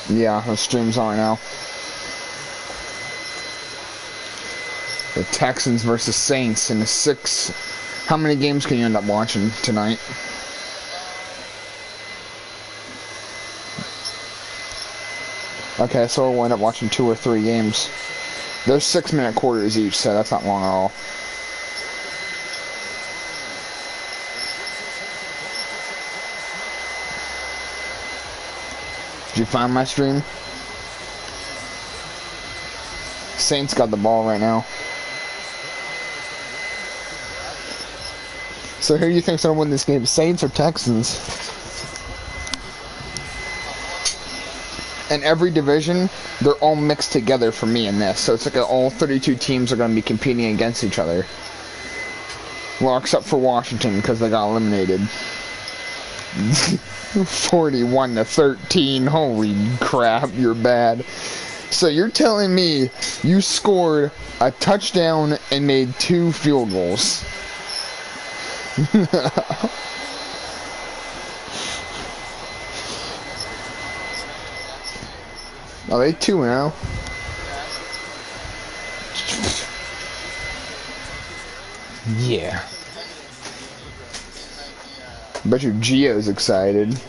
Yeah, the stream's on right now. The Texans versus Saints in the 6. How many games can you end up watching tonight? Okay, so we'll end up watching 2 or 3 games. They're 6-minute quarters each, so that's not long at all. Did you find my stream? Saints got the ball right now. So who do you think's gonna win this game, Saints or Texans? In every division, they're all mixed together for me in this. So it's like all 32 teams are gonna be competing against each other. Well, except for Washington, because they got eliminated. 41-13. Holy crap, you're bad. So you're telling me you scored a touchdown and made 2 field goals? Are they 2-0? Yeah. Bet you Gio's excited.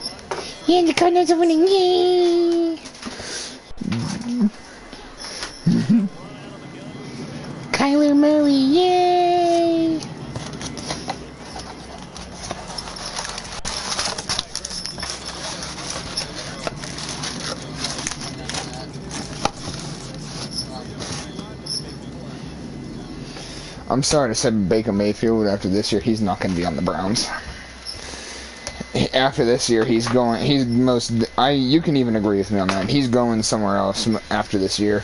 Yeah, the Cardinals are winning. Yay! Kyler Murray, yay! I'm sorry to say Baker Mayfield, after this year, he's not going to be on the Browns. After this year, you can even agree with me on that. He's going somewhere else after this year.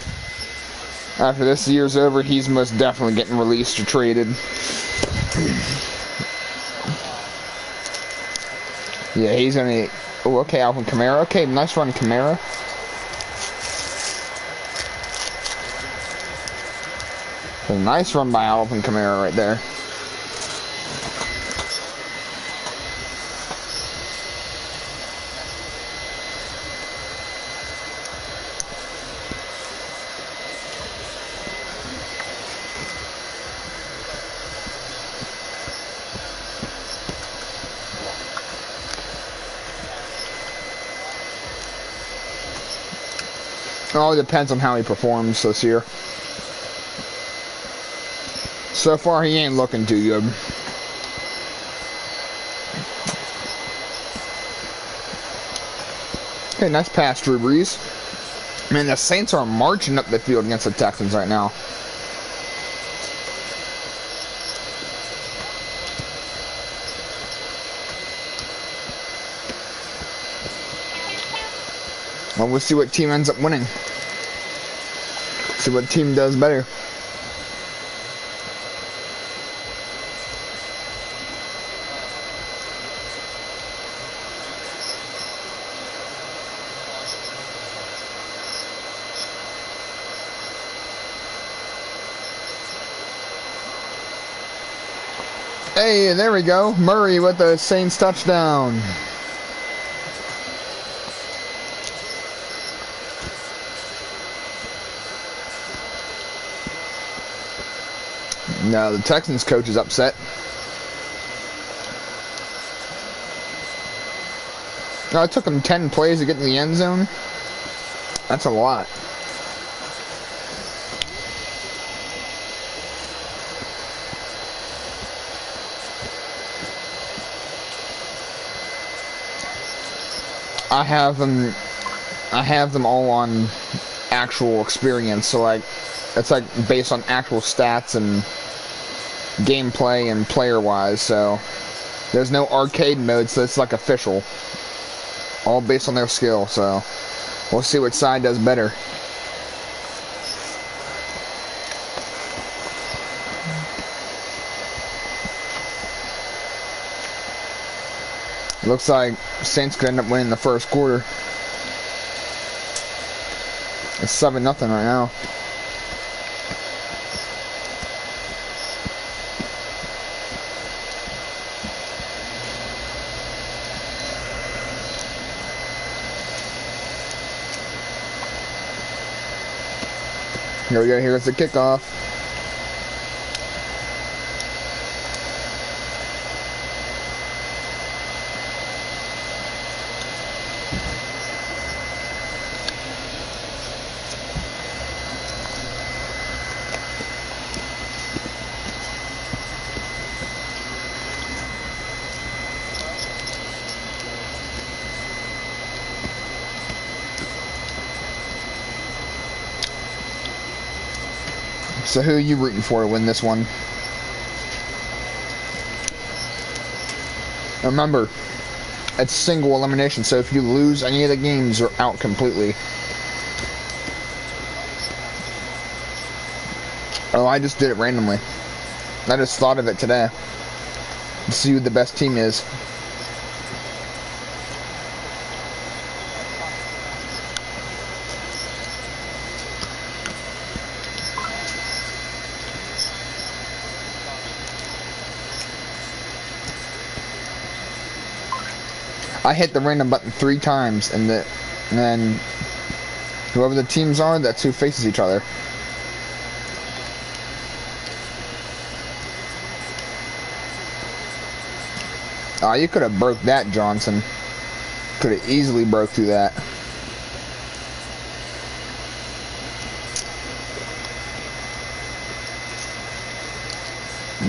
After this year's over, he's most definitely getting released or traded. Yeah, he's going to... Oh, okay, Alvin Kamara. Okay, nice run, Kamara. A nice run by Alvin Kamara right there. It all depends on how he performs this year. So far, he ain't looking too good. Okay, nice pass, Drew Brees. Man, the Saints are marching up the field against the Texans right now. Well, we'll see what team ends up winning. See what team does better. Hey, there we go. Murray with the Saints touchdown. No, the Texans coach is upset. Oh, it took him 10 plays to get in the end zone. That's a lot. I have them all on actual experience, so like it's like based on actual stats and gameplay and player wise, so there's no arcade mode, so it's like official, all based on their skill. So we'll see which side does better. It looks like Saints could end up winning the first quarter. It's 7-0 right now. Here we go. Here's the kickoff. So who are you rooting for to win this one? Remember, it's single elimination, so if you lose any of the games, you're out completely. Oh, I just did it randomly. I just thought of it today. Let's see who the best team is. I hit the random button 3 times, and then whoever the teams are, that's who faces each other. Oh, you could have broke that, Johnson. Could have easily broke through that.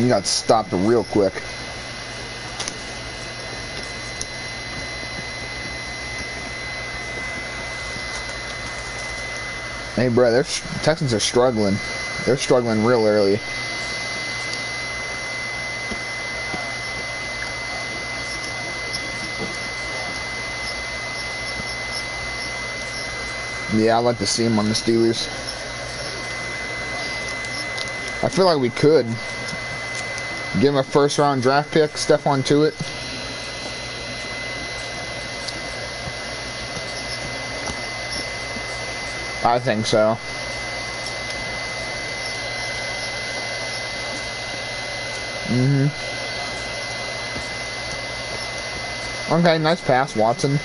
You got stopped real quick. Hey, bro, Texans are struggling. They're struggling real early. Yeah, I'd like to see him on the Steelers. I feel like we could. Give him a first-round draft pick, Stephon Tuitt. I think so. Okay, nice pass, Watson.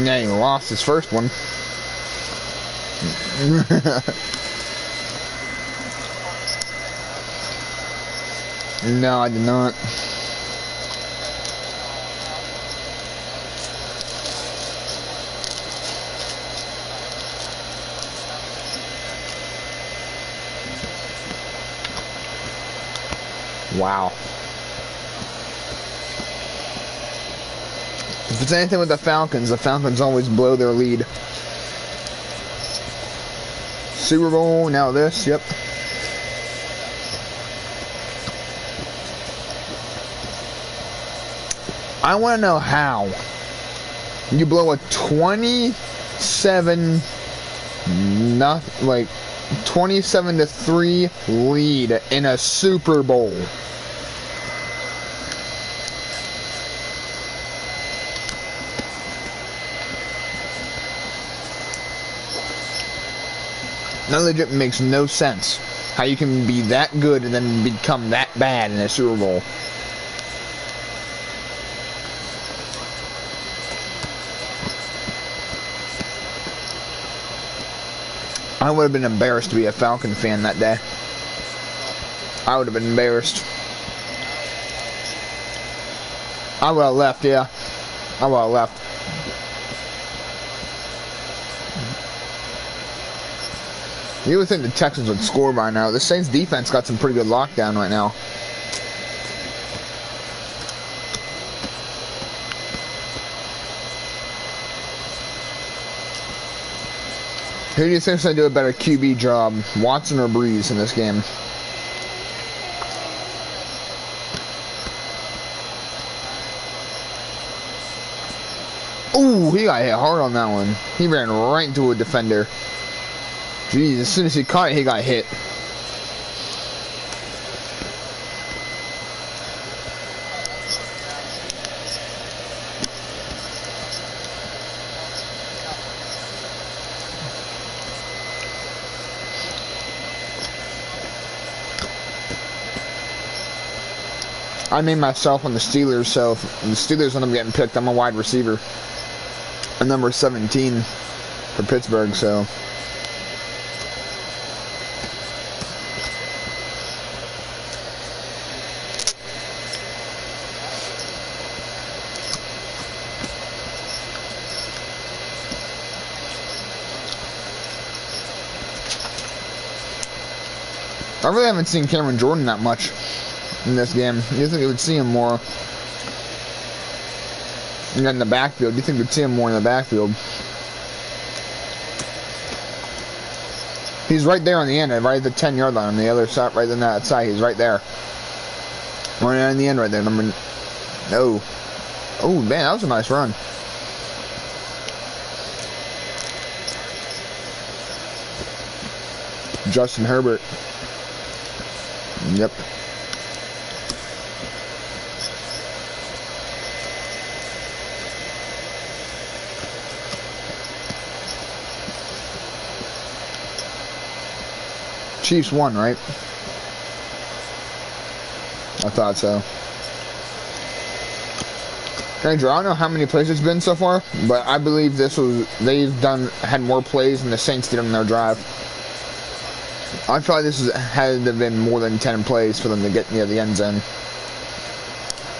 Yeah, he lost his first one. No, I did not. Wow. If it's anything with the Falcons always blow their lead. Super Bowl, now this, yep. I want to know how you blow a 27 to 3 lead in a Super Bowl. That legit makes no sense. How you can be that good and then become that bad in a Super Bowl. I would have been embarrassed to be a Falcon fan that day. I would have been embarrassed. I would have left, yeah. I would have left. You would think the Texans would score by now. The Saints defense got some pretty good lockdown right now. Who do you think's going to do a better QB job, Watson or Breeze in this game? Ooh, he got hit hard on that one. He ran right into a defender. Jeez, as soon as he caught it, he got hit. I named myself on the Steelers, so if the Steelers end up getting picked, I'm a wide receiver. I'm number 17 for Pittsburgh, so. I really haven't seen Cameron Jordan that much in this game. You think you would see him more in the backfield? You think you'd see him more in the backfield? He's right there on the end, right at the 10-yard line on the other side, right on that side. He's right there. Right on the end right there. No. Oh, man, that was a nice run. Justin Herbert. Yep. Chiefs won, right? I thought so. Ranger, I don't know how many plays it's been so far, but I believe they've had more plays than the Saints did on their drive. I feel like this had to have been more than 10 plays for them to get near the end zone.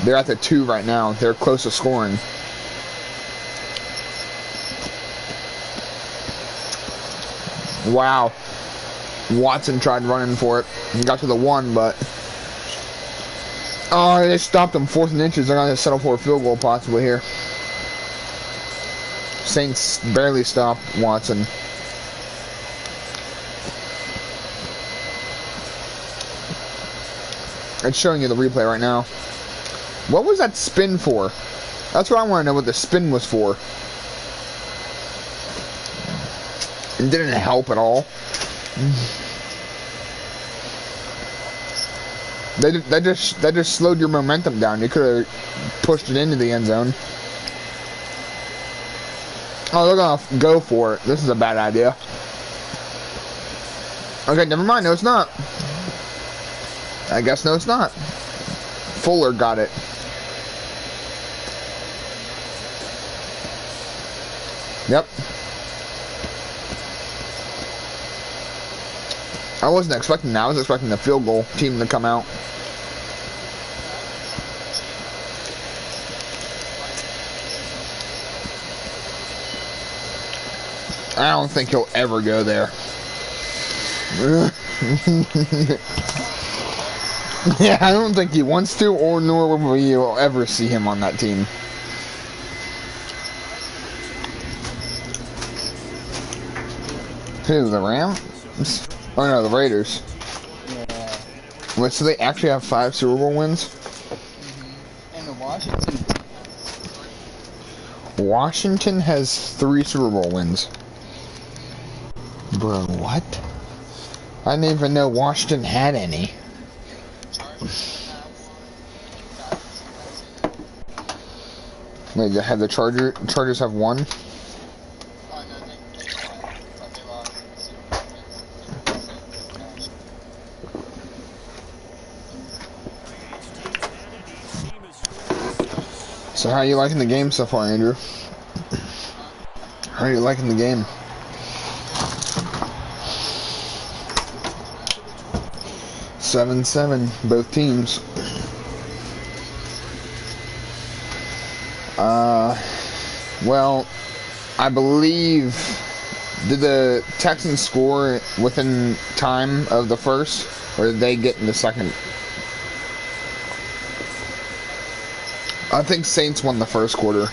They're at the 2 right now. They're close to scoring. Wow. Watson tried running for it. He got to the 1, but... Oh, they stopped him 4th and inches. They're going to settle for a field goal possibly here. Saints barely stopped Watson. It's showing you the replay right now. What was that spin for? That's what I want to know, what the spin was for. It didn't help at all. That just slowed your momentum down. You could have pushed it into the end zone. Oh, they're gonna go for it. This is a bad idea. Okay, never mind. No, it's not. I guess no, it's not. Fuller got it. Yep. I wasn't expecting that. I was expecting the field goal team to come out. I don't think he'll ever go there. Yeah, I don't think he wants to, or nor will you ever see him on that team. Who, the Rams? Oh no, the Raiders. Yeah. Wait, so they actually have 5 Super Bowl wins? Mm-hmm. And the Washington. Washington has 3 Super Bowl wins. Bro, what? I didn't even know Washington had any. Wait, have the Chargers have 1? So how are you liking the game so far, Andrew? How are you liking the game? Seven, both teams. Well, I believe, did the Texans score within time of the first, or did they get in the second? I think Saints won the first quarter.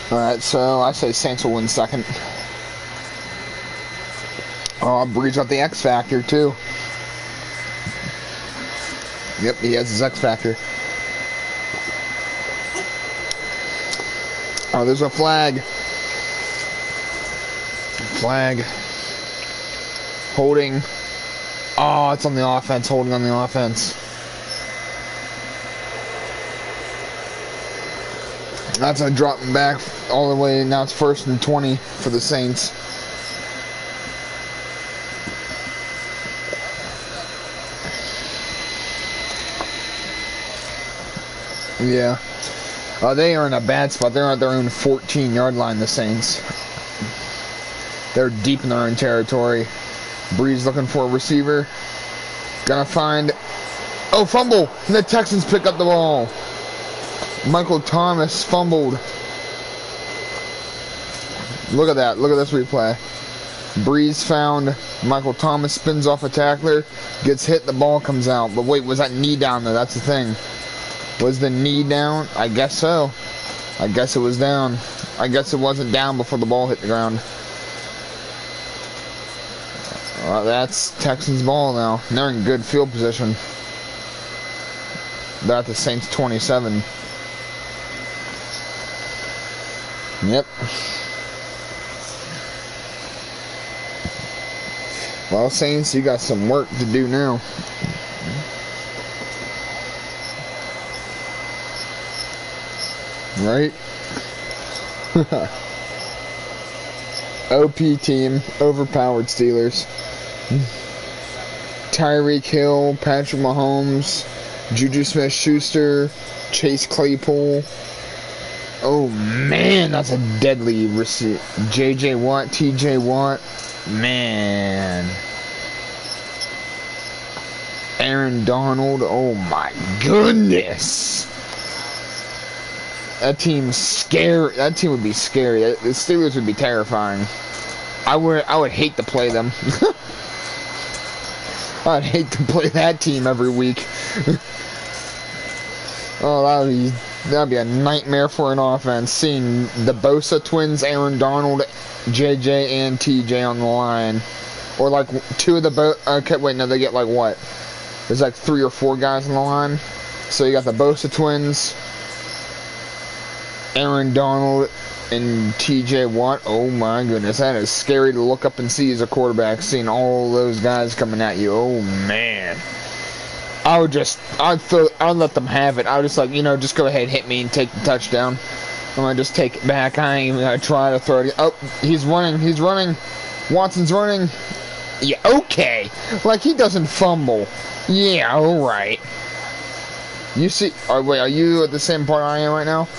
Alright, so I say Saints will win second. Oh, Breeze got the X Factor, too. Yep, he has his X Factor. Oh, there's a flag. Flag. Holding. Oh, it's on the offense. Holding on the offense. That's a dropping back all the way. Now it's 1st and 20 for the Saints. Yeah. They are in a bad spot. They're at their own 14-yard line, the Saints. They're deep in their own territory. Breeze looking for a receiver. Gonna find... Oh, fumble! And the Texans pick up the ball. Michael Thomas fumbled. Look at that. Look at this replay. Breeze found Michael Thomas, spins off a tackler, gets hit, the ball comes out. But wait, was that knee down there? That's the thing. Was the knee down? I guess so. I guess it was down. I guess it wasn't down before the ball hit the ground. That's Texans ball now. They're in good field position. They're at the Saints 27. Yep. Well, Saints, you got some work to do now. Right? OP team, overpowered Steelers. Tyreek Hill, Patrick Mahomes, Juju Smith-Schuster, Chase Claypool. Oh man, that's a deadly receipt. JJ Watt, TJ Watt. Man. Aaron Donald. Oh my goodness. That team's scary. That team would be scary. The Steelers would be terrifying. I would hate to play them. I'd hate to play that team every week. Oh, that'd be a nightmare for an offense. Seeing the Bosa twins, Aaron Donald, JJ, and TJ on the line, or like two of the okay, wait, no, they get like what? There's like 3 or 4 guys on the line. So you got the Bosa twins, Aaron Donald, and TJ Watt. Oh my goodness, that is scary to look up and see as a quarterback, seeing all those guys coming at you. Oh man. I'd let them have it. I would just like, just go ahead, hit me and take the touchdown. I'm gonna just take it back. I ain't even gonna try to throw it. Oh, he's running. Watson's running. Yeah, okay. Like, he doesn't fumble. Yeah, alright. You see, wait, are you at the same part I am right now?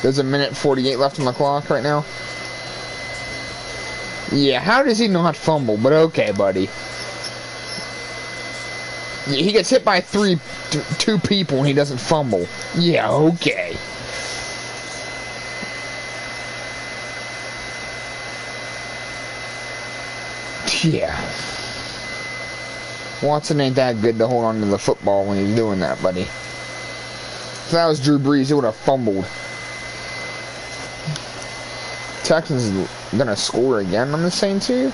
There's 1:48 left on the clock right now. Yeah, how does he not fumble? But okay, buddy. He gets hit by 2 people and he doesn't fumble. Yeah, okay. Yeah. Watson ain't that good to hold on to the football when he's doing that, buddy. If that was Drew Brees, he would have fumbled. Texans is gonna score again on the Saints here.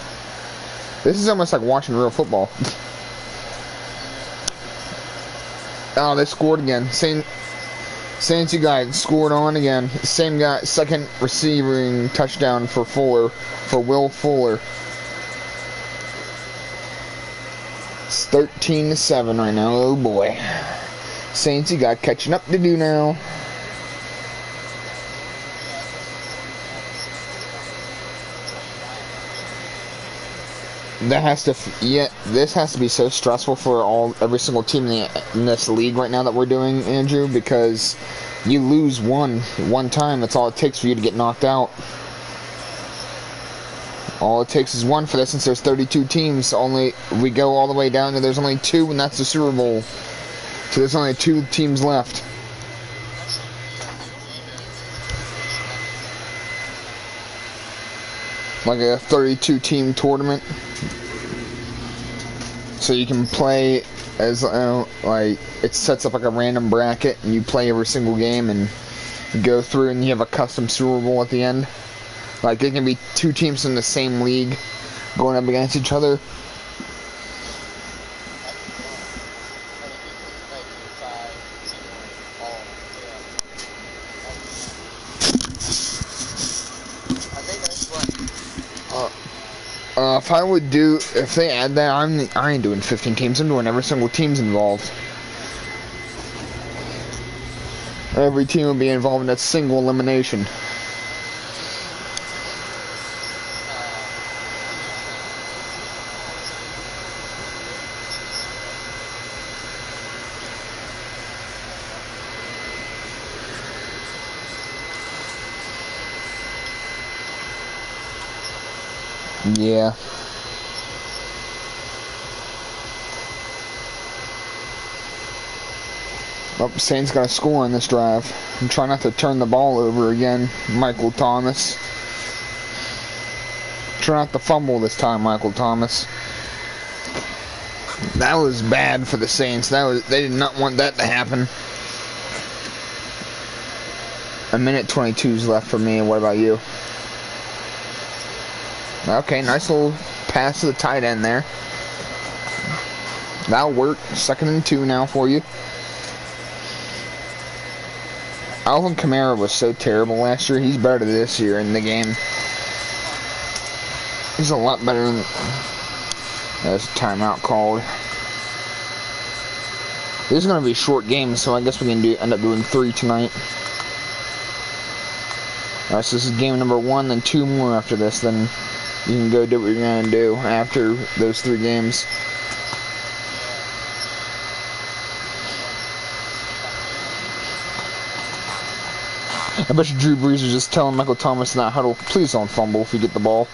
This is almost like watching real football. Oh, they scored again. Saints, you guys scored on again. Same guy, second receiving touchdown for Will Fuller. It's 13-7 right now. Oh boy. Saints, you got catching up to do now. This has to be so stressful for every single team in this league right now that we're doing, Andrew, because you lose one time. That's all it takes for you to get knocked out. All it takes is one for this, since there's 32 teams. We go all the way down to there's only 2, and that's the Super Bowl. So there's only 2 teams left. Like a 32 team tournament. So you can play as like, it sets up like a random bracket and you play every single game and go through, and you have a custom Super Bowl at the end. Like, there can be 2 teams in the same league going up against each other. If they add that, I ain't doing 15 teams. I'm doing every single team's involved. Every team will be involved in that single elimination. Yeah. Oh, Saints got a score on this drive. I'm trying not to turn the ball over again, Michael Thomas. Try not to fumble this time, Michael Thomas. That was bad for the Saints. They did not want that to happen. A minute 22 is left for me. What about you? Okay, nice little pass to the tight end there. That'll work. 2nd and 2 now for you. Alvin Kamara was so terrible last year. He's better this year in the game. He's a lot better than... That's a timeout called. This is going to be a short game, so I guess we can end up doing 3 tonight. Alright, so this is game number 1, then 2 more after this. Then you can go do what you're going to do after those 3 games. I bet you Drew Brees is just telling Michael Thomas in that huddle, please don't fumble if you get the ball.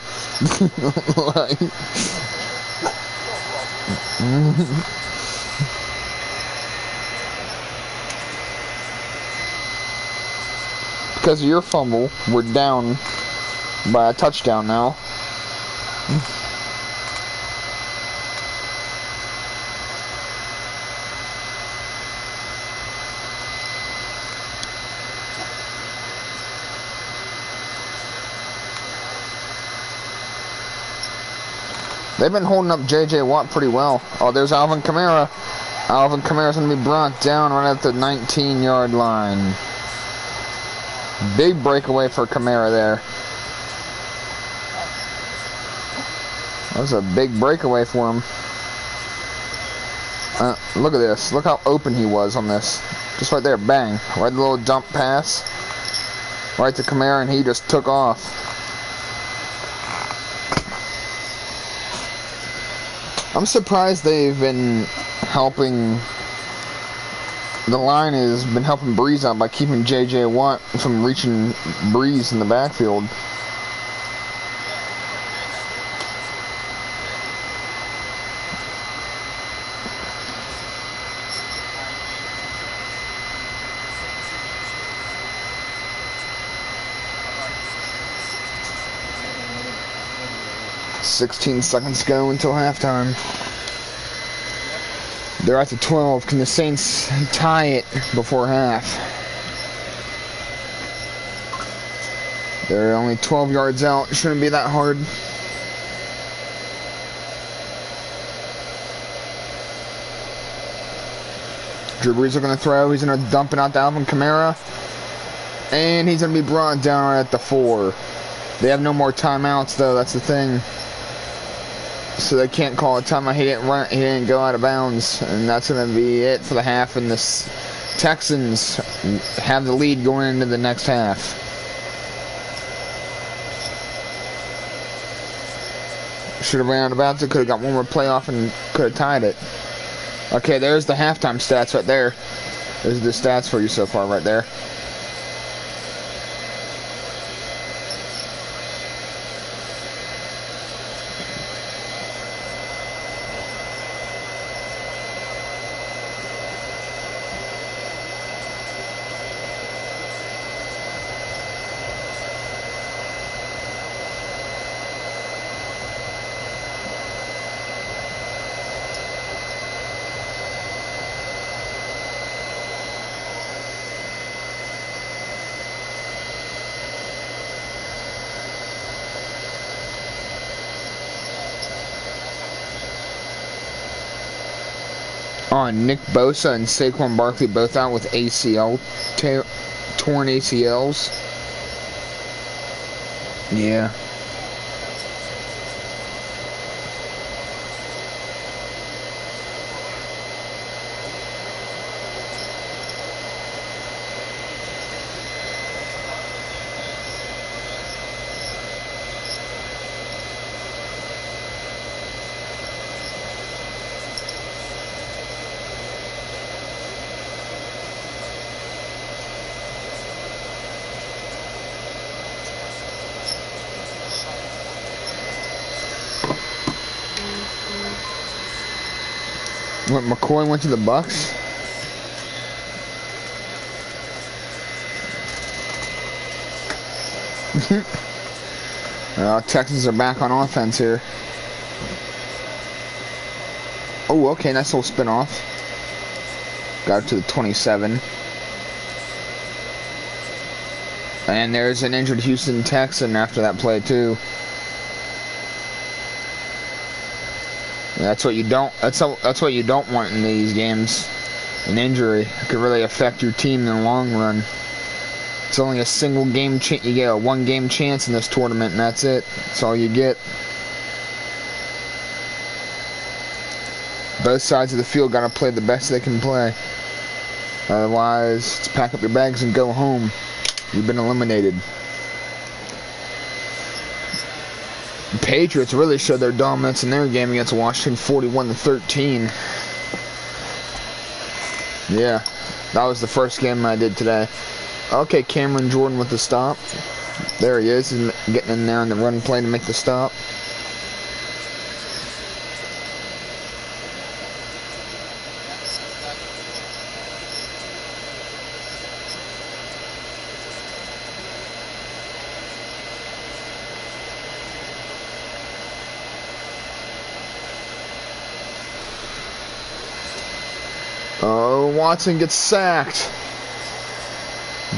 Like, because of your fumble, we're down by a touchdown now. They've been holding up J.J. Watt pretty well. Oh, there's Alvin Kamara. Alvin Kamara's going to be brought down right at the 19-yard line. Big breakaway for Kamara there. That was a big breakaway for him. Look at this. Look how open he was on this. Just right there, bang. Right, the little dump pass. Right to Kamara, and he just took off. I'm surprised they've been helping. The line has been helping Breeze out by keeping J.J. Watt from reaching Breeze in the backfield. "16 seconds to go until halftime. They're at the 12. Can the Saints tie it before half? They're only 12 yards out. It shouldn't be that hard. Drew Brees are going to throw. He's going to dump it out to Alvin Kamara. And he's going to be brought down right at the 4. They have no more timeouts, though. That's the thing. So they can't call a timeout. He didn't go out of bounds, and that's going to be it for the half. And the Texans have the lead going into the next half. Should have ran out of bounds. It could have got one more playoff and could have tied it. Okay, there's the halftime stats right there. There's the stats for you so far right there. Nick Bosa and Saquon Barkley both out with torn ACLs. Yeah. What, McCoy went to the Bucks? Texans are back on offense here. Oh, okay, nice little spin off. Got it to the 27. And there's an injured Houston Texan after that play too. That's what you don't. That's what you don't want in these games. An injury. It could really affect your team in the long run. It's only a single game chance. You get a 1 game chance in this tournament, and that's it. That's all you get. Both sides of the field got to play the best they can play. Otherwise, it's pack up your bags and go home. You've been eliminated. The Patriots really showed their dominance in their game against Washington, 41-13. Yeah, that was the first game I did today. Okay, Cameron Jordan with the stop. There he is. He's getting in there on the run play to make the stop. Oh, Watson gets sacked.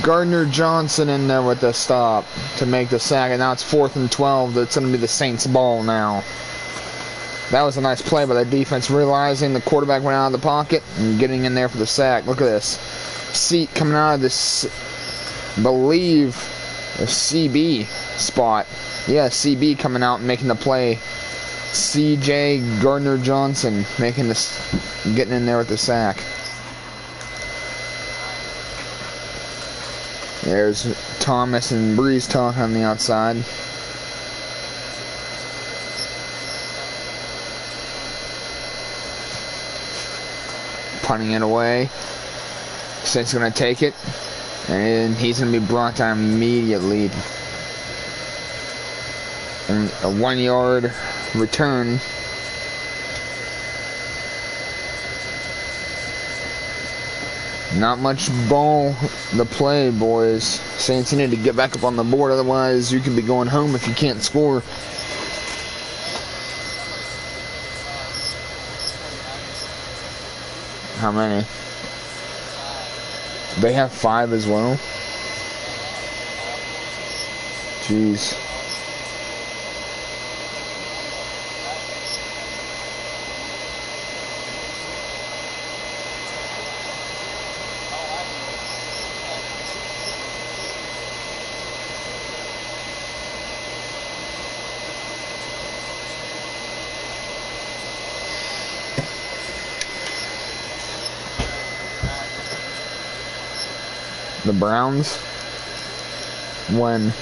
Gardner Johnson in there with the stop to make the sack, and now it's 4th and 12. That's going to be the Saints' ball now. That was a nice play by the defense, realizing the quarterback went out of the pocket and getting in there for the sack. Look at this. Seat coming out of this, I believe, a CB spot. Yeah, CB coming out and making the play. CJ Gardner Johnson making this, getting in there with the sack. There's Thomas and Breeze talking on the outside. Punting it away. Saints going to take it. And he's going to be brought down immediately. And a 1-yard return. Not much ball to play, boys. Saints need to get back up on the board, otherwise you could be going home if you can't score. How many? They have 5 as well? Jeez. The Browns? When?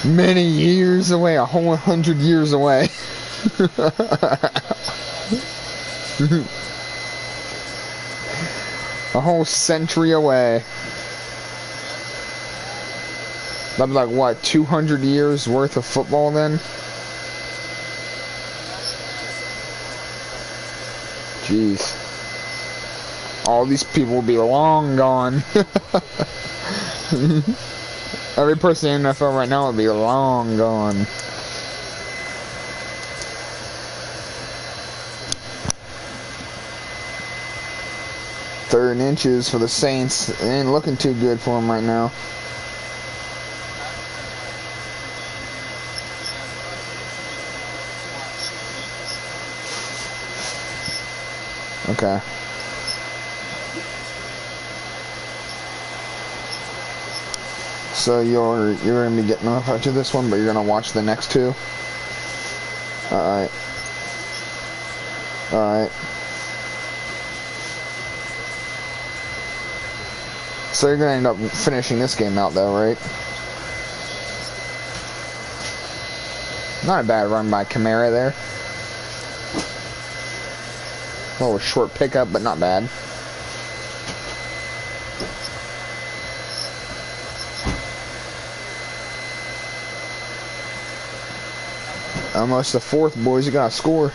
Many years away, a whole 100 years away. A whole century away. That'd be like, what, 200 years worth of football then? Jeez. All these people will be long gone. Every person in the NFL right now will be long gone. Third and inches for the Saints. It ain't looking too good for them right now. Okay. So you're gonna be getting off after this one, but you're gonna watch the next 2. All right. So you're gonna end up finishing this game out, though, right? Not a bad run by Kamara there. A little short pickup, but not bad. Almost the fourth, boys. You gotta score.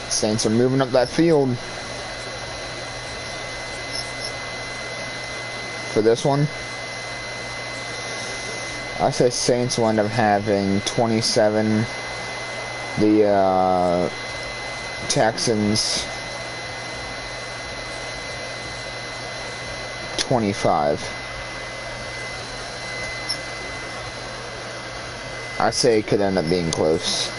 Saints are moving up that field. For this one, I say Saints will end up having 27. The Texans 25. I say it could end up being close.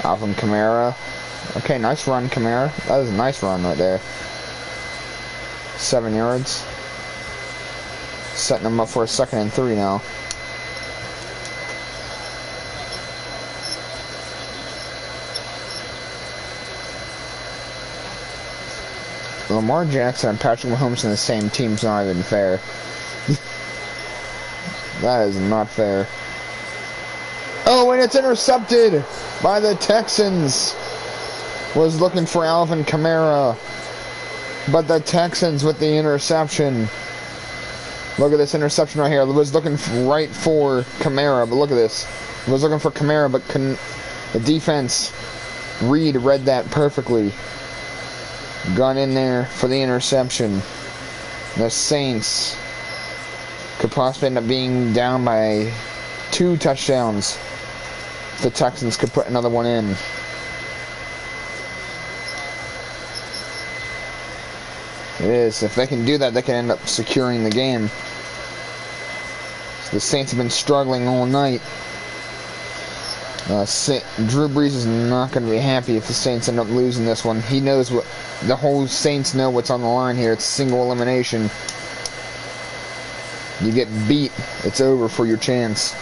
Alvin Kamara. Okay, nice run, Kamara. That was a nice run right there. 7 yards. Setting them up for a 2nd and 3 now. Lamar Jackson and Patrick Mahomes in the same team's not even fair. That is not fair. Oh, and it's intercepted by the Texans. Was looking for Alvin Kamara, but the Texans with the interception. Look at this interception right here. Was looking right for Kamara, but look at this. Was looking for Kamara, but couldn't. The defense, read that perfectly. Got in there for the interception. The Saints could possibly end up being down by 2 touchdowns. The Texans could put another one in. It is. If they can do that, they can end up securing the game. The Saints have been struggling all night. Drew Brees is not going to be happy if the Saints end up losing this one. He knows what the whole Saints know what's on the line here. It's single elimination. You get beat, it's over for your chance.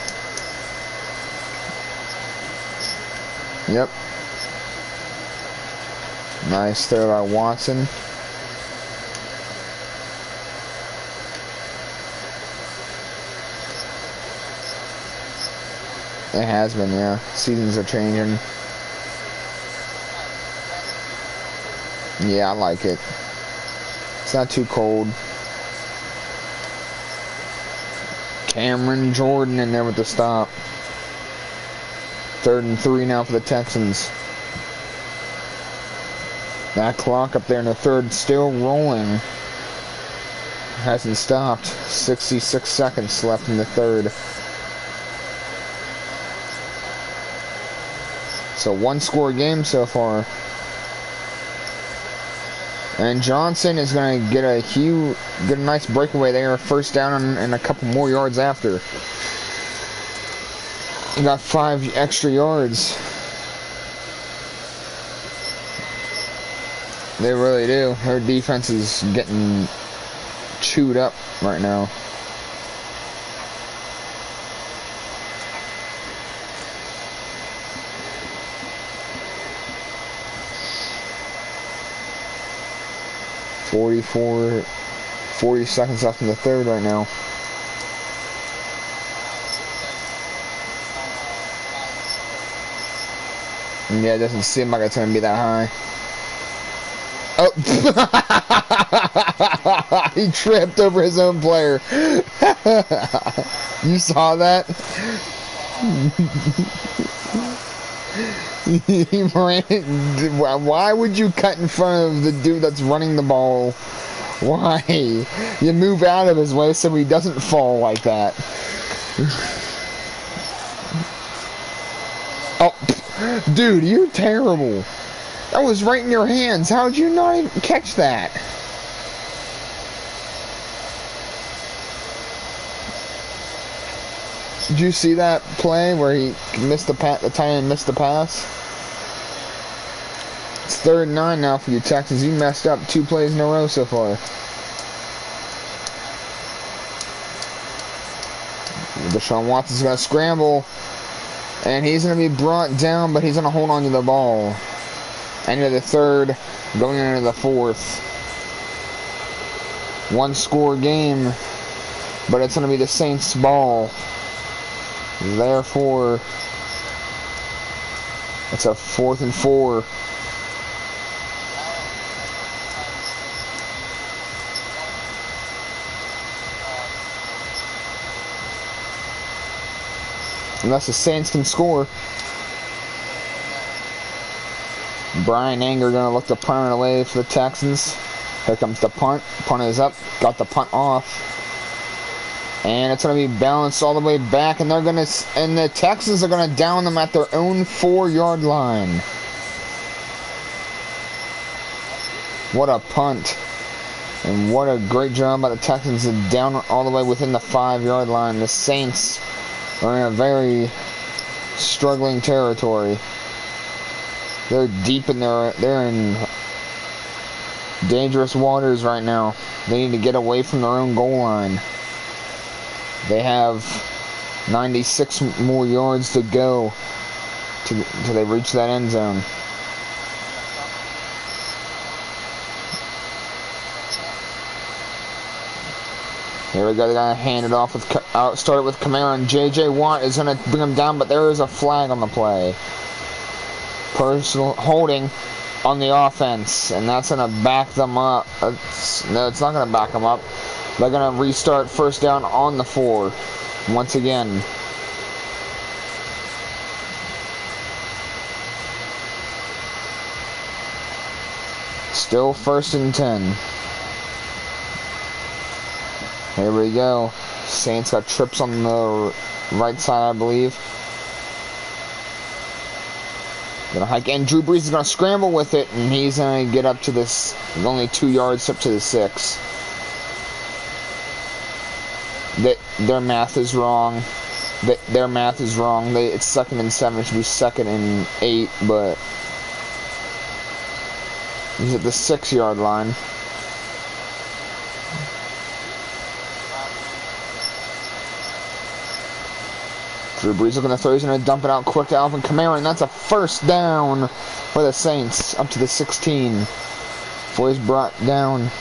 Yep. Nice throw by Watson. It has been, yeah. Seasons are changing. Yeah, I like it. It's not too cold. Cameron Jordan in there with the stop. 3rd and 3 now for the Texans. That clock up there in the 3rd still rolling. Hasn't stopped. 66 seconds left in the 3rd. So 1-score game so far. And Johnson is going to get a nice breakaway there. 1st down and a couple more yards after. He got 5 extra yards. They really do. Her defense is getting chewed up right now. Forty seconds left in the 3rd right now. And yeah, it doesn't seem like it's going to be that high. Oh! He tripped over his own player. You saw that? He ran. Why would you cut in front of the dude that's running the ball? Why? You move out of his way so he doesn't fall like that. Oh, dude, you're terrible. That was right in your hands. How did you not even catch that? Did you see that play where he missed the tight end missed the pass? It's 3rd and 9 now for you Texans. You messed up 2 plays in a row so far. Deshaun Watson's gonna scramble. And he's going to be brought down, but he's going to hold on to the ball. End of the third, going into the fourth. One score game, but it's going to be the Saints' ball. Therefore, it's a 4th and 4. Unless the Saints can score. Brian Anger going to look to punt it away for the Texans. Here comes the punt. Punt is up. Got the punt off. And it's going to be balanced all the way back. And they're going to, and the Texans are going to down them at their own 4-yard line. What a punt. And what a great job by the Texans to down all the way within the 5-yard line. The Saints are in a very struggling territory. They're deep in they're in dangerous waters right now. They need to get away from their own goal line. They have 96 more yards to go till they reach that end zone. Here we go, they're going to hand it off with, start it with Kamara, and J.J. Watt is going to bring him down, but there is a flag on the play. Personal holding on the offense, and that's going to back them up. No, it's not going to back them up. They're going to restart first down on the 4 once again. Still 1st and 10. Here we go. Saints got trips on the right side, I believe. Gonna hike in. Drew Brees is gonna scramble with it, and he's gonna get up to this, only 2 yards up to the 6. Their math is wrong. Their math is wrong. It's 2nd and 7. It should be 2nd and 8, but he's at the 6-yard line. Drew Brees looking to throw. He's going to dump it out quick to Alvin Kamara, and that's a 1st down for the Saints up to the 16. Before he's brought down.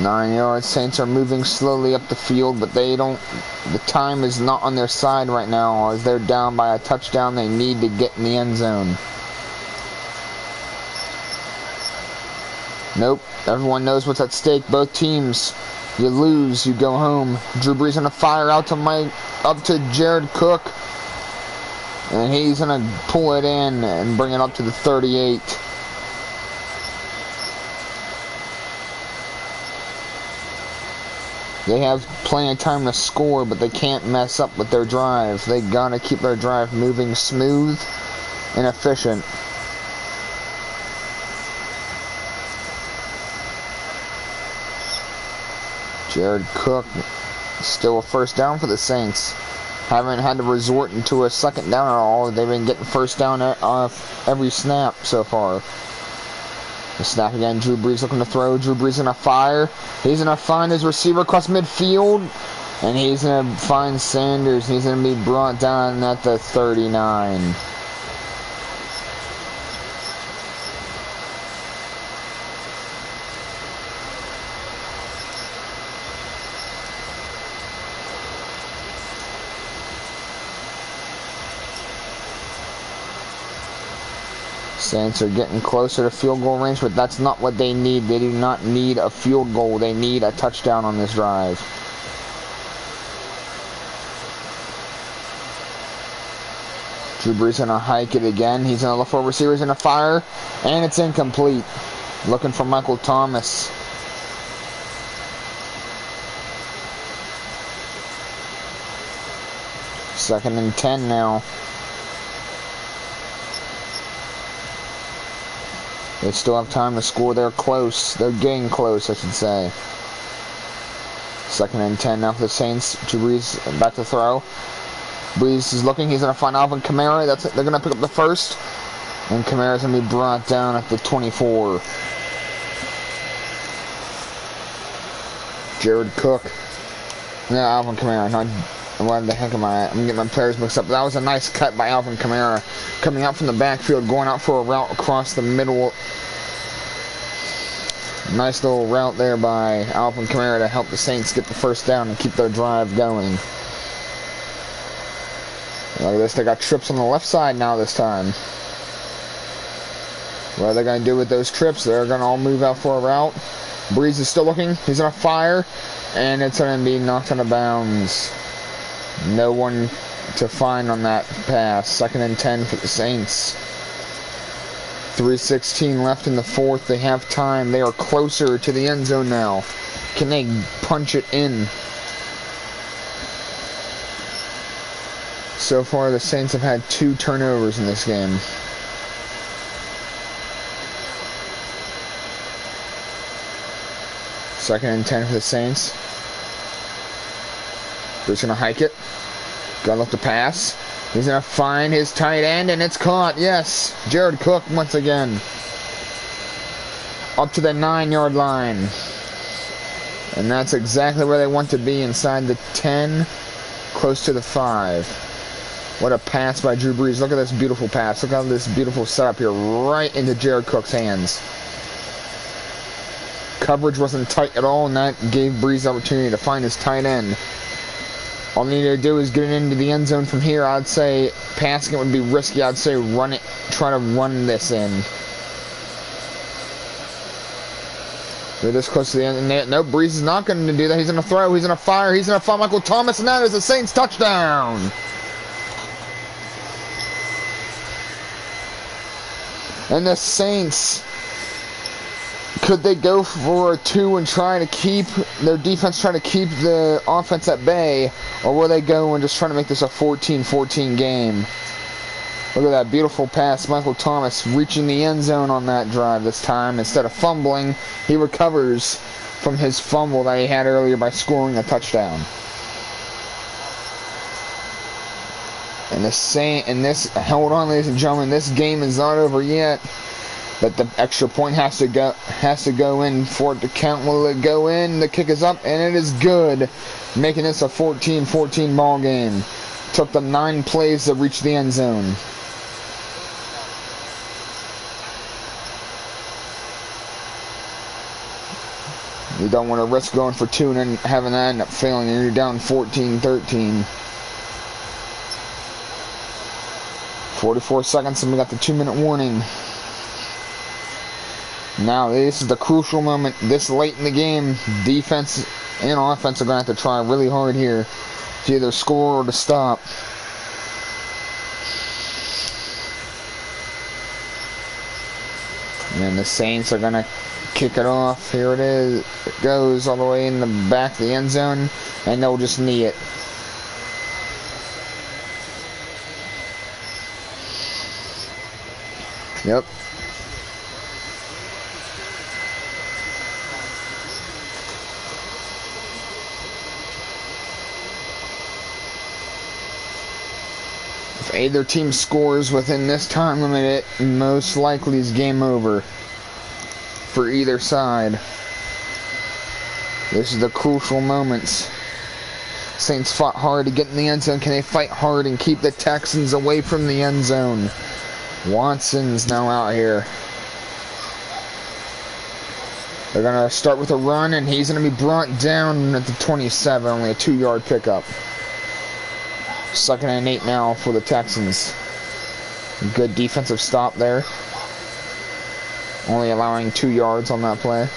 9 yards. Saints are moving slowly up the field, but they don't. The time is not on their side right now, as they're down by a touchdown. They need to get in the end zone. Nope. Everyone knows what's at stake. Both teams. You lose, you go home. Drew Brees gonna fire out to up to Jared Cook, and he's gonna pull it in and bring it up to the 38. They have plenty of time to score, but they can't mess up with their drive. They gotta keep their drive moving smooth and efficient. Jared Cook, still a 1st down for the Saints. Haven't had to resort into a 2nd down at all. They've been getting 1st down off every snap so far. The snap again, Drew Brees looking to throw. Drew Brees gonna fire. He's gonna find his receiver across midfield, and he's gonna find Sanders. He's gonna be brought down at the 39. Saints are getting closer to field goal range, but that's not what they need. They do not need a field goal. They need a touchdown on this drive. Drew Brees gonna hike it again. He's gonna look for receivers in a fire, and it's incomplete. Looking for Michael Thomas. Second and 10 now. They still have time to score. They're close. They're getting close, I should say. 2nd and 10 now for the Saints. Drew Brees back to throw. Brees is looking. He's going to find Alvin Kamara. That's it. They're going to pick up the 1st. And Kamara's going to be brought down at the 24. Jared Cook. No, Alvin Kamara. Not What the heck am I at? I'm getting my players mixed up. That was a nice cut by Alvin Kamara. Coming out from the backfield, going out for a route across the middle. Nice little route there by Alvin Kamara to help the Saints get the first down and keep their drive going. Look at this, they got trips on the left side now this time. What are they going to do with those trips? They're going to all move out for a route. Breeze is still looking. He's going to fire. And it's going to be knocked out of bounds. No one to find on that pass. 2nd and 10 for the Saints. 3:16 left in the fourth. They have time. They are closer to the end zone now. Can they punch it in? So far, the Saints have had 2 turnovers in this game. Second and 10 for the Saints. He's going to hike it. Got to look to pass. He's going to find his tight end, and it's caught. Yes. Jared Cook once again. Up to the 9-yard line. And that's exactly where they want to be, inside the 10, close to the 5. What a pass by Drew Brees. Look at this beautiful pass. Look at this beautiful setup here, right into Jared Cook's hands. Coverage wasn't tight at all, and that gave Brees the opportunity to find his tight end. All they need to do is get it into the end zone from here. I'd say passing it would be risky. I'd say run it, try to run this in. They're this close to the end. And no, Brees is not going to do that. He's going to throw. He's going to fire. He's going to find Michael Thomas, and that is the Saints' touchdown. And the Saints, could they go for a 2 and try to keep their defense, try to keep the offense at bay, or will they go and just try to make this a 14-14 game? Look at that beautiful pass. Michael Thomas reaching the end zone on that drive this time. Instead of fumbling, he recovers from his fumble that he had earlier by scoring a touchdown. Hold on, ladies and gentlemen, this game is not over yet. But the extra point has to go in for it to count. Will it go in? The kick is up, and it is good, making this a 14-14 ball game. Took them 9 plays to reach the end zone. You don't want to risk going for 2 and then having that end up failing, and you're down 14-13. 44 seconds, and we got the 2-minute warning. Now, this is the crucial moment. This late in the game, defense and offense are going to have to try really hard here to either score or to stop. And the Saints are going to kick it off. Here it is. It goes all the way in the back of the end zone, and they'll just knee it. Yep. If either team scores within this time limit, it most likely is game over for either side. This is the crucial moments. Saints fought hard to get in the end zone. Can they fight hard and keep the Texans away from the end zone? Watson's now out here. They're going to start with a run, and he's going to be brought down at the 27, only a 2-yard pickup. 2nd and 8 now for the Texans. Good defensive stop there. Only allowing 2 yards on that play.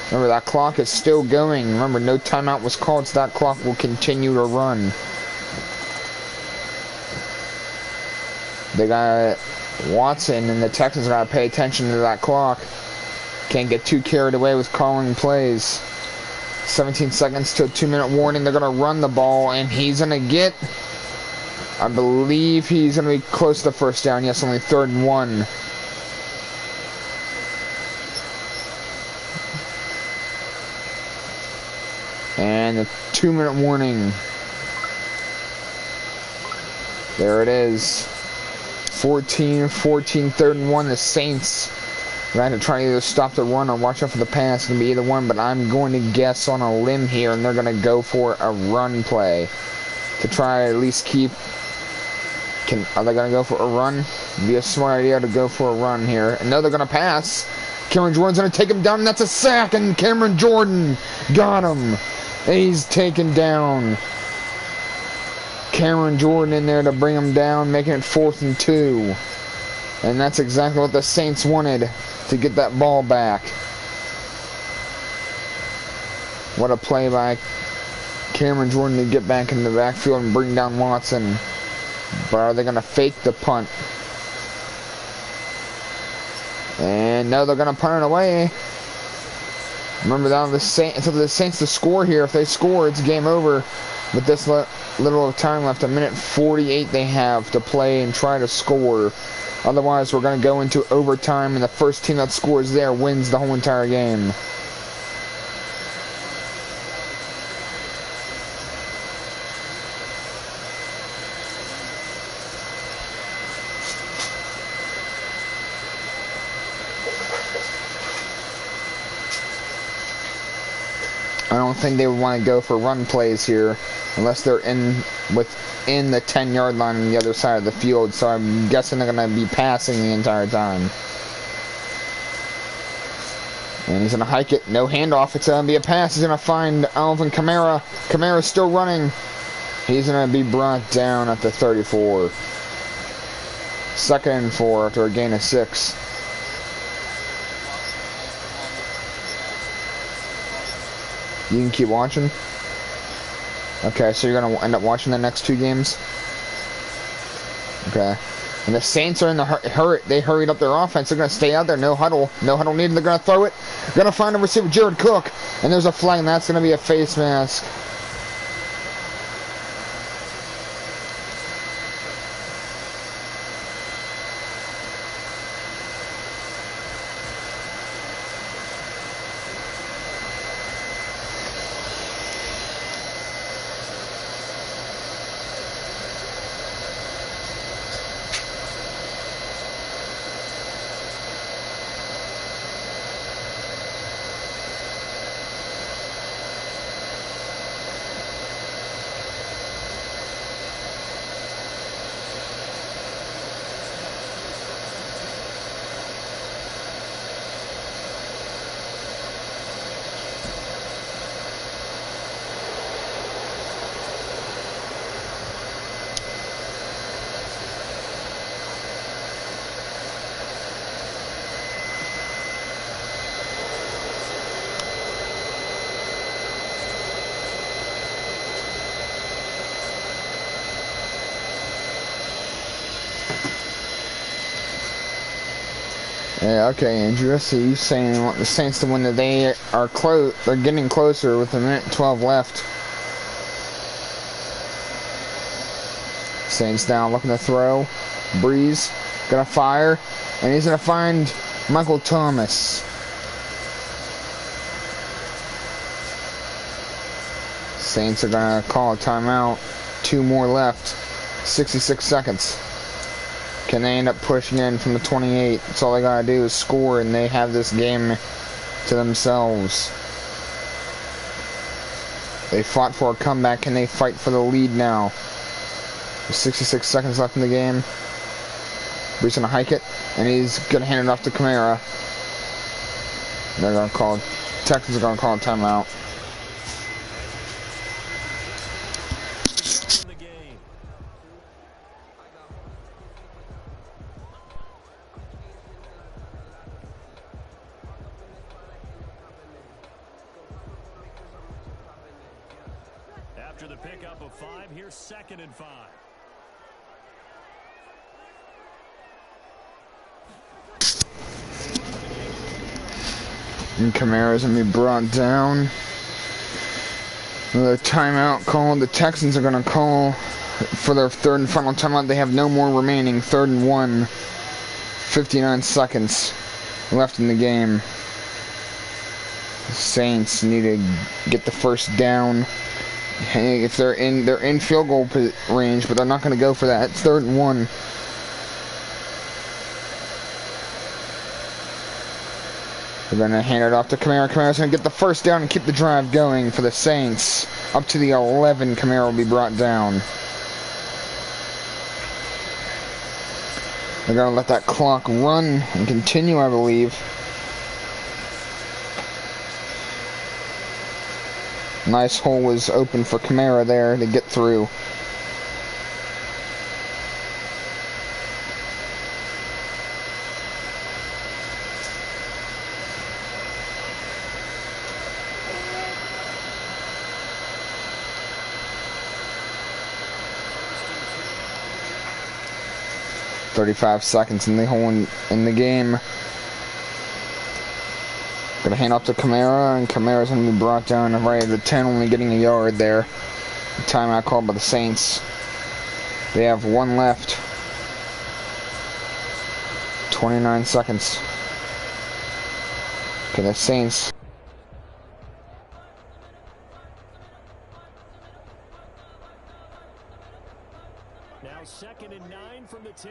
Remember, that clock is still going. Remember, no timeout was called, so that clock will continue to run. They got Watson, and the Texans got to pay attention to that clock. Can't get too carried away with calling plays. 17 seconds to a 2-minute warning. They're going to run the ball, and he's going to get, I believe he's going to be close to the first down. Yes, only 3rd and 1. And a 2-minute warning. There it is. 14, 3rd and 1. The Saints are going to try to either stop the run or watch out for the pass. It's going to be either one, but I'm going to guess on a limb here, and they're going to go for a run play. to try to at least keep. Are they going to go for a run? It'd be a smart idea to go for a run here. And no, they're going to pass. Cameron Jordan's going to take him down, and that's a sack, and Cameron Jordan got him. And he's taken down. Cameron Jordan in there to bring him down, making it 4th and 2. And that's exactly what the Saints wanted, to get that ball back. What a play by Cameron Jordan to get back in the backfield and bring down Watson. But are they going to fake the punt? And no, they're going to punt it away. Remember, now it's up to the Saints to score here. If they score, it's game over. With this little time left, 1:48 they have to play and try to score. Otherwise, we're going to go into overtime, and the first team that scores there wins the whole entire game. I don't think they would want to go for run plays here unless they're within the 10-yard line on the other side of the field. So I'm guessing they're going to be passing the entire time. And he's going to hike it. No handoff. It's going to be a pass. He's going to find Alvin Kamara. Kamara's still running. He's going to be brought down at the 34. 2nd and 4 after a gain of 6. You can keep watching? Okay, so you're going to end up watching the next 2 games? Okay. And the Saints are in the hurry. They hurried up their offense. They're going to stay out there. No huddle. No huddle needed. They're going to throw it. Going to find a receiver, Jared Cook. And there's a flag, and that's going to be a face mask. Yeah, okay, Andrew. So you saying want the Saints to win that they are close? They're getting closer with 1:12 left. Saints down, looking to throw. Breeze gonna fire, and he's gonna find Michael Thomas. Saints are gonna call a timeout. 2 more left. 66 seconds. Can they end up pushing in from the 28? That's all they gotta do is score, and they have this game to themselves. They fought for a comeback. Can they fight for the lead now? There's 66 seconds left in the game. Brees gonna hike it, and he's gonna hand it off to Kamara. They're gonna call. Texans are gonna call a timeout. After the pickup of 5, here's 2nd and 5. And Kamara's going to be brought down. Another timeout called. The Texans are going to call for their 3rd and final timeout. They have no more remaining. 3rd and 1. 59 seconds left in the game. The Saints need to get the first down. Hey, if they're in field goal range, but they're not going to go for that. It's 3rd and 1. They're going to hand it off to Kamara. Kamara's going to get the first down and keep the drive going for the Saints. Up to the 11, Kamara will be brought down. They're going to let that clock run and continue, I believe. Nice hole was open for Kamara there to get through. .35 seconds in the hole in the game. Gonna hand off to Kamara, and Kamara's gonna be brought down right at the 10, only getting a yard there. Timeout called by the Saints. They have one left. 29 seconds. Okay, the Saints. Now 2nd and 9 from the 10.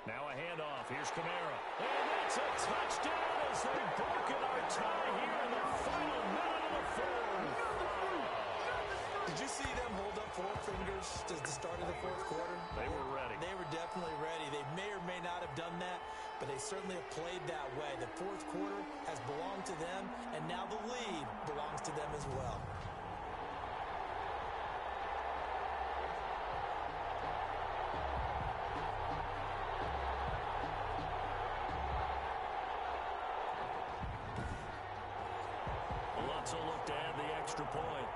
Now a handoff. Here's Kamara. And that's a touchdown as they've broken our tie here in the final minute of the fourth. Did you see them hold up 4 fingers at the start of the fourth quarter? They were ready. They were definitely ready. They may or may not have done that, but they certainly have played that way. The fourth quarter has belonged to them, and now the lead belongs to them as well. Alonso looked to add the extra point.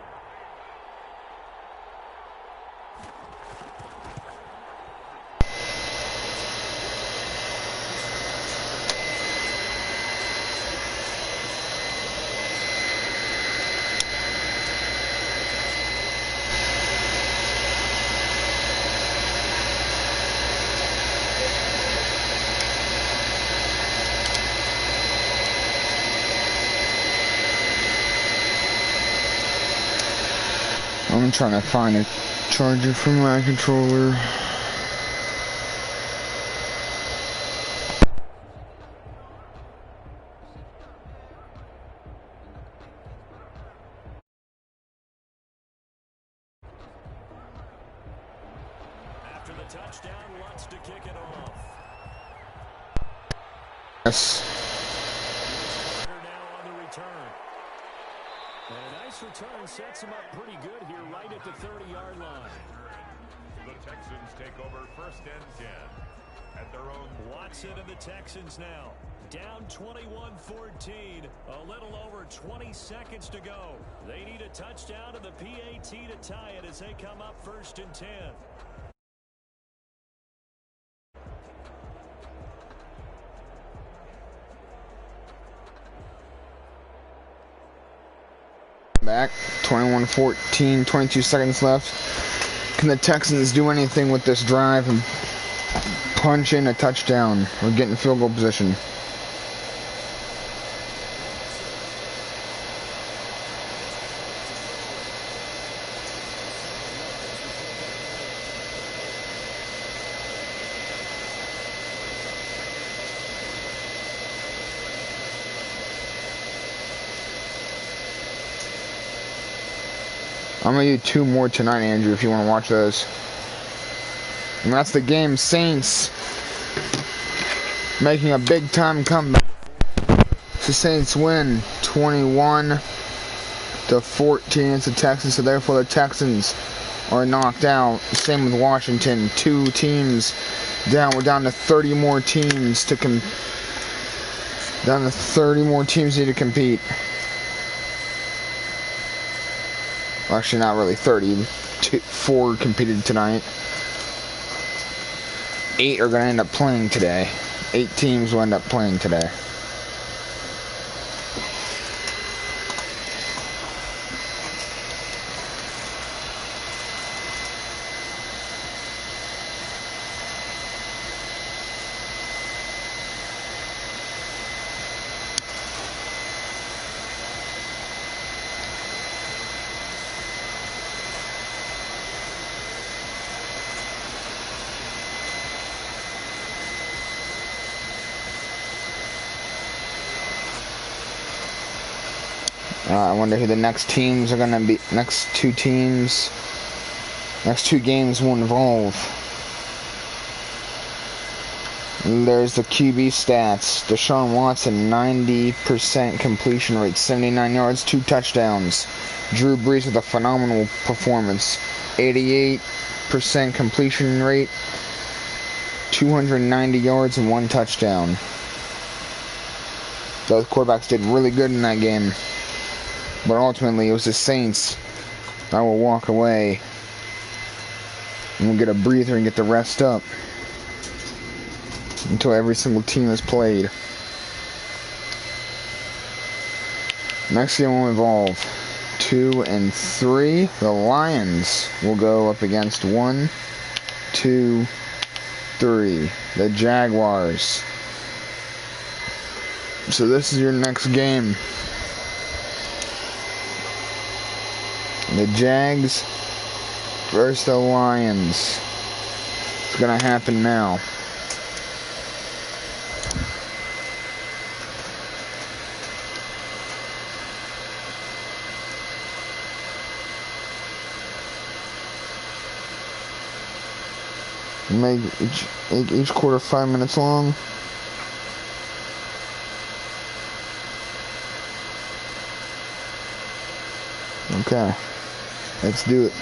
I'm trying to find a charger for my controller. After the touchdown, wants to kick it off. Yes. Now on the return. And a nice return sets him up pretty good here right at the 30-yard line. The Texans take over 1st and 10 at their own. Watson and the Texans now down 21-14. A little over 20 seconds to go. They need a touchdown and the PAT to tie it as they come up 1st and 10. Back, 21-14, 22 seconds left. Can the Texans do anything with this drive and punch in a touchdown or get in field goal position? I'm going to do 2 more tonight, Andrew, if you want to watch those. And that's the game. Saints making a big-time comeback. The Saints win 21-14. It's the Texans, so therefore the Texans are knocked out. Same with Washington. 2 teams down. We're down to 30 more teams to need to compete. Actually, not really 30. 4 competed tonight. 8 are going to end up playing today. 8 teams will end up playing today. I wonder who the next teams are gonna be. Next two games will involve. There's the QB stats. Deshaun Watson, 90% completion rate, 79 yards, 2 touchdowns. Drew Brees with a phenomenal performance, 88% completion rate, 290 yards, and 1 touchdown. Those quarterbacks did really good in that game. But ultimately, it was the Saints that will walk away. And we'll get a breather and get the rest up until every single team is played. Next game will involve 2 and 3. The Lions will go up against 1, 2, 3. The Jaguars. So this is your next game. The Jags versus the Lions. It's gonna happen now. Make each quarter 5 minutes long. Okay, let's do it.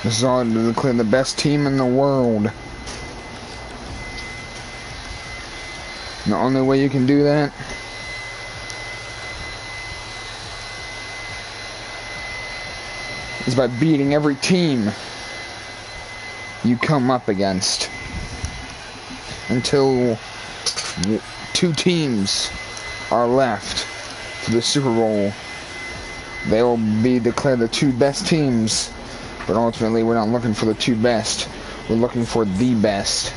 This is all to declare the best team in the world. And the only way you can do that is by beating every team you come up against until 2 teams are left for the Super Bowl. They will be declared the 2 best teams. But ultimately, we're not looking for the 2 best. We're looking for the best.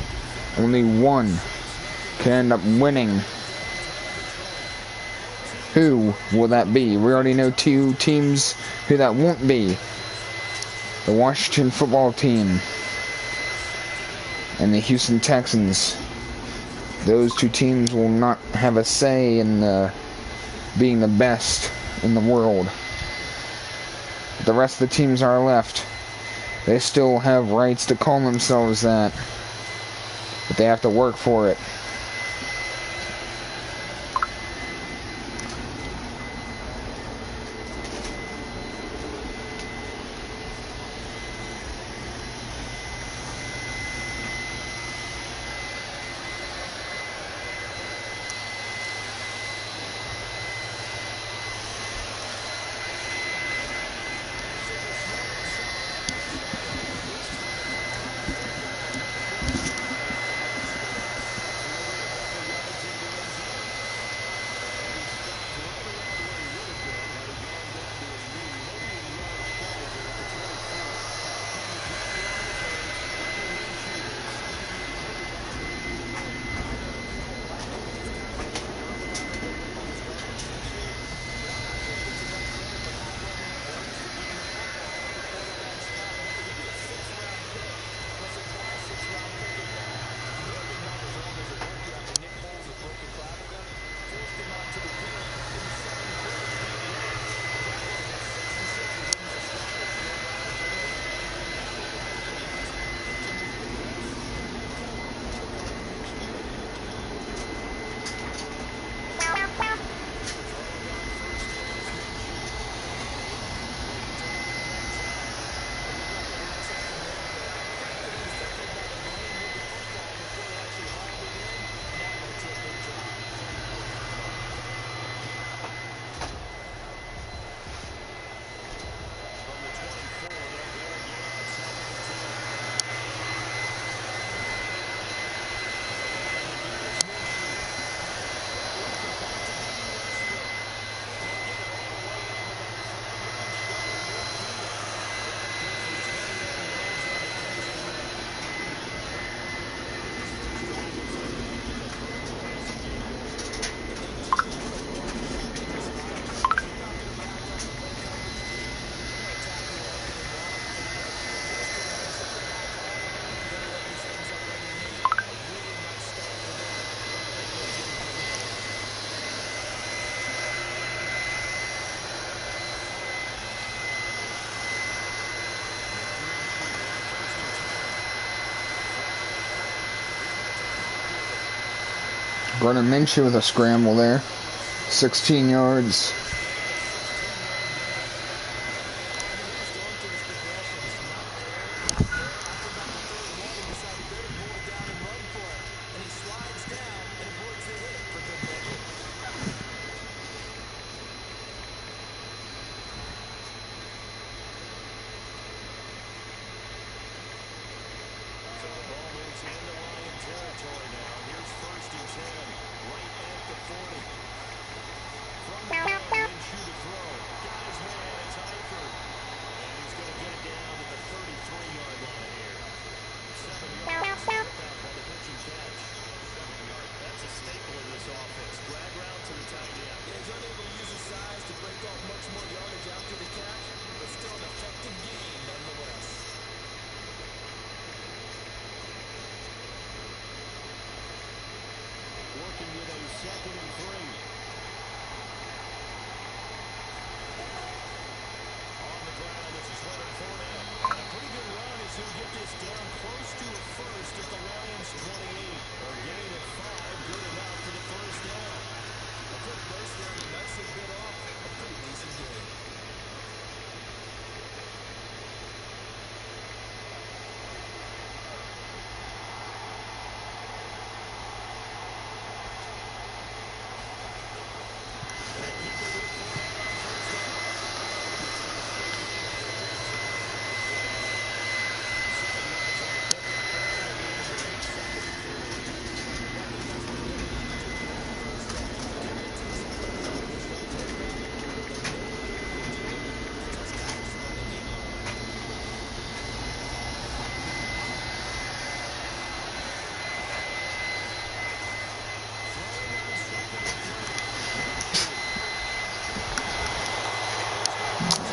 Only one can end up winning. Who will that be? We already know 2 teams who that won't be. The Washington football team and the Houston Texans. Those 2 teams will not have a say in being the best in the world. The rest of the teams are left. They still have rights to call themselves that, but they have to work for it. Gardner Minshew with a scramble there. 16 yards.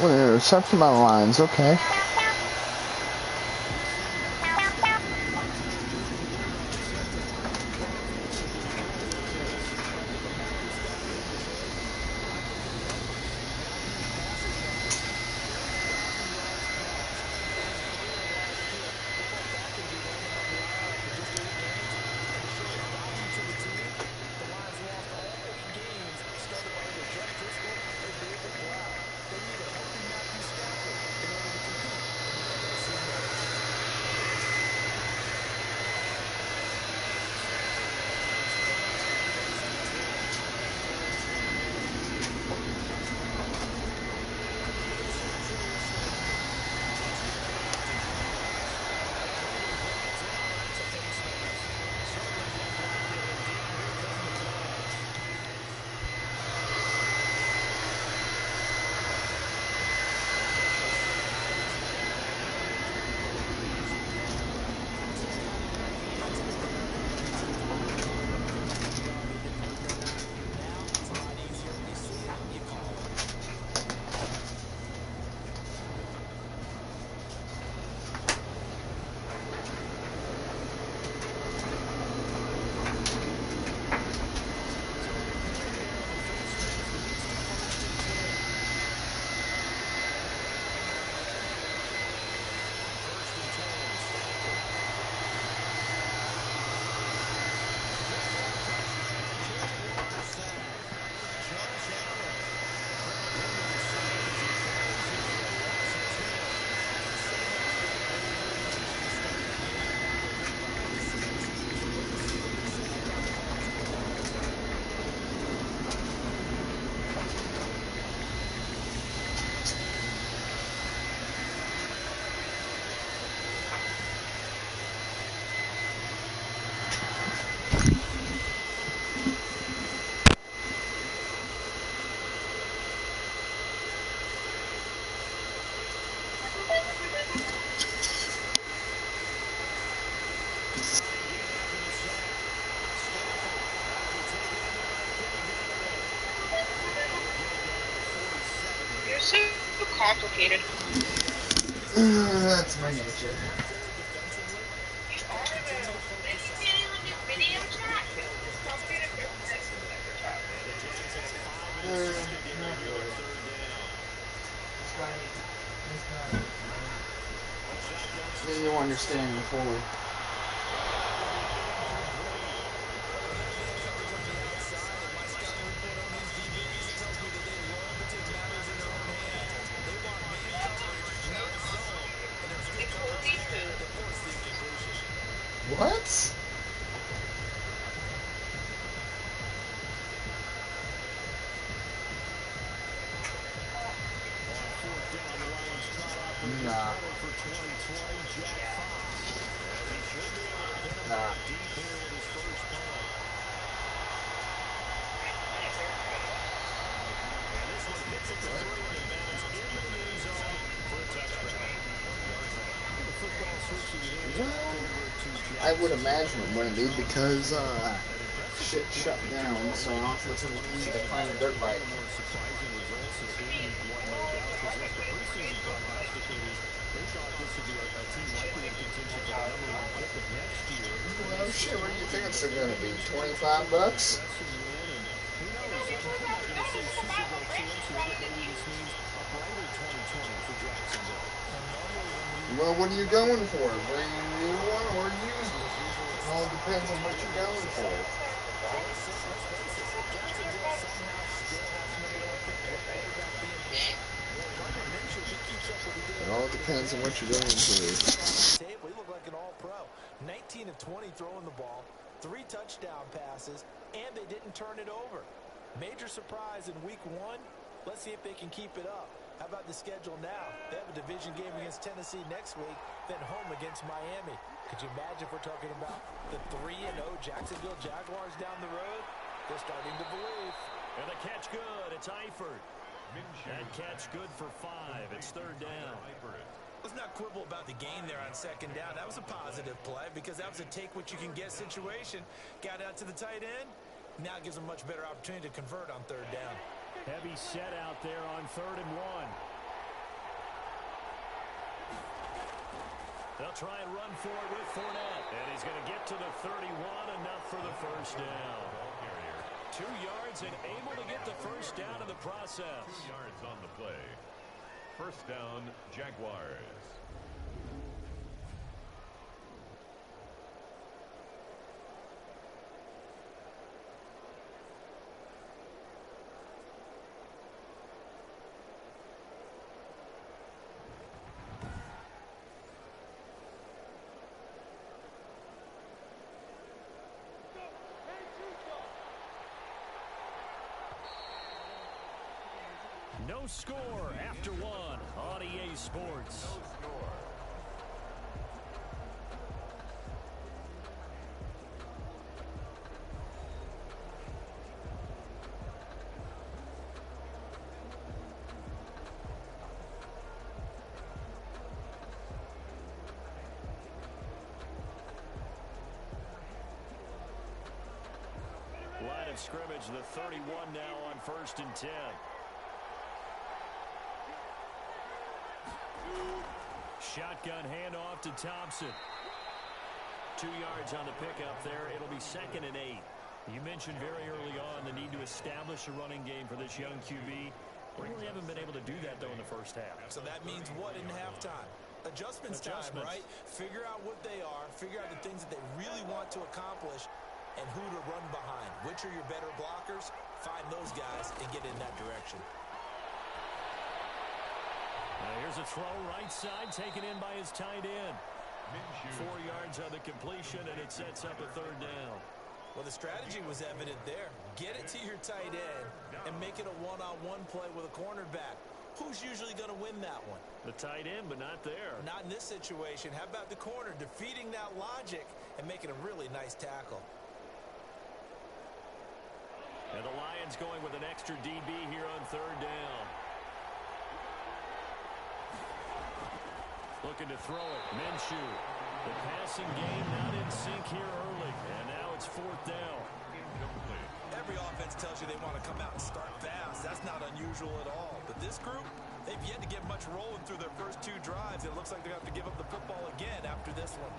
What an interception by the Lions, okay. You're so complicated. That's my nature. You are though. Then you can't even do video chat because it's complicated business every time. Not really. Then you'll understand me fully. What? Nah. Nah. Well, I would imagine it wouldn't be because shit shut down, so it's easy to find a dirt bike. Well, shit, what do you think it's gonna be? $25? Well, what are you going for? Brand new one or used one? It all depends on what you're going for. It all depends on what you're going for. He looked like an all-pro. 19 of 20 throwing the ball, 3 touchdown passes, and they didn't turn it over. Major surprise in week 1. Let's see if they can keep it up. How about the schedule now? They have a division game against Tennessee next week, then home against Miami. Could you imagine if we're talking about the 3-0 Jacksonville Jaguars down the road? They're starting to believe. And the catch good. It's Eifert. That catch good for 5. It's 3rd down. Let's not quibble about the gain there on 2nd down. That was a positive play because that was a take-what-you-can-get situation. Got out to the tight end. Now it gives them a much better opportunity to convert on 3rd down. Heavy set out there on 3rd and 1. They'll try and run for it with Fournette. And he's going to get to the 31, enough for the 1st down. 2 yards and able to get the 1st down in the process. 2 yards on the play. 1st down, Jaguars. No score after 1 on EA Sports. No score. Line of scrimmage, the 31 now on 1st and 10. Shotgun handoff to Thompson. 2 yards on the pickup there. It'll be 2nd and 8. You mentioned very early on the need to establish a running game for this young QB. They really haven't been able to do that, though, in the 1st half. So that means what in halftime? Adjustments time, right? Figure out what they are. Figure out the things that they really want to accomplish and who to run behind. Which are your better blockers? Find those guys and get in that direction. Here's a throw right side taken in by his tight end. 4 yards on the completion, and it sets up a 3rd down. Well, the strategy was evident there. Get it to your tight end and make it a one-on-one play with a cornerback. Who's usually going to win that one? The tight end, but not there. Not in this situation. How about the corner defeating that logic and making a really nice tackle? And the Lions going with an extra DB here on 3rd down. Looking to throw it. Minshew. The passing game not in sync here early. And now it's 4th down. Every offense tells you they want to come out and start fast. That's not unusual at all. But this group, they've yet to get much rolling through their first 2 drives. It looks like they're going to have to give up the football again after this one.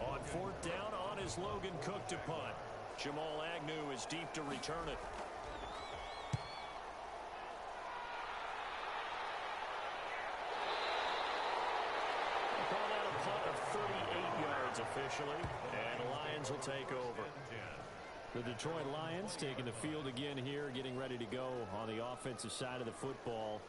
On 4th down, on is Logan Cook to punt. Jamal Agnew is deep to return it. Call that a punt of 38 yards officially. And the Lions Lions will take over. The Detroit Lions taking the field again here, getting ready to go on the offensive side of the football.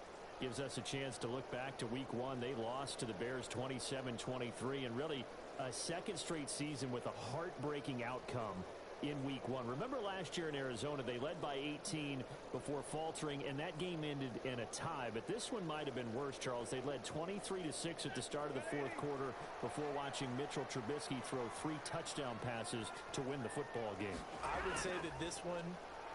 Gives us a chance to look back to week 1. They lost to the Bears 27-23, and really a second straight season with a heartbreaking outcome in week 1. Remember last year in Arizona, they led by 18 before faltering, and that game ended in a tie. But this one might have been worse, Charles. They led 23-6 at the start of the fourth quarter before watching Mitchell Trubisky throw 3 touchdown passes to win the football game. I would say that this one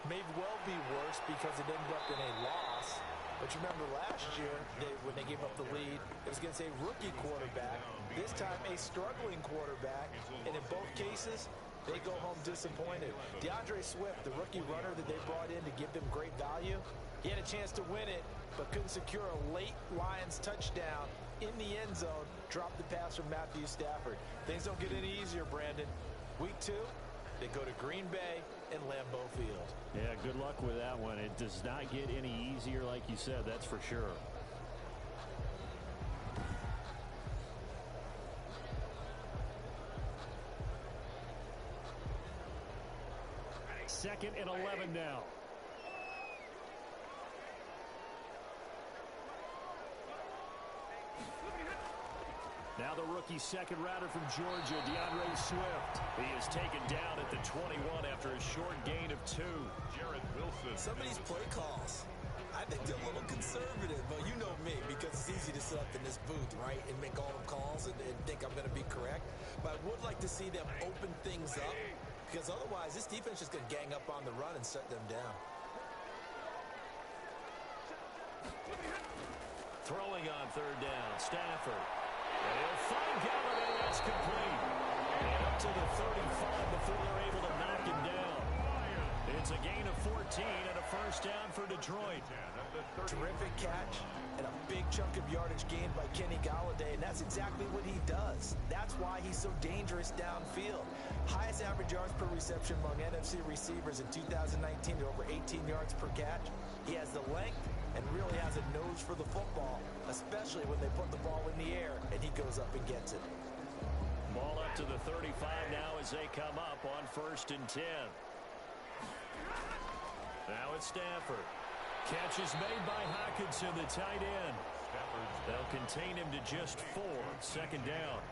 may well be worse because it ended up in a loss. But you remember last year, when they gave up the lead, it was against a rookie quarterback. This time, a struggling quarterback. And in both cases, they go home disappointed. DeAndre Swift, the rookie runner that they brought in to give them great value, he had a chance to win it, but couldn't secure a late Lions touchdown in the end zone. Dropped the pass from Matthew Stafford. Things don't get any easier, Brandon. Week 2, they go to Green Bay and Lambeau Field. Yeah, good luck with that one. It does not get any easier, like you said, that's for sure. Second and 11 now. Now the rookie second rounder from Georgia, DeAndre Swift. He is taken down at the 21 after a short gain of 2. Jared Wilson. Some of these play calls, I think they're a little conservative, but you know me, because it's easy to sit up in this booth, right, and make all the calls and think I'm going to be correct. But I would like to see them open things up, because otherwise this defense is going to gang up on the run and shut them down. Throwing on third down, Stafford. And he'll find Galladay. That's complete. And up to the 35 before they're able to knock him down. It's a gain of 14 and a first down for Detroit. Terrific catch and a big chunk of yardage gained by Kenny Galladay, and that's exactly what he does. That's why he's so dangerous downfield. Highest average yards per reception among NFC receivers in 2019 to over 18 yards per catch. He has the length and really has a nose for the football, especially when they put the ball in the air and he goes up and gets it. Ball up to the 35 now as they come up on 1st and 10. Now it's Stafford. Catch is made by Hockenson, the tight end. They'll contain him to just 4. Second down.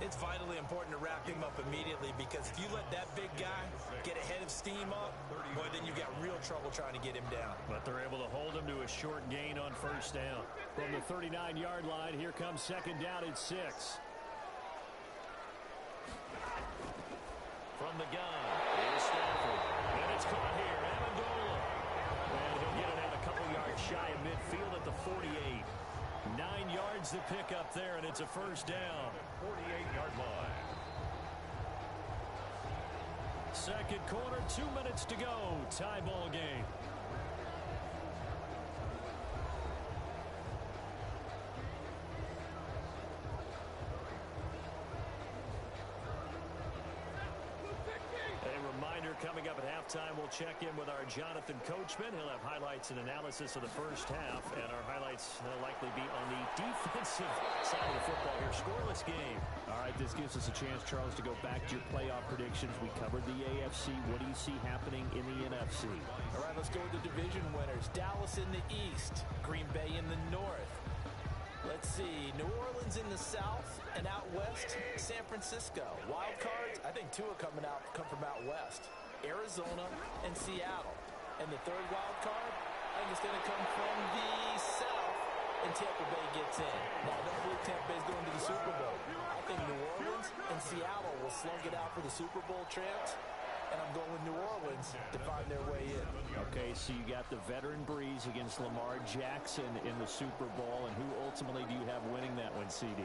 It's vitally important to wrap him up immediately, because if you let that big guy get a head of steam up, boy, then you've got real trouble trying to get him down. But they're able to hold him to a short gain on first down. From the 39-yard line, here comes second down at 6. From the gun, here's Stafford. And it's caught here, Amendola. And he'll get it out a couple yards shy of midfield at the 48. 9 yards to pick up there, and it's a first down. 48-yard line. Second quarter, 2 minutes to go. Tie ball game. Coming up at halftime, we'll check in with our Jonathan Coachman. He'll have highlights and analysis of the first half, and our highlights will likely be on the defensive side of the football here. Scoreless game. All right, this gives us a chance, Charles, to go back to your playoff predictions. We covered the AFC. What do you see happening in the NFC? All right, let's go with the division winners. Dallas in the East, Green Bay in the North. Let's see, New Orleans in the South, and out West, San Francisco. Wild cards, I think 2 are come from out West. Arizona and Seattle. And the third wild card, I think it's going to come from the South, and Tampa Bay gets in. Now, I don't believe Tampa Bay's going to the Super Bowl. I think New Orleans and Seattle will slug it out for the Super Bowl champs. And I'm going with New Orleans to find their way in. Okay, so you got the veteran Breeze against Lamar Jackson in the Super Bowl. And who ultimately do you have winning that one, CD?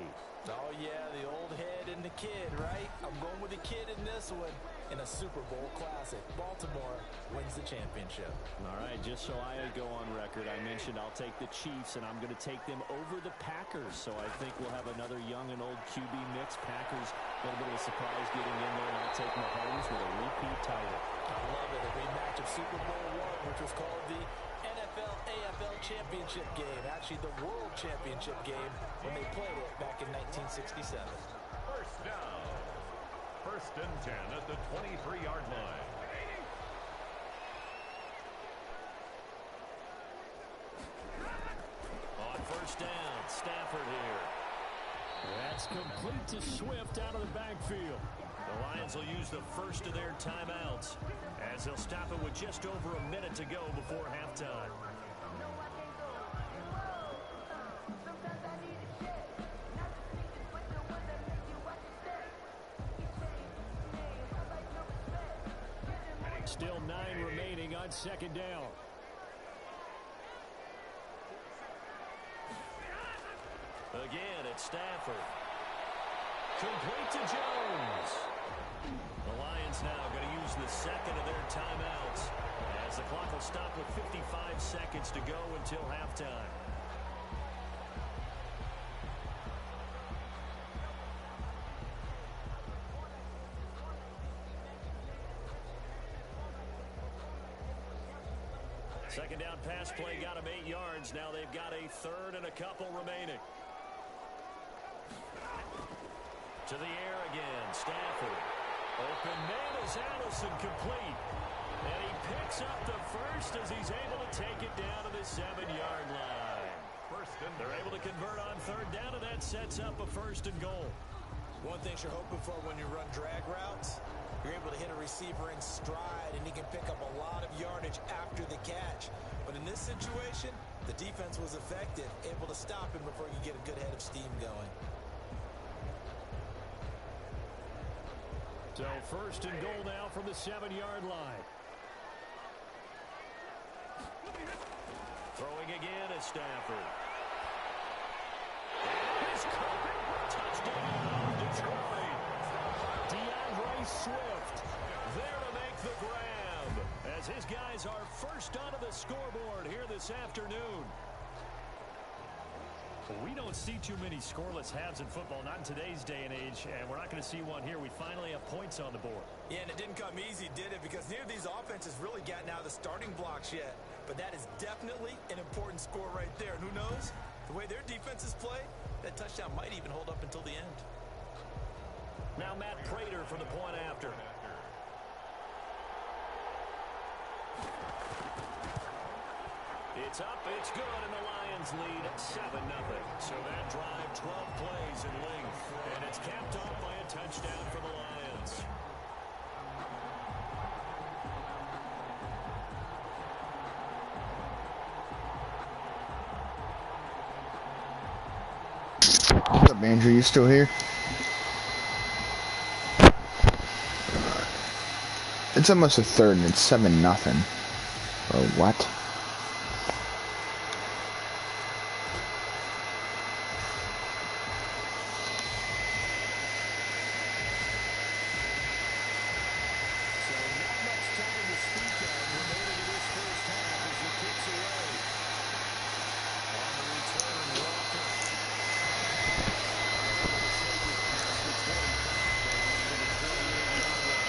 Oh, yeah, the old head and the kid, right? I'm going with the kid in this one in a Super Bowl classic. Baltimore wins the championship. All right, just so I go on record, I mentioned I'll take the Chiefs, and I'm going to take them over the Packers. So I think we'll have another young and old QB mix. Packers, a little bit of a surprise getting in there, and I'll take Mahomes with a repeat title. I love it. A rematch of Super Bowl I, which was called the NFL-AFL Championship game. Actually, the World Championship game when they played it back in 1967. First First and 10 at the 23-yard line. On first down, Stafford here. That's complete to Swift out of the backfield. The Lions will use the first of their timeouts as they'll stop it with just over a minute to go before halftime. Still 9 remaining on second down. Again, it's Stafford. Complete to Jones. The Lions now going to use the second of their timeouts as the clock will stop with 55 seconds to go until halftime. Second down pass play got him 8 yards. Now they've got a third and a couple remaining. To the air again, Stafford. Open man is Allison, complete. And he picks up the first as he's able to take it down to the 7-yard line. They're able to convert on third down, and that sets up a first and goal. One thing you're hoping for when you run drag routes, you're able to hit a receiver in stride, and he can pick up a lot of yardage after the catch. But in this situation, the defense was effective, able to stop him before you get a good head of steam going. So first and goal now from the 7-yard line. Throwing again is Stafford. He's caught. Touchdown, Detroit. DeAndre Swift there to make the grab as his guys are first onto the scoreboard here this afternoon. We don't see too many scoreless halves in football, not in today's day and age, and we're not going to see one here. We finally have points on the board. Yeah, and it didn't come easy, did it? Because neither of these offenses really gotten out of the starting blocks yet. But that is definitely an important score right there. And who knows? The way their defenses play, that touchdown might even hold up until the end. Now Matt Prater for the point after. It's up, it's good, and the Lions lead 7-0. So that drive, 12 plays in length, and it's capped off by a touchdown for the Lions. What's up, Andrew? You still here? It's almost a third, and it's 7-0. Or what?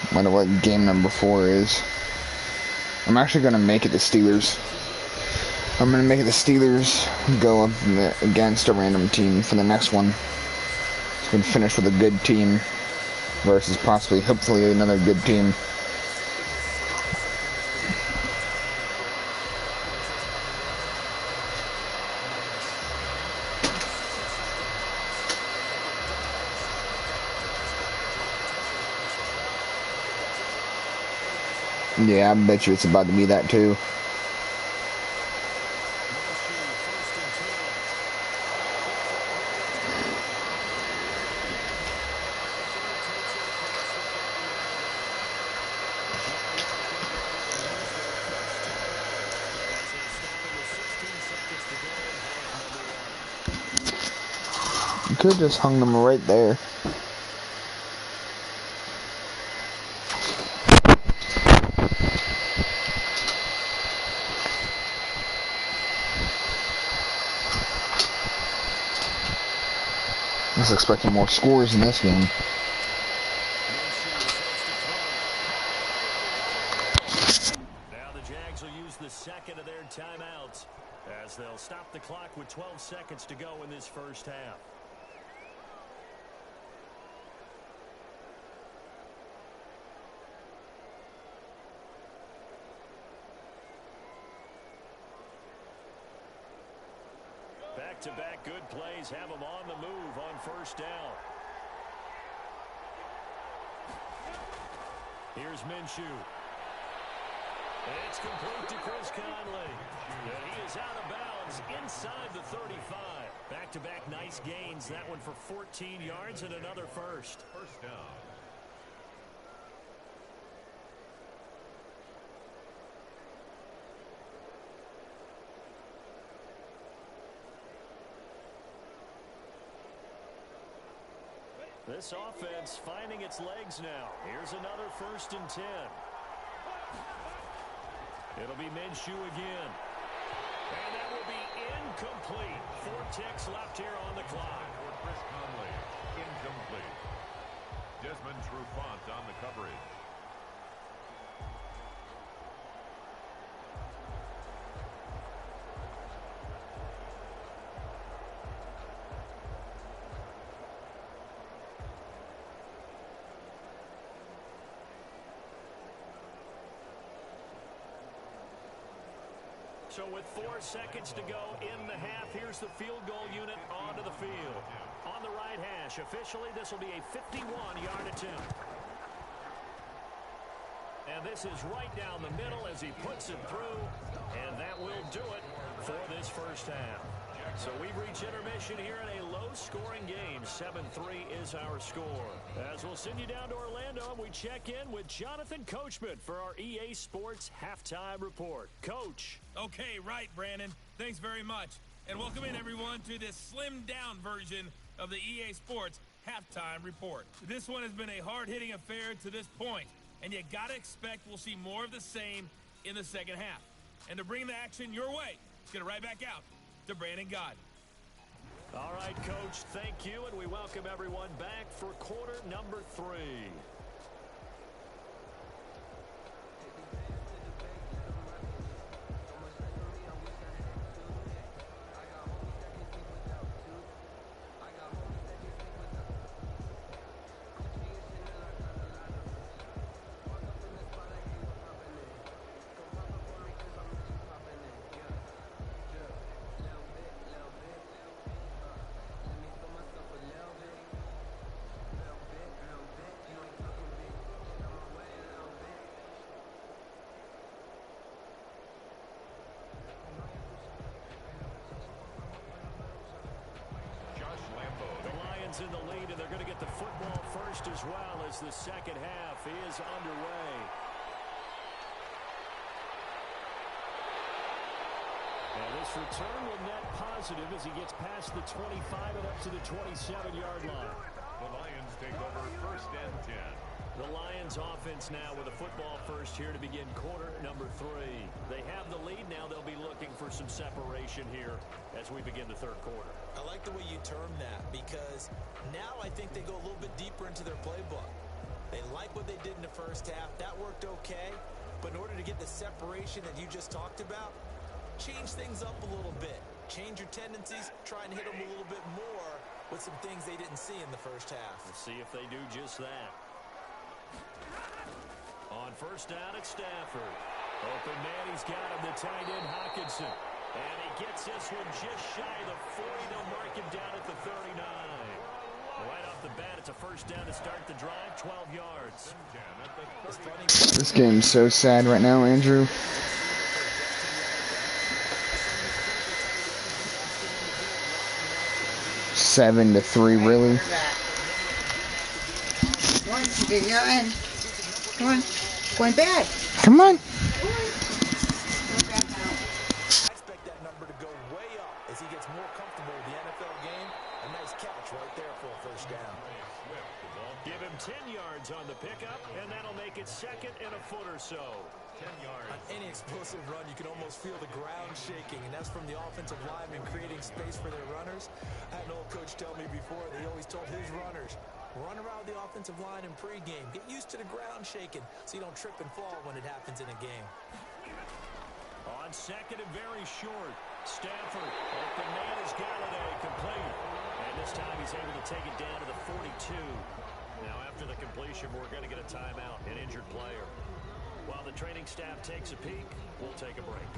I wonder what game number 4 is. I'm actually going to make it the Steelers. I'm going to make it the Steelers go up against a random team for the next one. So we can finish with a good team versus possibly, hopefully, another good team. Yeah, I bet you it's about to be that too. You could have just hung them right there. I was expecting more scores in this game. Now the Jags will use the second of their timeouts as they'll stop the clock with 12 seconds to go in this first half. Back-to-back good plays have them on the move on first down. Here's Minshew. It's complete to Chris Conley. And he is out of bounds inside the 35. Back-to-back nice gains. That one for 14 yards and another first. First down. This offense finding its legs now. Here's another 1st and 10. It'll be Minshew again. And that will be incomplete. 4 ticks left here on the clock. For Chris Conley, incomplete. Desmond Trufant on the coverage. So with 4 seconds to go in the half, here's the field goal unit onto the field. On the right hash, officially this will be a 51-yard attempt. And this is right down the middle as he puts it through. And that will do it for this first half. So we've reached intermission here in a low-scoring game. 7-3 is our score. As we'll send you down to Orlando, and we check in with Jonathan Coachman for our EA Sports Halftime Report. Coach. Okay, right, Brandon. Thanks very much. And welcome in, everyone, to this slimmed-down version of the EA Sports Halftime Report. This one has been a hard-hitting affair to this point, and you got to expect we'll see more of the same in the second half. And to bring the action your way, let's get it right back out to Brandon God. All right, Coach, thank you, and we welcome everyone back for quarter number 3. In the lead, and they're going to get the football first as well as the second half is underway. And this return will net positive as he gets past the 25 and up to the 27-yard line. The Lions take over 1st and 10. The Lions offense now with a football first here to begin quarter number 3. They have the lead now. They'll be looking for some separation here as we begin the third quarter. I like the way you term that because now I think they go a little bit deeper into their playbook. They like what they did in the first half. That worked okay. But in order to get the separation that you just talked about, change things up a little bit. Change your tendencies. Try and hit them a little bit more with some things they didn't see in the first half. Let's see if they do just that. On first down at Stafford. Open man, he's got him, the tight end Hawkinson. And he gets this one just shy of the 40. They'll mark him down at the 39. Right off the bat, it's a first down to start the drive, 12 yards. This game's so sad right now, Andrew. Seven to 3, really. Come on, you're in. Come on, going back. Come on. Give him 10 yards on the pickup, and that'll make it second and a foot or so. 10 yards. On any explosive run, you can almost feel the ground shaking, and that's from the offensive linemen creating space for their runners. I had an old coach tell me before, that he always told his runners, run around the offensive line in pregame. Get used to the ground shaking so you don't trip and fall when it happens in a game. On second and very short, Stafford, open man is Galladay, complete. And this time he's able to take it down to the 42. Now after the completion, we're going to get a timeout, an injured player. While the training staff takes a peek, we'll take a break.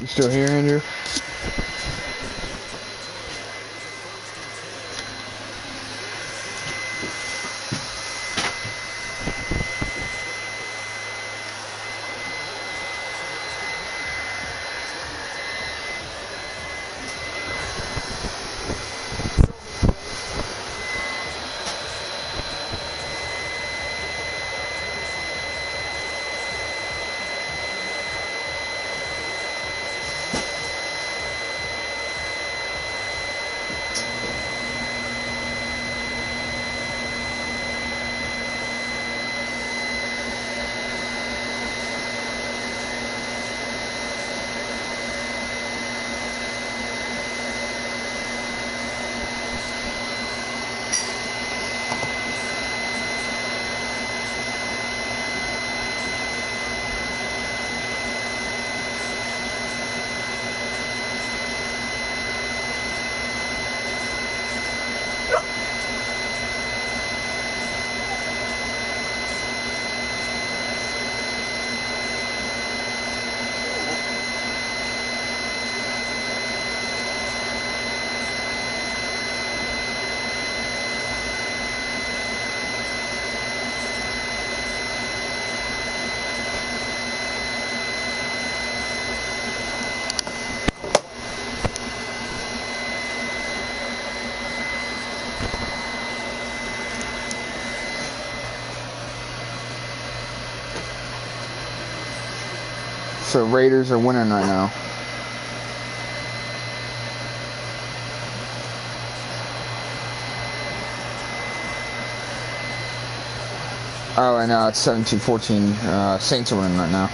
still here, Andrew? So Raiders are winning right now. Oh, I know, it's 17-14. Saints are winning right now.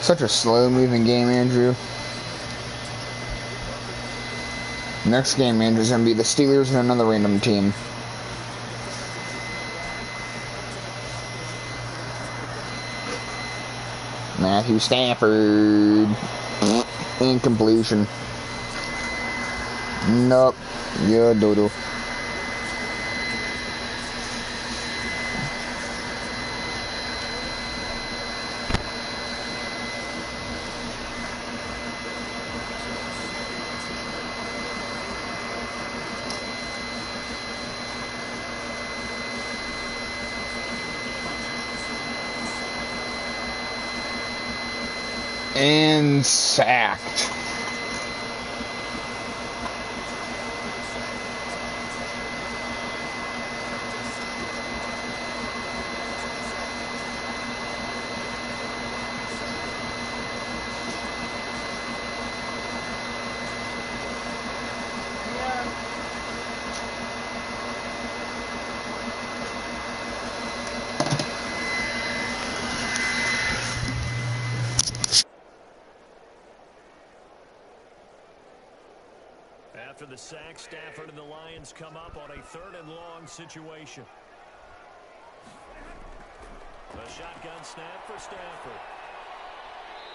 Such a slow-moving game, Andrew. Next game, Andrew, is going to be the Steelers and another random team. Matthew Stafford. Incompletion. Nope. Yeah, dodo. And sacked. After the sack, Stafford and the Lions come up on a 3rd and long situation. A shotgun snap for Stafford.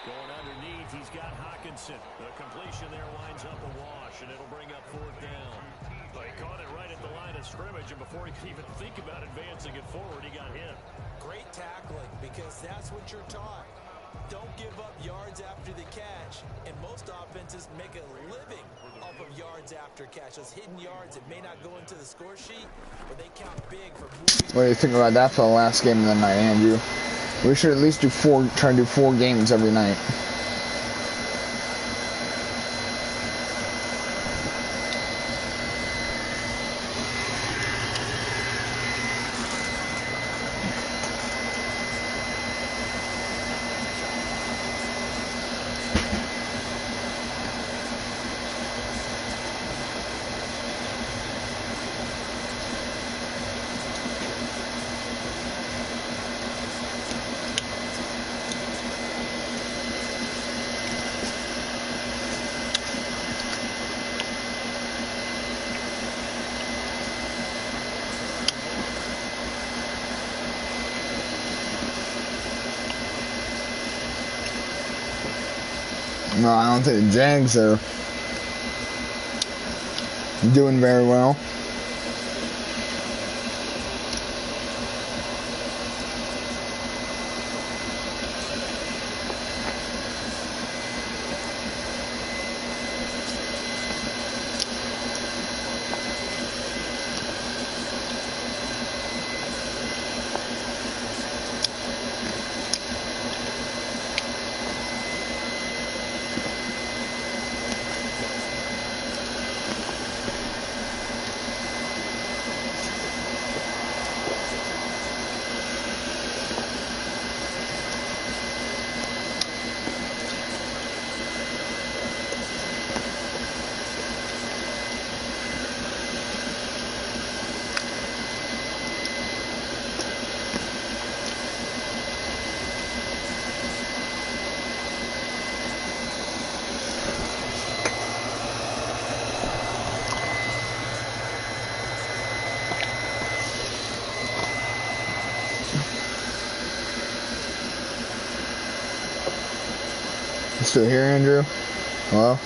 Going underneath, he's got Hawkinson. The completion there winds up a wash, and it'll bring up 4th down. But he caught it right at the line of scrimmage, and before he could even think about advancing it forward, he got hit. Great tackling, because that's what you're taught. Don't give up yards after the catch, and most offenses make a living off of yards after catch. Those hidden yards that may not go into the score sheet, but they count big for moving. What do you think about that for the last game of the night, Andrew? We should at least do try to do 4 games every night. No, I don't think the Jags are doing very well. still here, Andrew? Hello?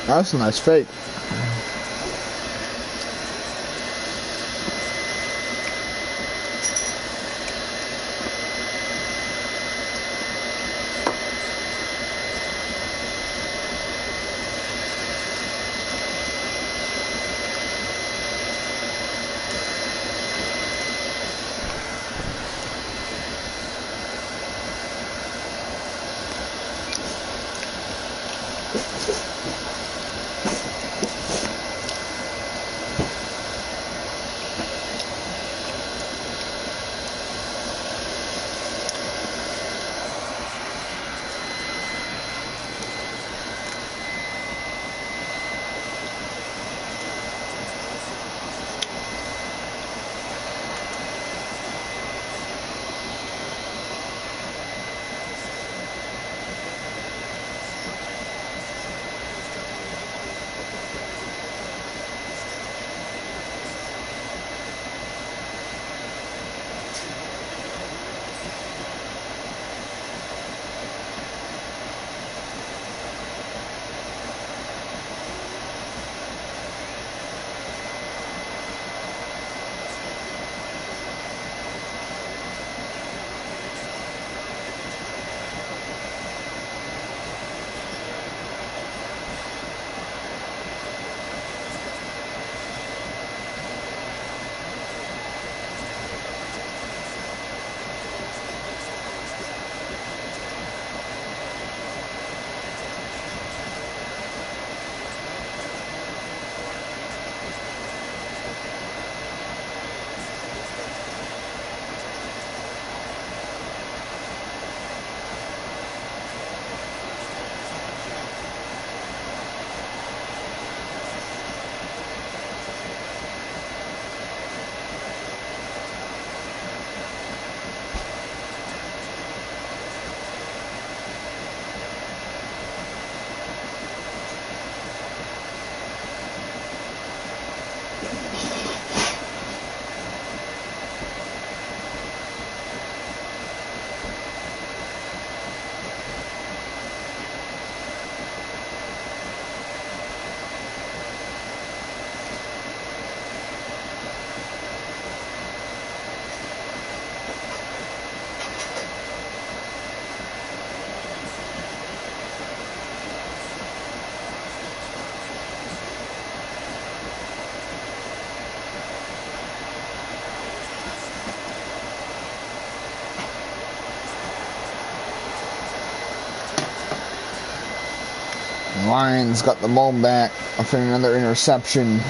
That's a nice fake. Lions got the ball back after another interception.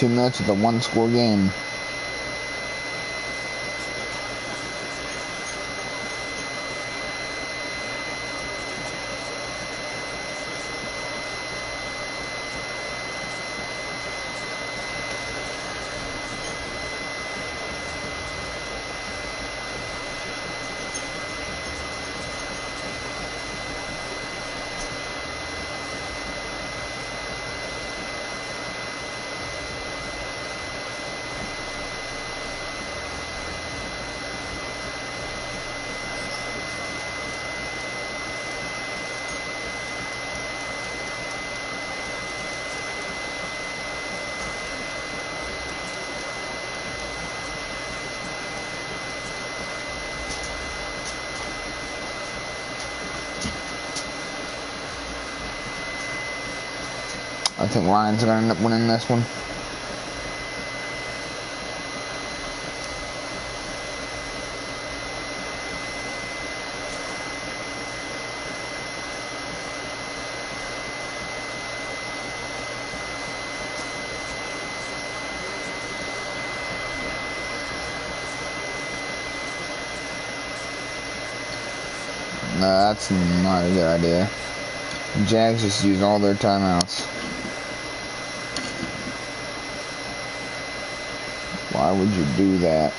2 minutes with a 1-score game. I think Lions are going to end up winning this one. No, that's not a good idea. Jags just use all their timeouts. Why would you do that?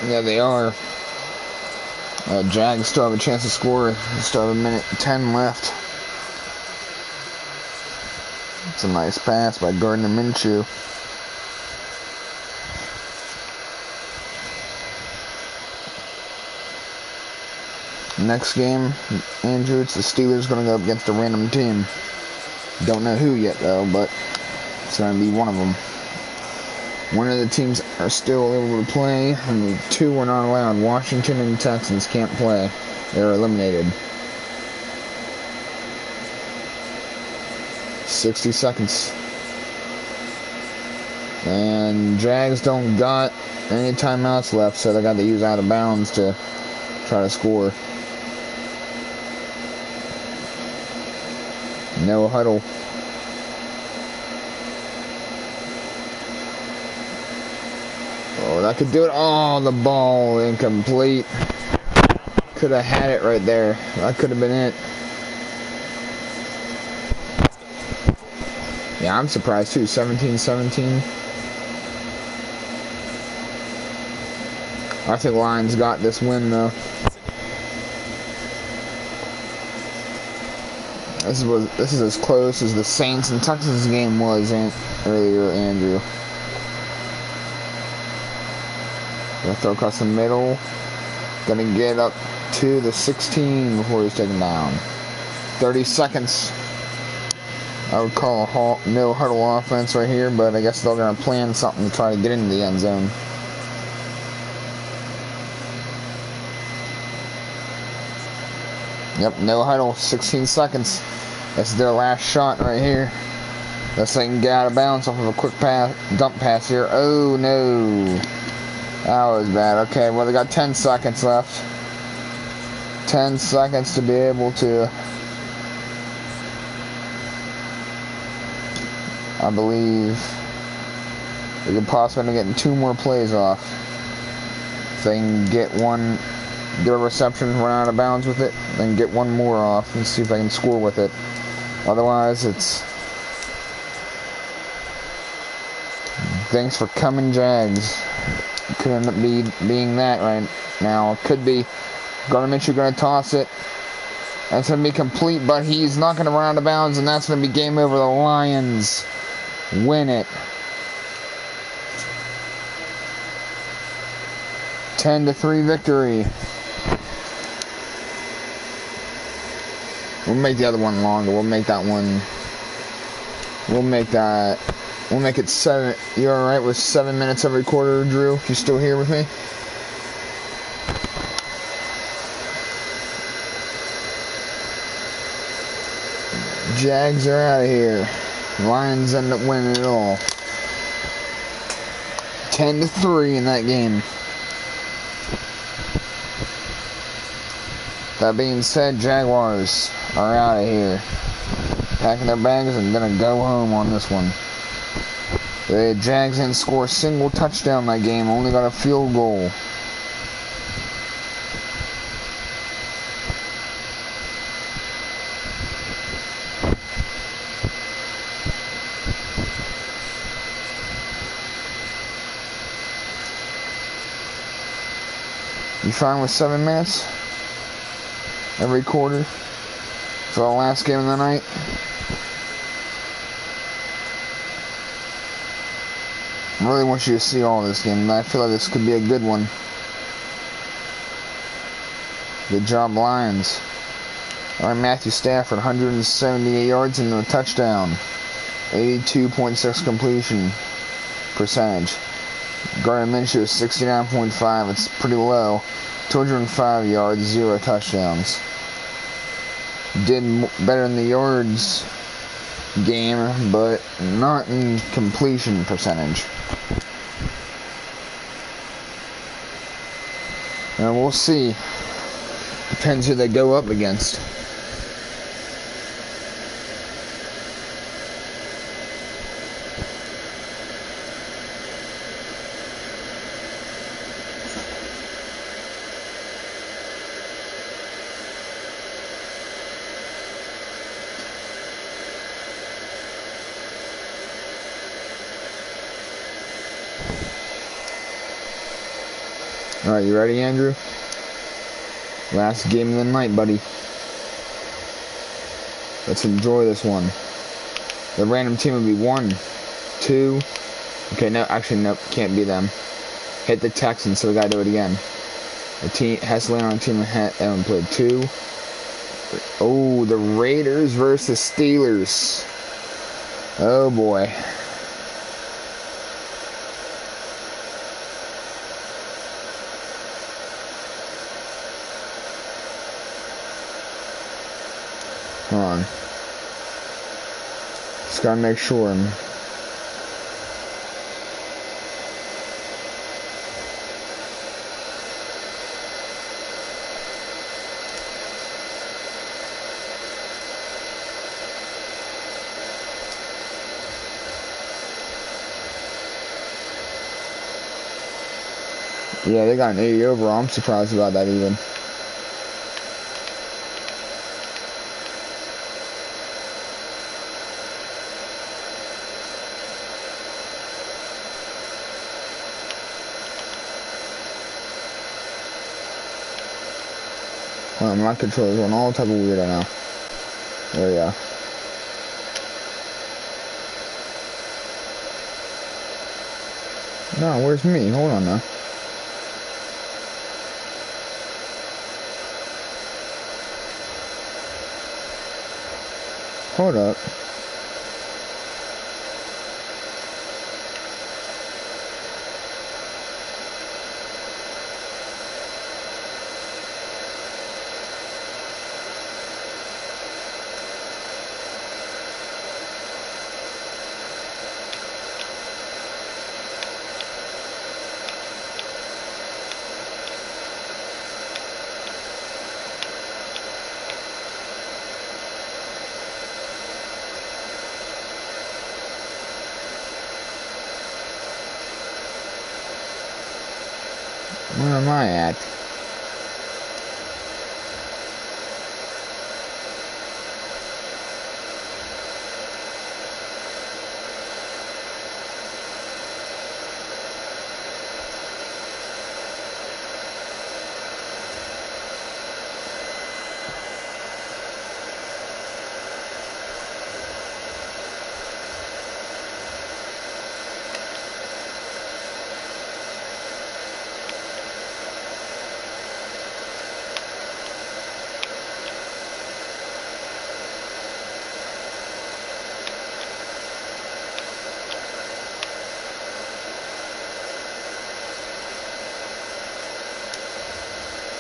Yeah, they are. Jags still have a chance to score. Still have a minute 10 left. It's a nice pass by Gardner Minshew. Next game, Andrew, it's the Steelers going to go up against a random team. Don't know who yet, though, but it's going to be one of them. One of the teams are still able to play, and the 2 are not allowed. Washington and Texans can't play. They're eliminated. 60 seconds. And Jags don't got any timeouts left, so they got to use out of bounds to try to score. No huddle. Oh, that could do it. Oh, the ball incomplete. Could have had it right there. That could have been it. Yeah, I'm surprised too. 17-17. I think Lions got this win though. This is as close as the Saints and Texans game was earlier, Andrew. Gonna throw across the middle. Gonna get up to the 16 before he's taken down. 30 seconds. I would call a no huddle offense right here, but I guess they're gonna plan something to try to get into the end zone. Yep, no huddle, 16 seconds. That's their last shot right here. Let's see if they can get out of bounds off of a quick dump pass here. Oh no. That was bad. Okay, well they got 10 seconds left. 10 seconds to be able to, I believe, they could possibly get 2 more plays off. If they can get a reception, run out of bounds with it, then get 1 more off and see if they can score with it. Otherwise, it's thanks for coming, Jags. It could end up being that right now. It could be. Gardner Minshew going to toss it. That's going to be complete, but he's not going to run out of bounds, and that's going to be game over. The Lions win it. 10-3 victory. We'll make the other one longer. We'll make that one. We'll make it 7. You alright with 7 minutes every quarter, Drew? If you're still here with me? Jags are out of here. Lions end up winning it all. 10-3 in that game. That being said, Jaguars are out of here. Packing their bags and gonna go home on this one. The Jags didn't score a single touchdown that game, only got a field goal. You fine with 7 minutes? Every quarter? For the last game of the night? I really want you to see all this game. I feel like this could be a good one. Good job, Lions. Alright, Matthew Stafford, 178 yards and a touchdown. 82.6 completion percentage. Gardner Minshew is 69.5. It's pretty low. 205 yards, 0 touchdowns. Did better in the yards game, but not in completion percentage. And we'll see. Depends who they go up against. Alright, you ready, Andrew? Last game of the night, buddy. Let's enjoy this one. The random team will be 1, 2. Okay, no, actually, nope, can't be them. Hit the Texans, so we gotta do it again. The team has to land on a team that haven't played 2. Oh, the Raiders versus Steelers. Oh boy. Hold on. Just gotta make sure. Yeah, they got an 80 overall. I'm surprised about that even. Well, my controller's going all type of weird right now. There we go. No, where's me? Hold on now. Hold up. Where am I at?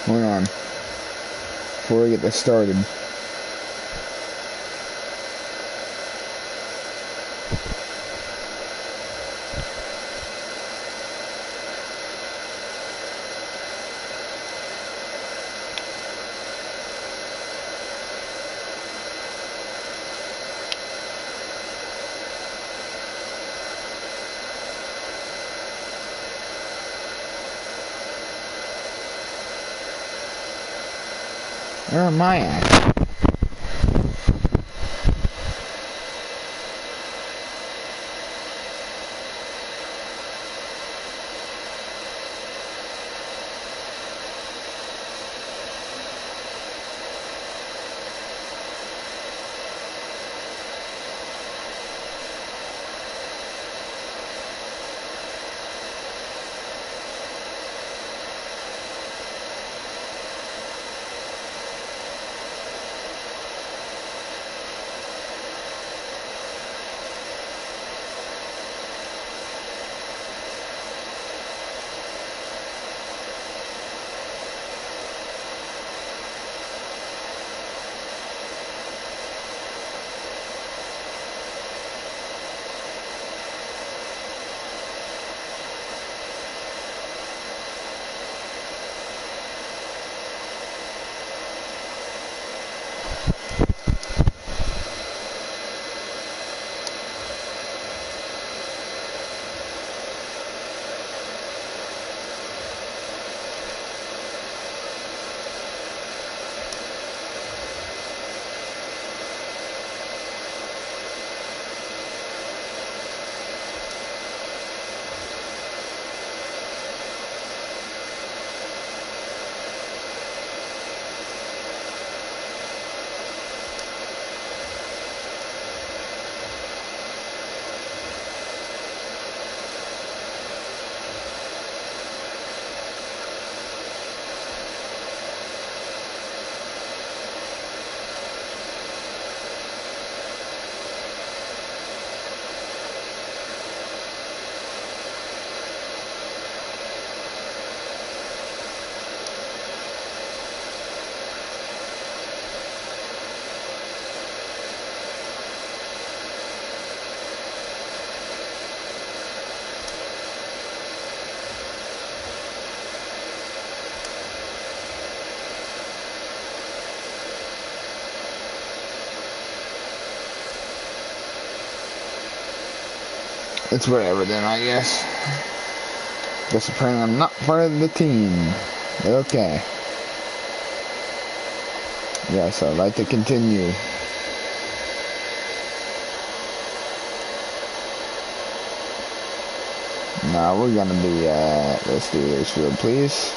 Hold on. Before we get this started. Where am I at? It's whatever then, I guess. Just apparently I'm not part of the team. Okay. Yes, I'd like to continue. Now we're gonna be let's do this field, please.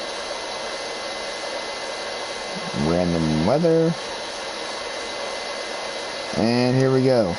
Random some weather. And here we go.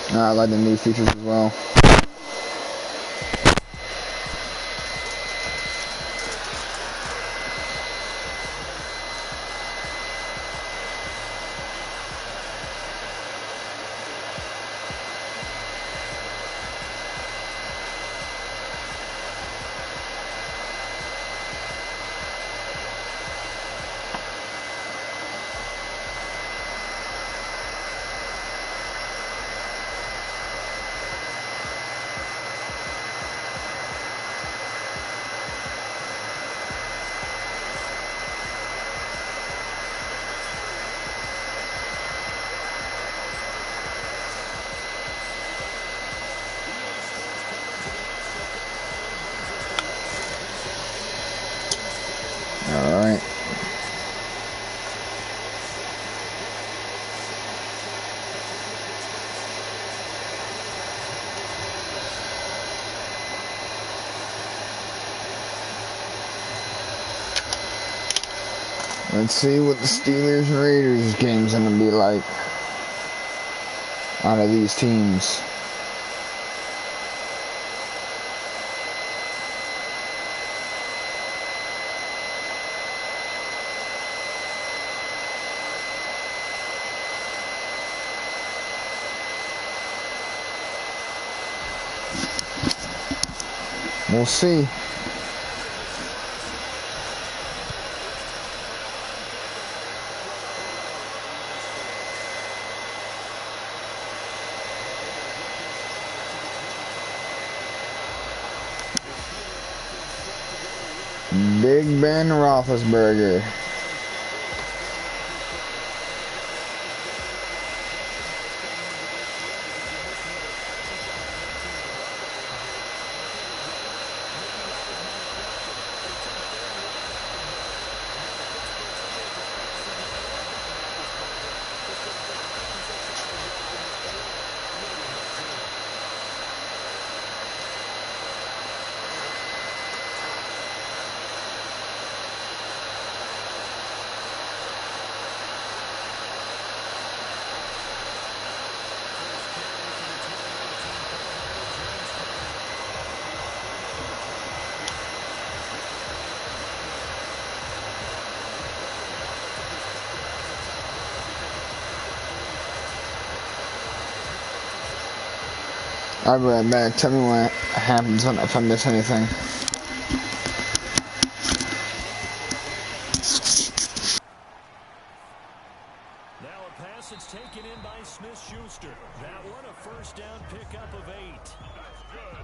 I like the new features as well. Alright. Let's see what the Steelers and Raiders game's gonna be like out of these teams. We'll see. Big Ben Roethlisberger. I'll be right back. Tell me what happens if I miss anything. Now a pass that's taken in by Smith-Schuster. That one a first down pickup of 8. That's good.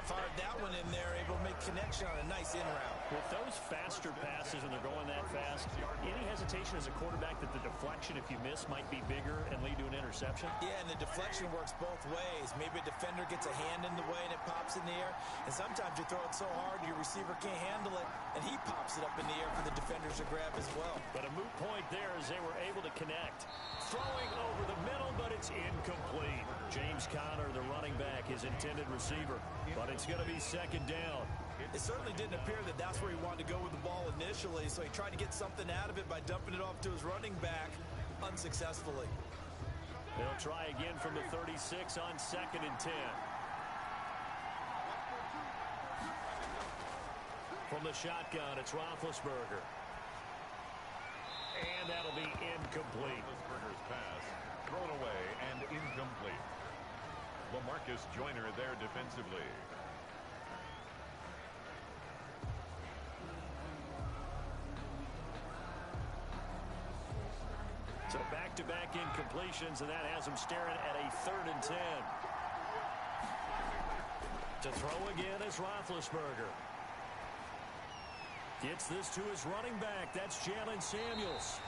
Fired that one in there, able to make connection on a nice in route. With those faster passes and they're going that fast, any hesitation as a quarterback that the deflection, if you miss, might be bigger and lead to an interception? Yeah, and the deflection works both ways. Maybe a defender gets a hand in the way and it pops in the air. And sometimes you throw it so hard your receiver can't handle it, and he pops it up in the air for the defenders to grab as well. But a moot point there as they were able to connect. Throwing over the middle, but it's incomplete. James Conner, the running back, his intended receiver. But it's going to be second down. It certainly didn't appear that that's where he wanted to go with the ball initially, so he tried to get something out of it by dumping it off to his running back unsuccessfully. They'll try again from the 36 on 2nd and 10. From the shotgun, it's Roethlisberger. And that'll be incomplete. Roethlisberger's pass thrown away and incomplete. LaMarcus Joyner there defensively. So back-to-back incompletions, and that has him staring at a 3rd and 10. To throw again is Roethlisberger. Gets this to his running back. That's Jalen Samuels.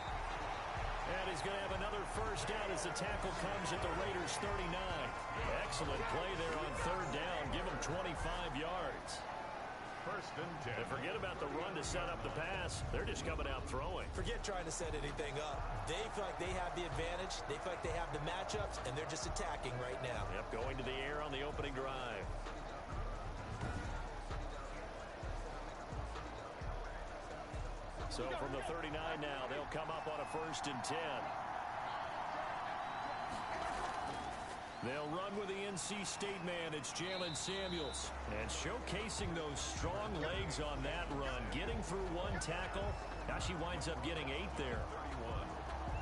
And he's going to have another first down as the tackle comes at the Raiders' 39. Excellent play there on third down. Give him 25 yards. First and 10. And forget about the run to set up the pass. They're just coming out throwing. Forget trying to set anything up. They feel like they have the advantage. They feel like they have the matchups, and they're just attacking right now. Yep, going to the air on the opening drive. So from the 39 now, they'll come up on a first and 10. They'll run with the NC State man. It's Jalen Samuels. And showcasing those strong legs on that run. Getting through one tackle. Now she winds up getting 8 there.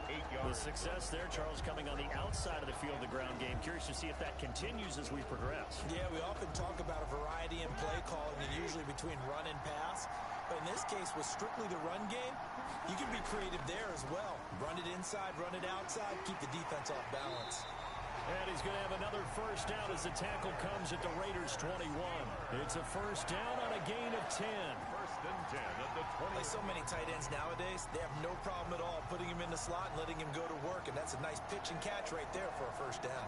8 The yards. success there, Charles, coming on the outside of the field, the ground game. Curious to see if that continues as we progress. Yeah, we often talk about a variety in play calling, and usually between run and pass. But in this case, with strictly the run game, you can be creative there as well. Run it inside, run it outside, keep the defense off balance. And he's going to have another first down as the tackle comes at the Raiders' 21. It's a first down on a gain of 10. First and 10 at the 20. Like so many tight ends nowadays, they have no problem at all putting him in the slot and letting him go to work. And that's a nice pitch and catch right there for a first down.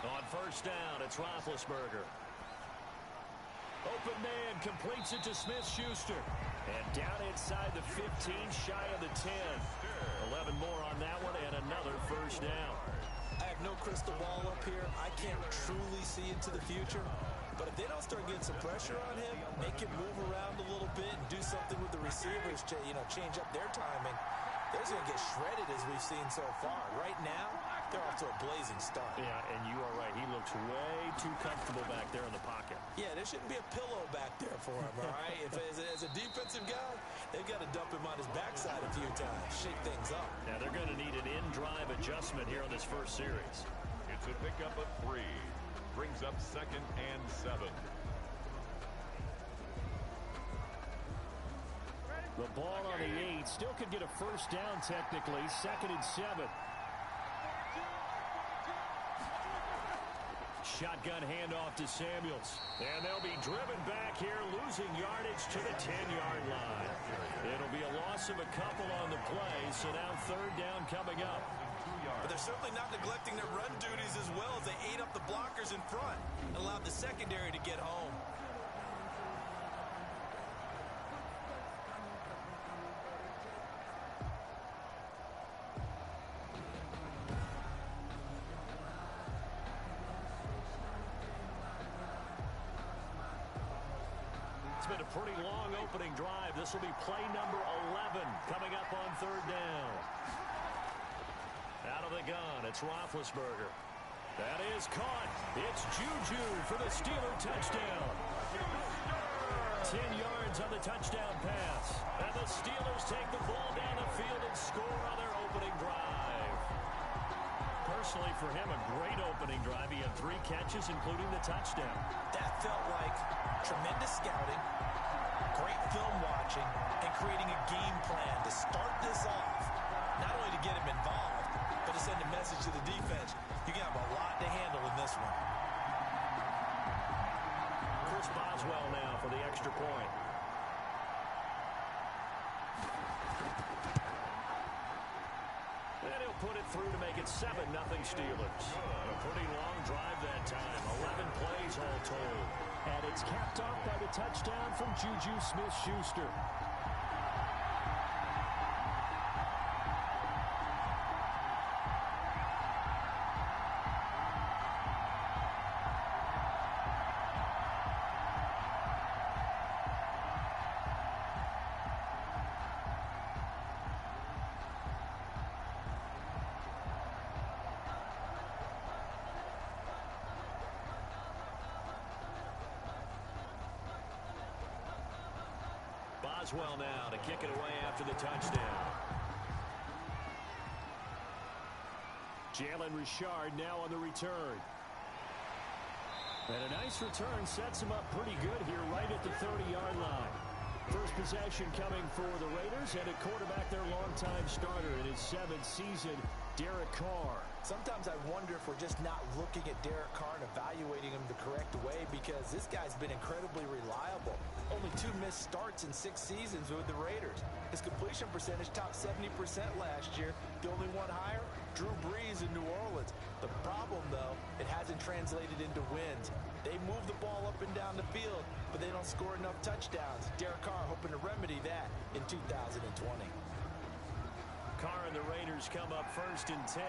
On first down, it's Roethlisberger. Open man completes it to Smith-Schuster. And down inside the 15, shy of the 10. 11 more on that one and another first down. I have no crystal ball up here. I can't truly see into the future. But if they don't start getting some pressure on him, make him move around a little bit and do something with the receivers to, change up their timing, they're going to get shredded as we've seen so far. Right now, they're off to a blazing start. Yeah, and you are right. He looks way too comfortable back there in the pocket. Yeah, there shouldn't be a pillow back there for him, all right? As a defensive guy, they've got to dump him on his backside a few times, shake things up. Now, they're going to need an in-drive adjustment here on this first series. It's a pickup of 3. Brings up 2nd and 7. The ball on the 8. Still could get a first down technically. 2nd and 7. Shotgun handoff to Samuels. And they'll be driven back here, losing yardage to the 10-yard line. It'll be a loss of a couple on the play, so now third down coming up. But they're certainly not neglecting their run duties as well as they ate up the blockers in front and allowed the secondary to get home. It's been a pretty long opening drive. This will be play number 11 coming up on third down. Out of the gun, it's Roethlisberger. That is caught. It's Juju for the Steeler touchdown. 10 yards on the touchdown pass. And the Steelers take the ball down the field and score on their opening drive. Personally, for him, a great opening drive. He had 3 catches, including the touchdown. That felt like tremendous scouting, great film watching, and creating a game plan to start this off. Not only to get him involved, but to send a message to the defense. You can have a lot to handle in this one. Chris Boswell now for the extra point. And he'll put it through to make it 7-0 Steelers. A pretty long drive that time. 11 plays all told. And it's capped off by the touchdown from Juju Smith-Schuster. Boswell now to kick it away after the touchdown. Jalen Richard now on the return. And a nice return sets him up pretty good here right at the 30-yard line. First possession coming for the Raiders, and at quarterback their longtime starter in his 7th season Derek Carr. Sometimes I wonder if we're just not looking at Derek Carr and evaluating him the correct way, because this guy's been incredibly reliable. Only 2 missed starts in 6 seasons with the Raiders. His completion percentage topped 70% last year. The only one higher, Drew Brees in New Orleans. The problem, though, it hasn't translated into wins. They move the ball up and down the field, but they don't score enough touchdowns. Derek Carr hoping to remedy that in 2020. Carr and the Raiders come up 1st and 10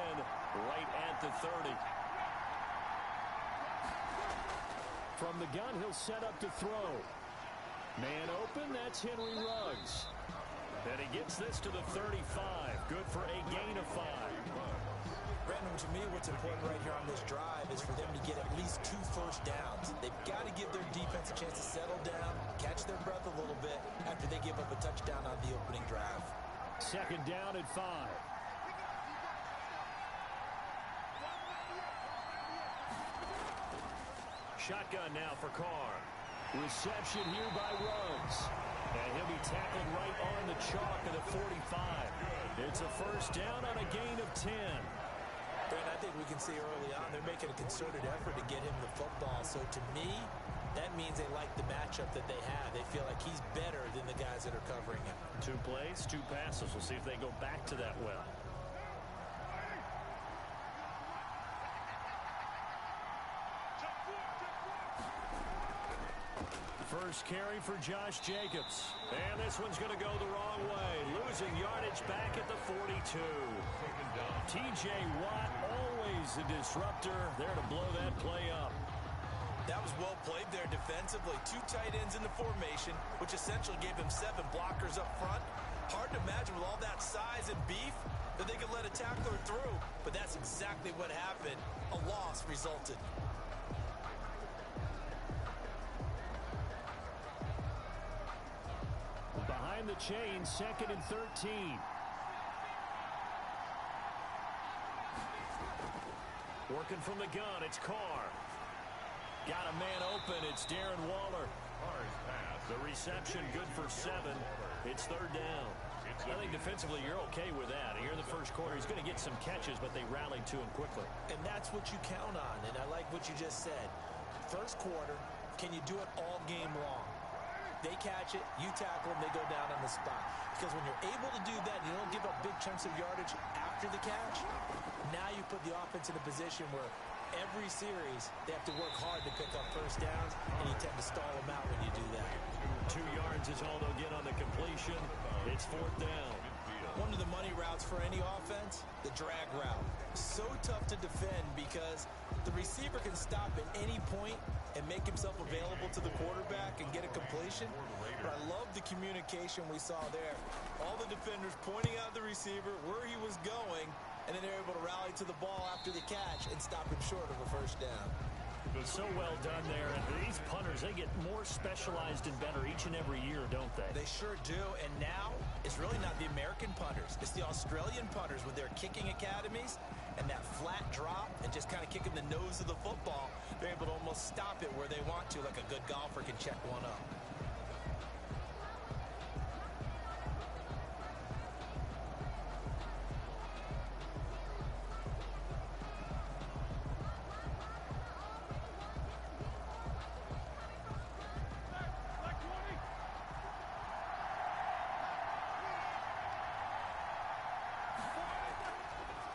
right at the 30. From the gun, he'll set up to throw. Man open, that's Henry Ruggs. And he gets this to the 35. Good for a gain of 5. Brandon, to me, what's important right here on this drive is for them to get at least 2 first downs. They've got to give their defense a chance to settle down, catch their breath a little bit after they give up a touchdown on the opening drive. 2nd down at 5. Shotgun now for Carr. Reception here by Ruggs. And he'll be tackled right on the chalk of the 45. It's a first down on a gain of 10. Brandon, I think we can see early on they're making a concerted effort to get him the football. So to me, that means they like the matchup that they have. They feel like he's better than the guys that are covering him. 2 plays, 2 passes. We'll see if they go back to that well. First carry for Josh Jacobs. And this one's going to go the wrong way. Losing yardage back at the 42. T.J. Watt, always a disruptor, there to blow that play up. That was well played there defensively. 2 tight ends in the formation, which essentially gave him 7 blockers up front. Hard to imagine with all that size and beef that they could let a tackler through, but that's exactly what happened. A loss resulted. Behind the chain, 2nd and 13. Working from the gun, it's Carr. Got a man open, it's Darren Waller. Carr's pass. The reception good for 7. It's 3rd down. I think defensively you're okay with that. Here in the first quarter, he's going to get some catches, but they rallied to him quickly. And that's what you count on, and I like what you just said. First quarter, can you do it all game long? They catch it, you tackle them, they go down on the spot. Because when you're able to do that, you don't give up big chunks of yardage after the catch. Now you put the offense in a position where every series they have to work hard to pick up first downs, and you tend to stall them out when you do that. 2 yards is all they'll get on the completion. It's 4th down. One of the money routes for any offense, the drag route. So tough to defend because the receiver can stop at any point and make himself available to the quarterback and get a completion. But I love the communication we saw there. All the defenders pointing out the receiver, where he was going, and then they're able to rally to the ball after the catch and stop him short of a first down. So well done there. And these punters, they get more specialized and better each and every year, don't they? They sure do. And now it's really not the American punters. It's the Australian punters with their kicking academies and that flat drop and just kind of kicking the nose of the football. They're able to almost stop it where they want to, like a good golfer can check one up.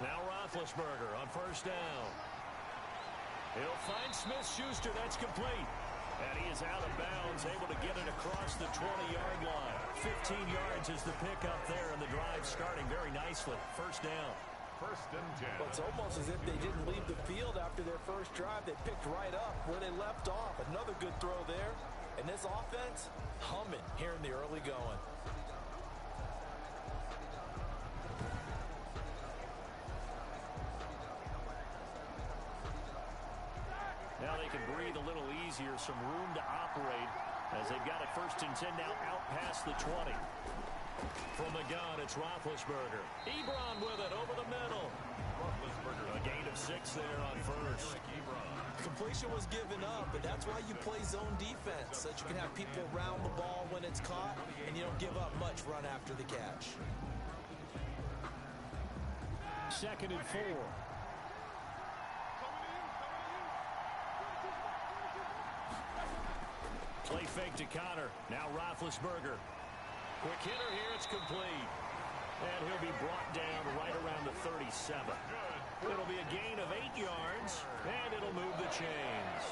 Now Roethlisberger on first down. He'll find Smith-Schuster. That's complete. And he is out of bounds, able to get it across the 20-yard line. 15 yards is the pickup there, and the drive starting very nicely. First down. 1st and 10. Well, it's almost as if they didn't leave the field after their first drive. They picked right up where they left off. Another good throw there. And this offense, humming here in the early going. Now they can breathe a little easier, some room to operate as they've got it 1st and 10 now out past the 20. From the gun, it's Roethlisberger. Ebron with it over the middle. Roethlisberger. A gain of 6 there on first. Completion was given up, but that's why you play zone defense, so that you can have people around the ball when it's caught, and you don't give up much run after the catch. 2nd and 4. Play fake to Connor. Now Roethlisberger. Quick hitter here. It's complete. And he'll be brought down right around the 37. It'll be a gain of 8 yards, and it'll move the chains.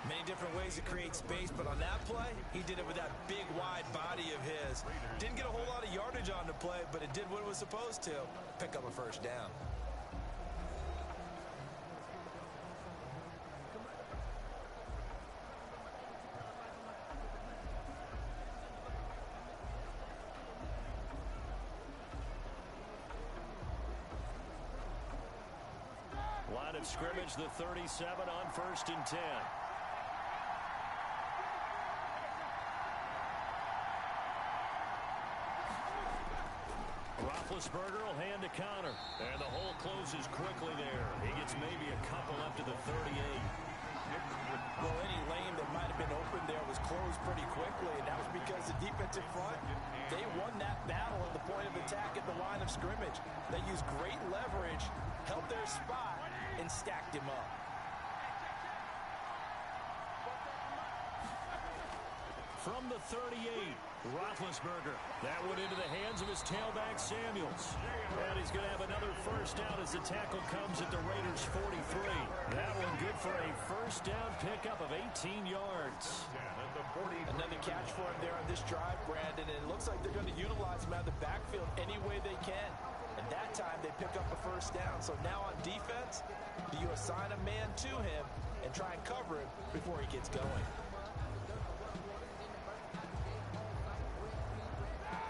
Many different ways to create space, but on that play, he did it with that big, wide body of his. Didn't get a whole lot of yardage on the play, but it did what it was supposed to. Pick up a first down. Line of scrimmage, the 37 on 1st and 10. Roethlisberger will hand to Connor. And the hole closes quickly there. He gets maybe a couple up to the 38. Well, any lane that might have been open there was closed pretty quickly, and that was because the defensive front, they won that battle at the point of attack at the line of scrimmage. They used great leverage, held their spot, and stacked him up. From the 38, Roethlisberger. That went into the hands of his tailback, Samuels. And he's going to have another first down as the tackle comes at the Raiders' 43. That one good for a first down pickup of 18 yards. Another catch for him there on this drive, Brandon. And it looks like they're going to utilize him out of the backfield any way they can. And that time they pick up a first down. So now on defense, do you assign a man to him and try and cover him before he gets going?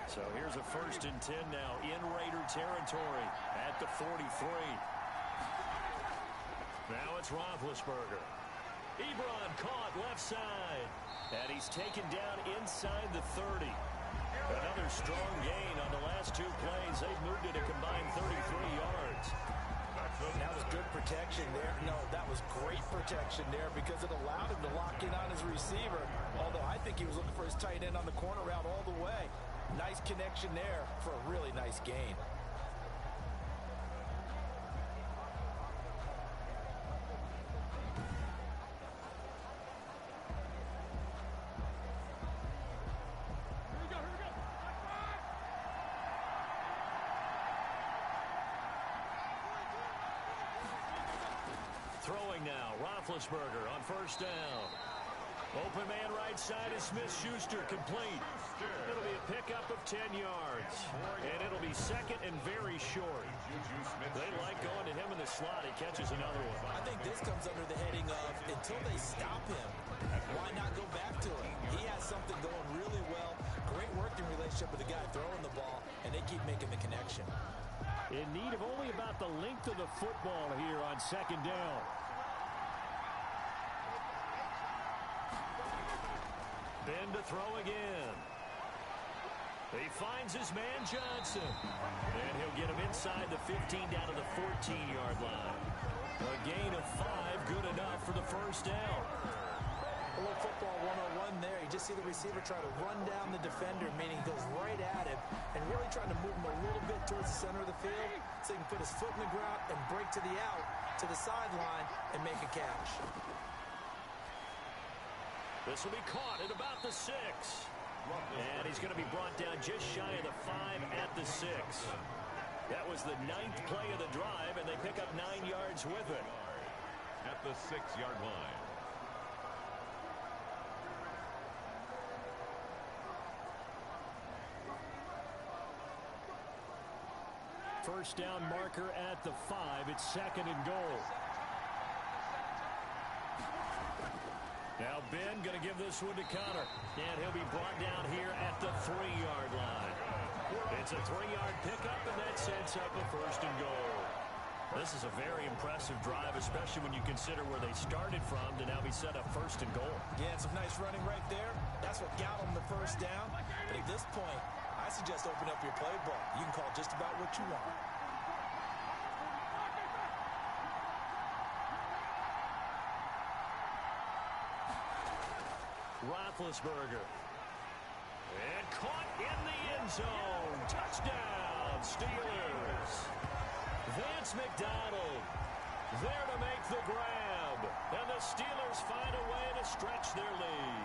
So here's a 1st and 10 now in Raider territory at the 43. Now it's Roethlisberger. Ebron caught left side. And he's taken down inside the 30. Another strong gain on the last 2 plays. They've moved it a combined 33 yards. That was good protection there. No, that was great protection there because it allowed him to lock in on his receiver. Although I think he was looking for his tight end on the corner route all the way. Nice connection there for a really nice gain. Throwing now, Roethlisberger on first down. Open man right side is Smith-Schuster, complete. It'll be a pickup of 10 yards. And it'll be 2nd and very short. They like going to him in the slot. He catches another one. I think this comes under the heading of until they stop him, why not go back to him? He has something going really well. Great working relationship with the guy throwing the ball, and they keep making the connection. In need of only about the length of the football here on 2nd down. Ben to throw again. He finds his man Johnson. And he'll get him inside the 15 down to the 14-yard line. A gain of 5, good enough for the first down. A little football 101 there. You just see the receiver try to run down the defender, meaning he goes right at him and really trying to move him a little bit towards the center of the field so he can put his foot in the ground and break to the out, to the sideline, and make a catch. This will be caught at about the 6. And he's going to be brought down just shy of the 5 at the 6. That was the 9th play of the drive, and they pick up 9 yards with it. At the 6-yard line. First down marker at the 5. It's 2nd and goal. Now Ben going to give this one to Connor. And he'll be brought down here at the 3-yard line. It's a 3-yard pickup, and that sets up a 1st and goal. This is a very impressive drive, especially when you consider where they started from to now be set up 1st and goal. Yeah, some nice running right there. That's what got them the first down. But at this point, I suggest open up your playbook. You can call just about what you want. Roethlisberger. And caught in the end zone. Touchdown, Steelers. Vance McDonald there to make the grab. And the Steelers find a way to stretch their lead.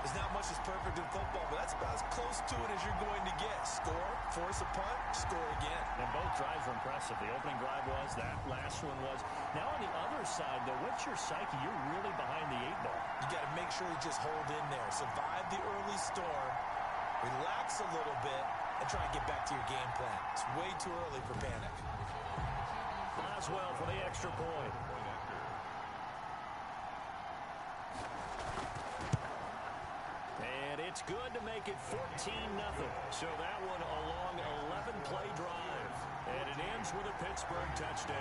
There's not much that's perfect in football, but that's about as close to it as you're going to get. Score, force a punt, score again. And both drives were impressive. The opening drive was, that last one was. Now on the other side, though, what's your psyche? You're really behind the 8-ball. You got to make sure you just hold in there. Survive the early storm, relax a little bit, and try and get back to your game plan. It's way too early for panic. Boswell for the extra point. And it's good to make it 14-0. So that one a long 11-play drive. And it ends with a Pittsburgh touchdown.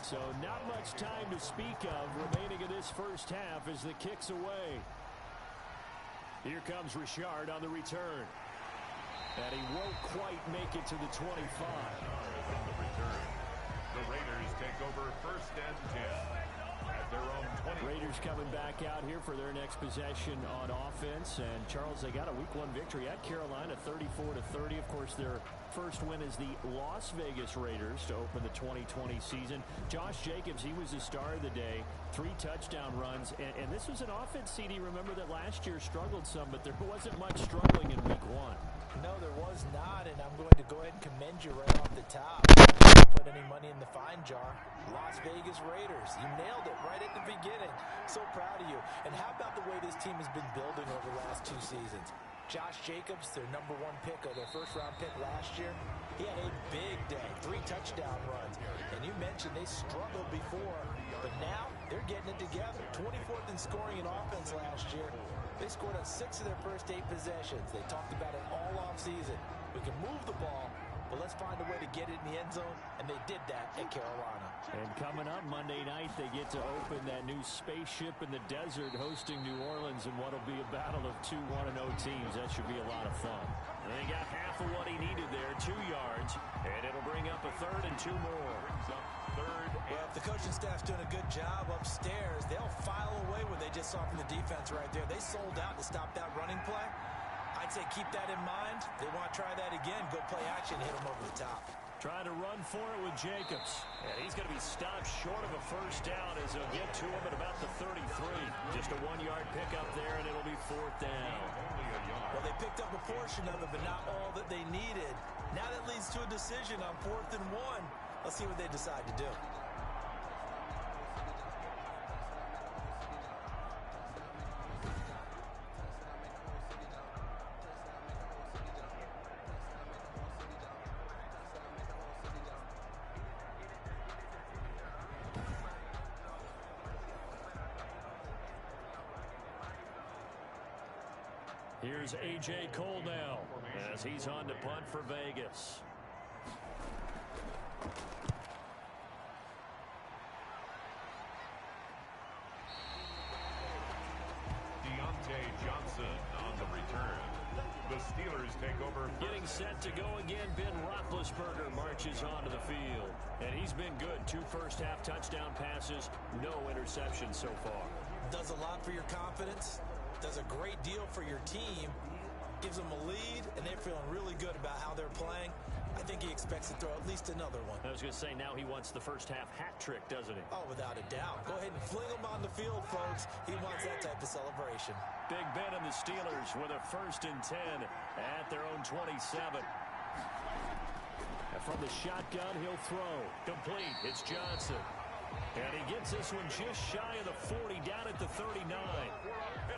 So not much time to speak of remaining in this first half as the kick's away. Here comes Richard on the return. And he won't quite make it to the 25. On the return, the Raiders take over first and 10 at their own 20. Raiders coming back out here for their next possession on offense. And Charles, they got a week 1 victory at Carolina, 34-30. Of course, their first win is the Las Vegas Raiders to open the 2020 season. Josh Jacobs, he was the star of the day. 3 touchdown runs. And this was an offense, CD. Remember that last year struggled some, but there wasn't much struggling in week 1. No, there was not, and I'm going to go ahead and commend you right off the top. Don't put any money in the fine jar. Las Vegas Raiders, you nailed it right at the beginning. So proud of you. And how about the way this team has been building over the last 2 seasons? Josh Jacobs, their #1 pick, or their first-round pick last year, he had a big day, 3 touchdown runs. And you mentioned they struggled before, but now they're getting it together. 24th in scoring in offense last year. They scored on 6 of their first 8 possessions. They talked about it all offseason. We can move the ball, but let's find a way to get it in the end zone, and they did that at Carolina. And coming up Monday night, they get to open that new spaceship in the desert hosting New Orleans in what will be a battle of 2 1-0 teams. That should be a lot of fun. And they got half of what he needed there, 2 yards, and it'll bring up a 3rd and 2 more. Well, if the coaching staff's doing a good job upstairs, they'll file away what they just saw from the defense right there. They sold out to stop that running play. I'd say keep that in mind. They want to try that again. Go play action, hit them over the top. Trying to run for it with Jacobs. And he's going to be stopped short of a first down as he'll get to him at about the 33. Just a 1-yard pickup there, and it'll be 4th down. Well, they picked up a portion of it, but not all that they needed. Now that leads to a decision on 4th and 1. Let's see what they decide to do. Here's A.J. Cole now as he's on to punt for Vegas. Deontay Johnson on the return. The Steelers take over. Getting set to go again, Ben Roethlisberger marches onto the field. And he's been good. 2 first-half touchdown passes, no interceptions so far. Does a lot for your confidence. Does a great deal for your team. Gives them a lead, and they're feeling really good about how they're playing. I think he expects to throw at least another one. I was going to say, now he wants the first-half hat trick, doesn't he? Oh, without a doubt. Go ahead and fling him on the field, folks. He wants that type of celebration. Big Ben and the Steelers with a 1st and 10 at their own 27. And from the shotgun, he'll throw. Complete. It's Johnson. And he gets this one just shy of the 40, down at the 39.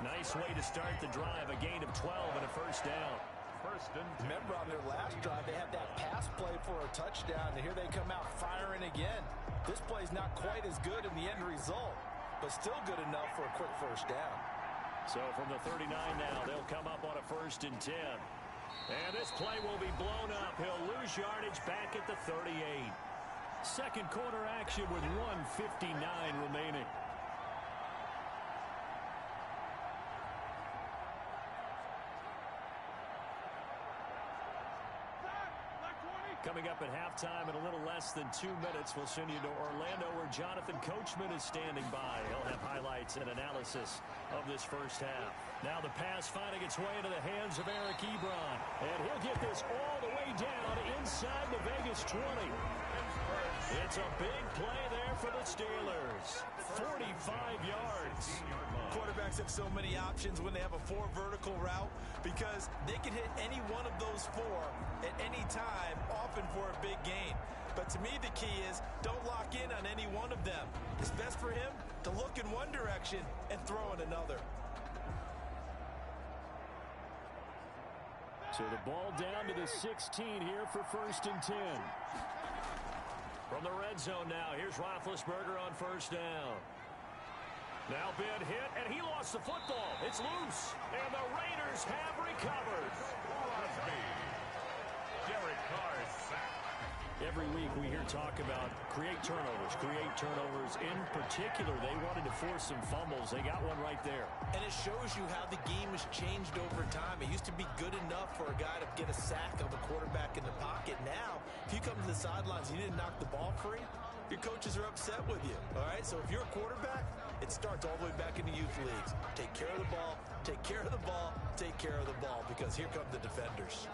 Nice way to start the drive. A gain of 12 and a 1st down. Remember on their last drive, they had that pass play for a touchdown, and here they come out firing again. This play's not quite as good in the end result, but still good enough for a quick 1st down. So from the 39 now, they'll come up on a 1st and 10. And this play will be blown up. He'll lose yardage back at the 38. Second quarter action with 1:59 remaining. Coming up at halftime in a little less than 2 minutes, we'll send you to Orlando where Jonathan Coachman is standing by. He'll have highlights and analysis of this first half. Now the pass finding its way into the hands of Eric Ebron. And he'll get this all the way down inside the Vegas 20. It's a big play there for the Steelers. 45 yards. Quarterbacks have so many options when they have a 4 vertical route because they can hit any one of those 4 at any time, often for a big gain. But to me, the key is don't lock in on any one of them. It's best for him to look in one direction and throw in another. So the ball down to the 16 here for 1st and 10. From the red zone now, here's Roethlisberger on 1st down. Now Ben hit, and he lost the football. It's loose, and the Raiders have recovered. Derek Carr's sack. Every week we hear talk about create turnovers. In particular, they wanted to force some fumbles. They got one right there. And it shows you how the game has changed over time. It used to be good enough for a guy to get a sack of a quarterback in the pocket. Now, if you come to the sidelines and you didn't knock the ball free, your coaches are upset with you. All right, so if you're a quarterback, it starts all the way back in the youth leagues. Take care of the ball, take care of the ball, take care of the ball, because here come the defenders.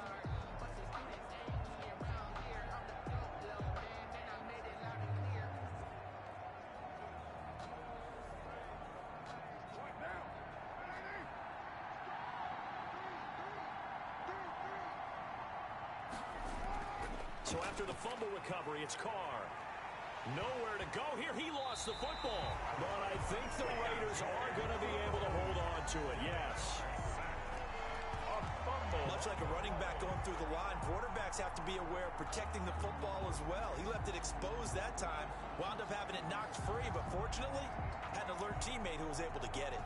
So after the fumble recovery, it's Carr. Nowhere to go here. He lost the football. But I think the Raiders are going to be able to hold on to it, yes. A fumble. Much like a running back going through the line, quarterbacks have to be aware of protecting the football as well. He left it exposed that time, wound up having it knocked free, but fortunately, had an alert teammate who was able to get it.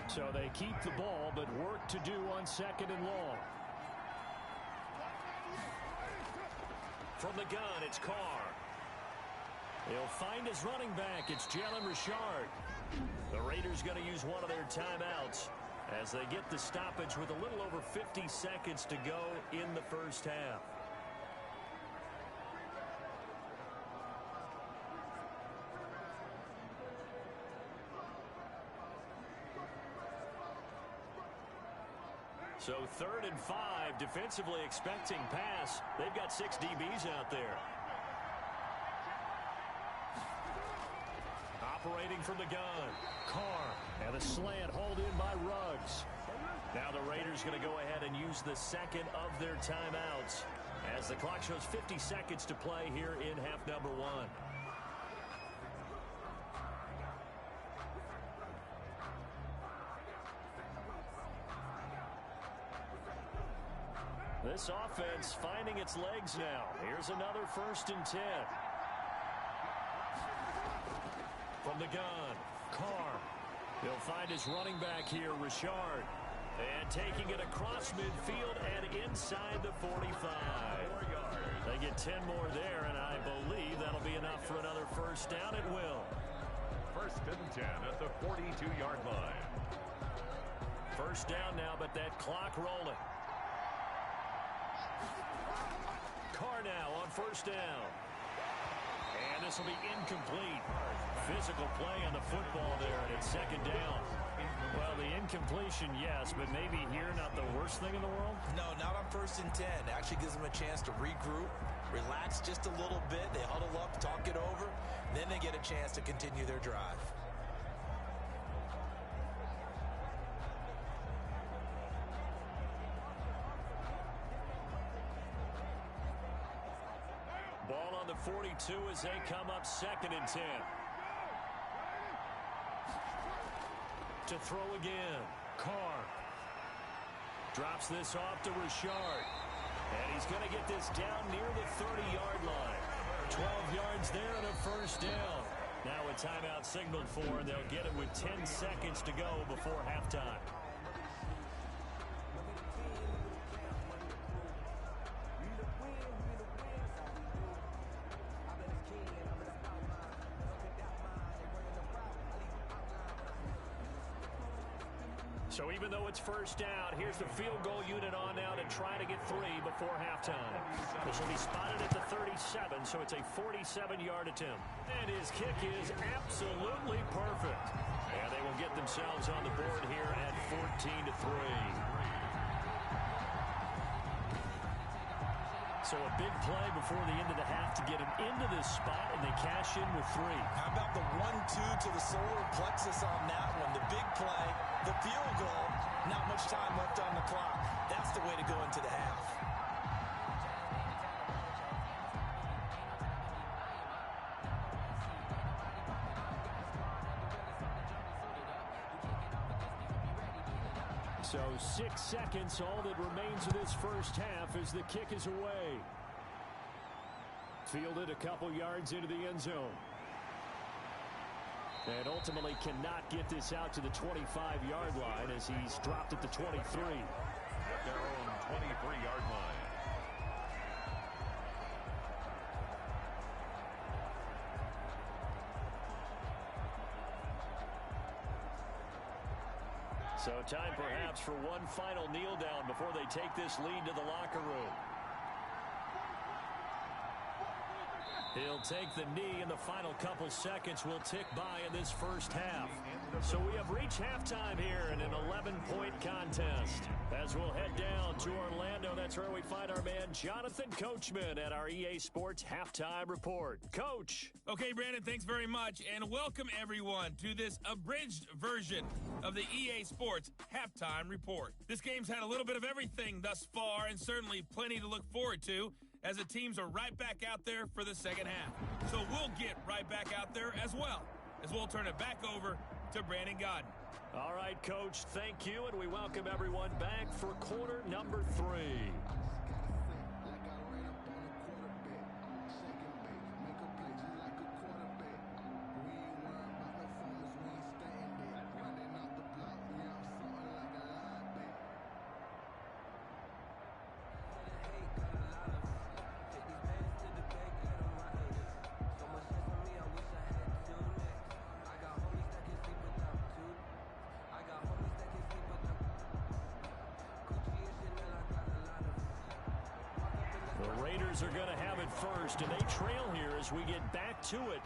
So they keep the ball, but work to do on 2nd and long. From the gun, it's Carr. He'll find his running back. It's Jalen Richard. The Raiders going to use one of their timeouts as they get the stoppage with a little over 50 seconds to go in the first half. So 3rd and 5, defensively expecting pass. They've got 6 DBs out there. Operating from the gun, Carr, and a slant hauled in by Ruggs. Now the Raiders going to go ahead and use the 2nd of their timeouts as the clock shows 50 seconds to play here in half number 1. This offense finding its legs now. Here's another 1st and 10. From the gun, Carr. He'll find his running back here, Richard. And taking it across midfield and inside the 45. They get 10 more there, and I believe that'll be enough for another 1st down. It will. 1st and 10 at the 42-yard line. 1st down now, but that clock rolling. Carr now on 1st down. And this will be incomplete. Physical play on the football there, and it's 2nd down. Well, the incompletion, yes, but maybe here not the worst thing in the world? No, not on 1st and 10. Actually gives them a chance to regroup, relax just a little bit. They huddle up, talk it over, then they get a chance to continue their drive. Ball on the 42 as they come up 2nd and 10. To throw again. Carr. Drops this off to Richard. And he's going to get this down near the 30-yard line. 12 yards there and a first down. Now a timeout signaled for, and they'll get it with 10 seconds to go before halftime. So even though it's first down, here's the field goal unit on now to try to get 3 before halftime. This will be spotted at the 37, so it's a 47-yard attempt. And his kick is absolutely perfect. And they will get themselves on the board here at 14-3. So a big play before the end of the half to get him into this spot, and they cash in with 3. How about the 1-2 to the solar plexus on that one? The big play, the field goal, not much time left on the clock. That's the way to go into the half. So 6 seconds, all that remains of this first half as the kick is away. Fielded a couple yards into the end zone. And ultimately cannot get this out to the 25-yard line as he's dropped at the 23. At their own 23-yard line. So time perhaps for one final kneel down before they take this lead to the locker room. He'll take the knee, and the final couple seconds will tick by in this first half. So we have reached halftime here in an 11-point contest. As we'll head down to Orlando, that's where we find our man Jonathan Coachman at our EA Sports Halftime Report. Coach. Okay, Brandon, thanks very much, and welcome everyone to this abridged version of the EA Sports Halftime Report. This game's had a little bit of everything thus far, and certainly plenty to look forward to, as the teams are right back out there for the second half. So we'll get right back out there as well, as we'll turn it back over to Brandon Godden. All right, Coach, thank you, and we welcome everyone back for quarter number 3. Are going to have it first, and they trail here as we get back to it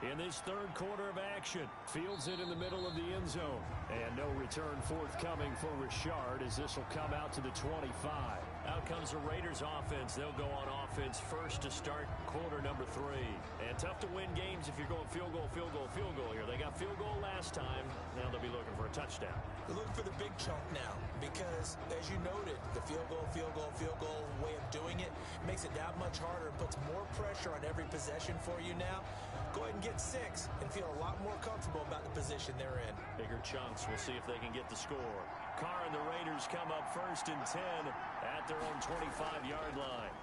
in this third quarter of action. Fields it in the middle of the end zone, and no return forthcoming for Richard as this will come out to the 25. Out comes the Raiders offense. They'll go on offense first to start quarter number 3. And tough to win games if you're going field goal, field goal, field goal here. They got field goal last time. Now they'll be looking for a touchdown. They're looking for the big chunk now because, as you noted, the field goal way of doing it makes it that much harder and puts more pressure on every possession for you now. Go ahead and get 6 and feel a lot more comfortable about the position they're in. Bigger chunks. We'll see if they can get the score. Carr and the Raiders come up first and 10 at their own 25-yard line.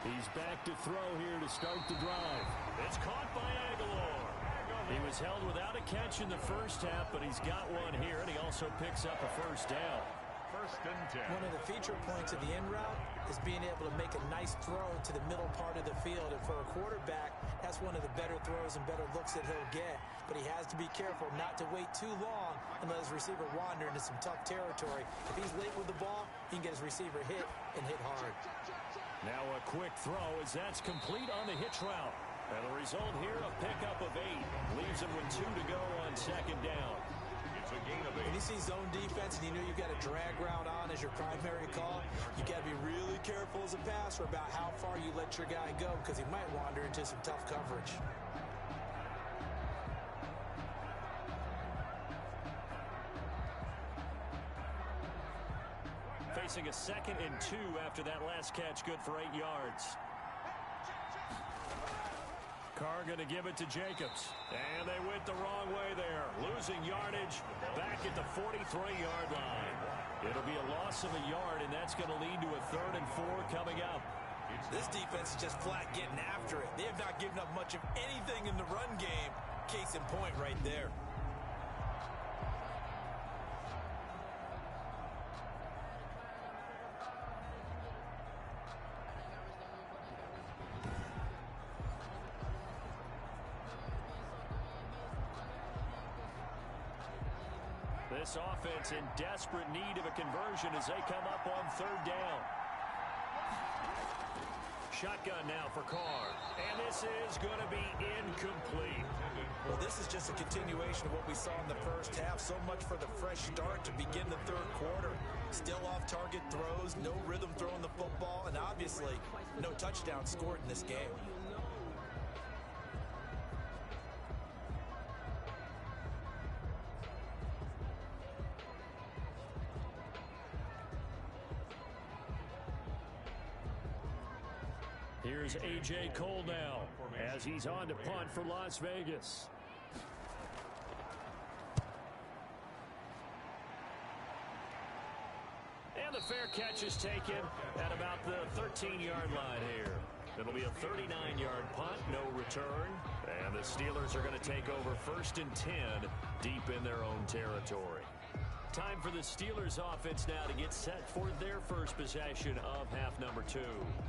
He's back to throw here to start the drive. It's caught by Aguilar. He was held without a catch in the first half, but he's got one here, and he also picks up a first down. First and 10. One of the feature points of the in route is being able to make a nice throw to the middle part of the field. And for a quarterback, that's one of the better throws and better looks that he'll get. But he has to be careful not to wait too long and let his receiver wander into some tough territory. If he's late with the ball, he can get his receiver hit and hit hard. Now a quick throw as that's complete on the hitch route. And the result here, a pickup of 8. Leaves him with 2 to go on second down. It's a gain of 8. When you see zone defense and you know you've got a drag route on as your primary call, you got to be really careful as a passer about how far you let your guy go because he might wander into some tough coverage. Facing a 2nd and 2 after that last catch, good for 8 yards. Carr going to give it to Jacobs. And they went the wrong way there. losing yardage back at the 43-yard line. It'll be a loss of a yard, and that's going to lead to a 3rd and 4 coming up. This defense is just flat getting after it. They have not given up much of anything in the run game. Case in point right there. This offense in desperate need of a conversion as they come up on 3rd down. Shotgun now for Carr. And this is going to be incomplete. Well, this is just a continuation of what we saw in the first half. So much for the fresh start to begin the 3rd quarter. Still off-target throws, no rhythm throwing the football, and obviously no touchdown scored in this game. Here's A.J. Cole now as he's on to punt for Las Vegas. And the fair catch is taken at about the 13-yard line here. It'll be a 39-yard punt, no return. And the Steelers are going to take over 1st and 10 deep in their own territory. Time for the Steelers offense now to get set for their first possession of half number 2.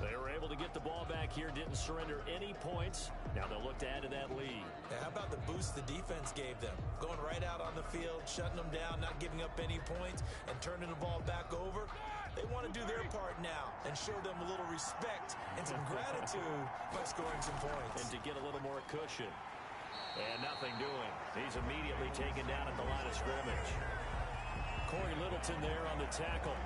They were able to get the ball back here, didn't surrender any points. Now they'll look to add to that lead. Yeah, how about the boost the defense gave them? Going right out on the field, shutting them down, not giving up any points, and turning the ball back over. They want to do their part now and show them a little respect and some gratitude by scoring some points. And to get a little more cushion. And nothing doing. He's immediately taken down at the line of scrimmage. Corey Littleton there on the tackle.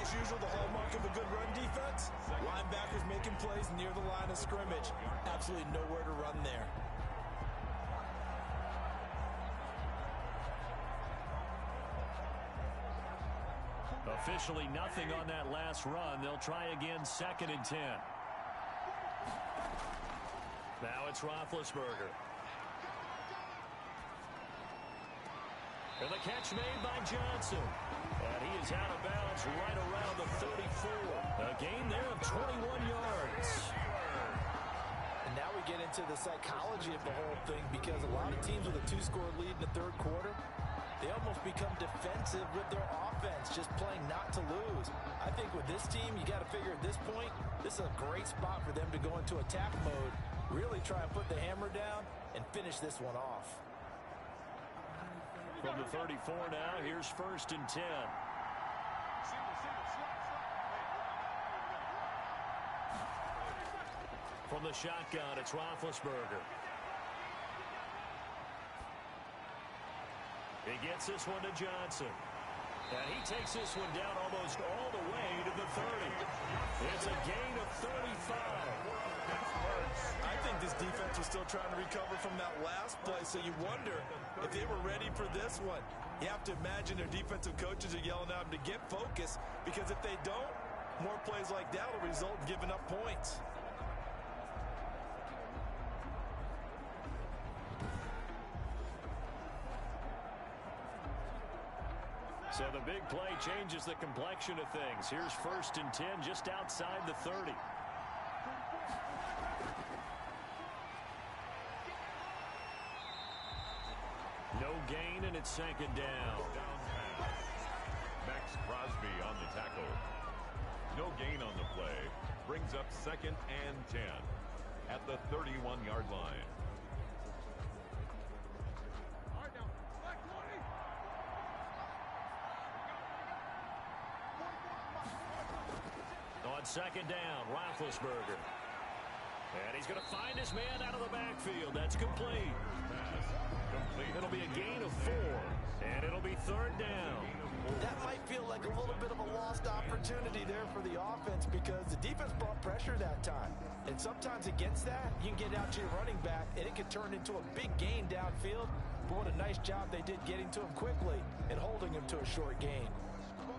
As usual, the hallmark of a good run defense, linebackers making plays near the line of scrimmage. Absolutely nowhere to run there. Officially nothing on that last run. They'll try again 2nd and 10. Now it's Roethlisberger. And the catch made by Johnson. And he is out of bounds right around the 34. A gain there of 21 yards. And now we get into the psychology of the whole thing, because a lot of teams with a 2-score lead in the 3rd quarter, they almost become defensive with their offense, just playing not to lose. I think with this team, you got to figure at this point, this is a great spot for them to go into attack mode, really try and put the hammer down and finish this one off. From the 34 now, here's 1st and 10. From the shotgun, it's Roethlisberger. He gets this one to Johnson. And he takes this one down almost all the way to the 30. It's a gain of 35. I think this defense was still trying to recover from that last play, so you wonder if they were ready for this one. You have to imagine their defensive coaches are yelling at them to get focused, because if they don't, more plays like that will result in giving up points. So the big play changes the complexion of things. Here's 1st and 10 just outside the 30. No gain, and it's 2nd down. Max Crosby on the tackle. No gain on the play. Brings up 2nd and 10 at the 31-yard line. On 2nd down, Roethlisberger. And he's going to find his man out of the backfield. That's complete. It'll be a gain of 4, and it'll be 3rd down. That might feel like a little bit of a lost opportunity there for the offense, because the defense brought pressure that time. And sometimes against that, you can get out to your running back, and it can turn into a big gain downfield. But what a nice job they did getting to him quickly and holding him to a short gain.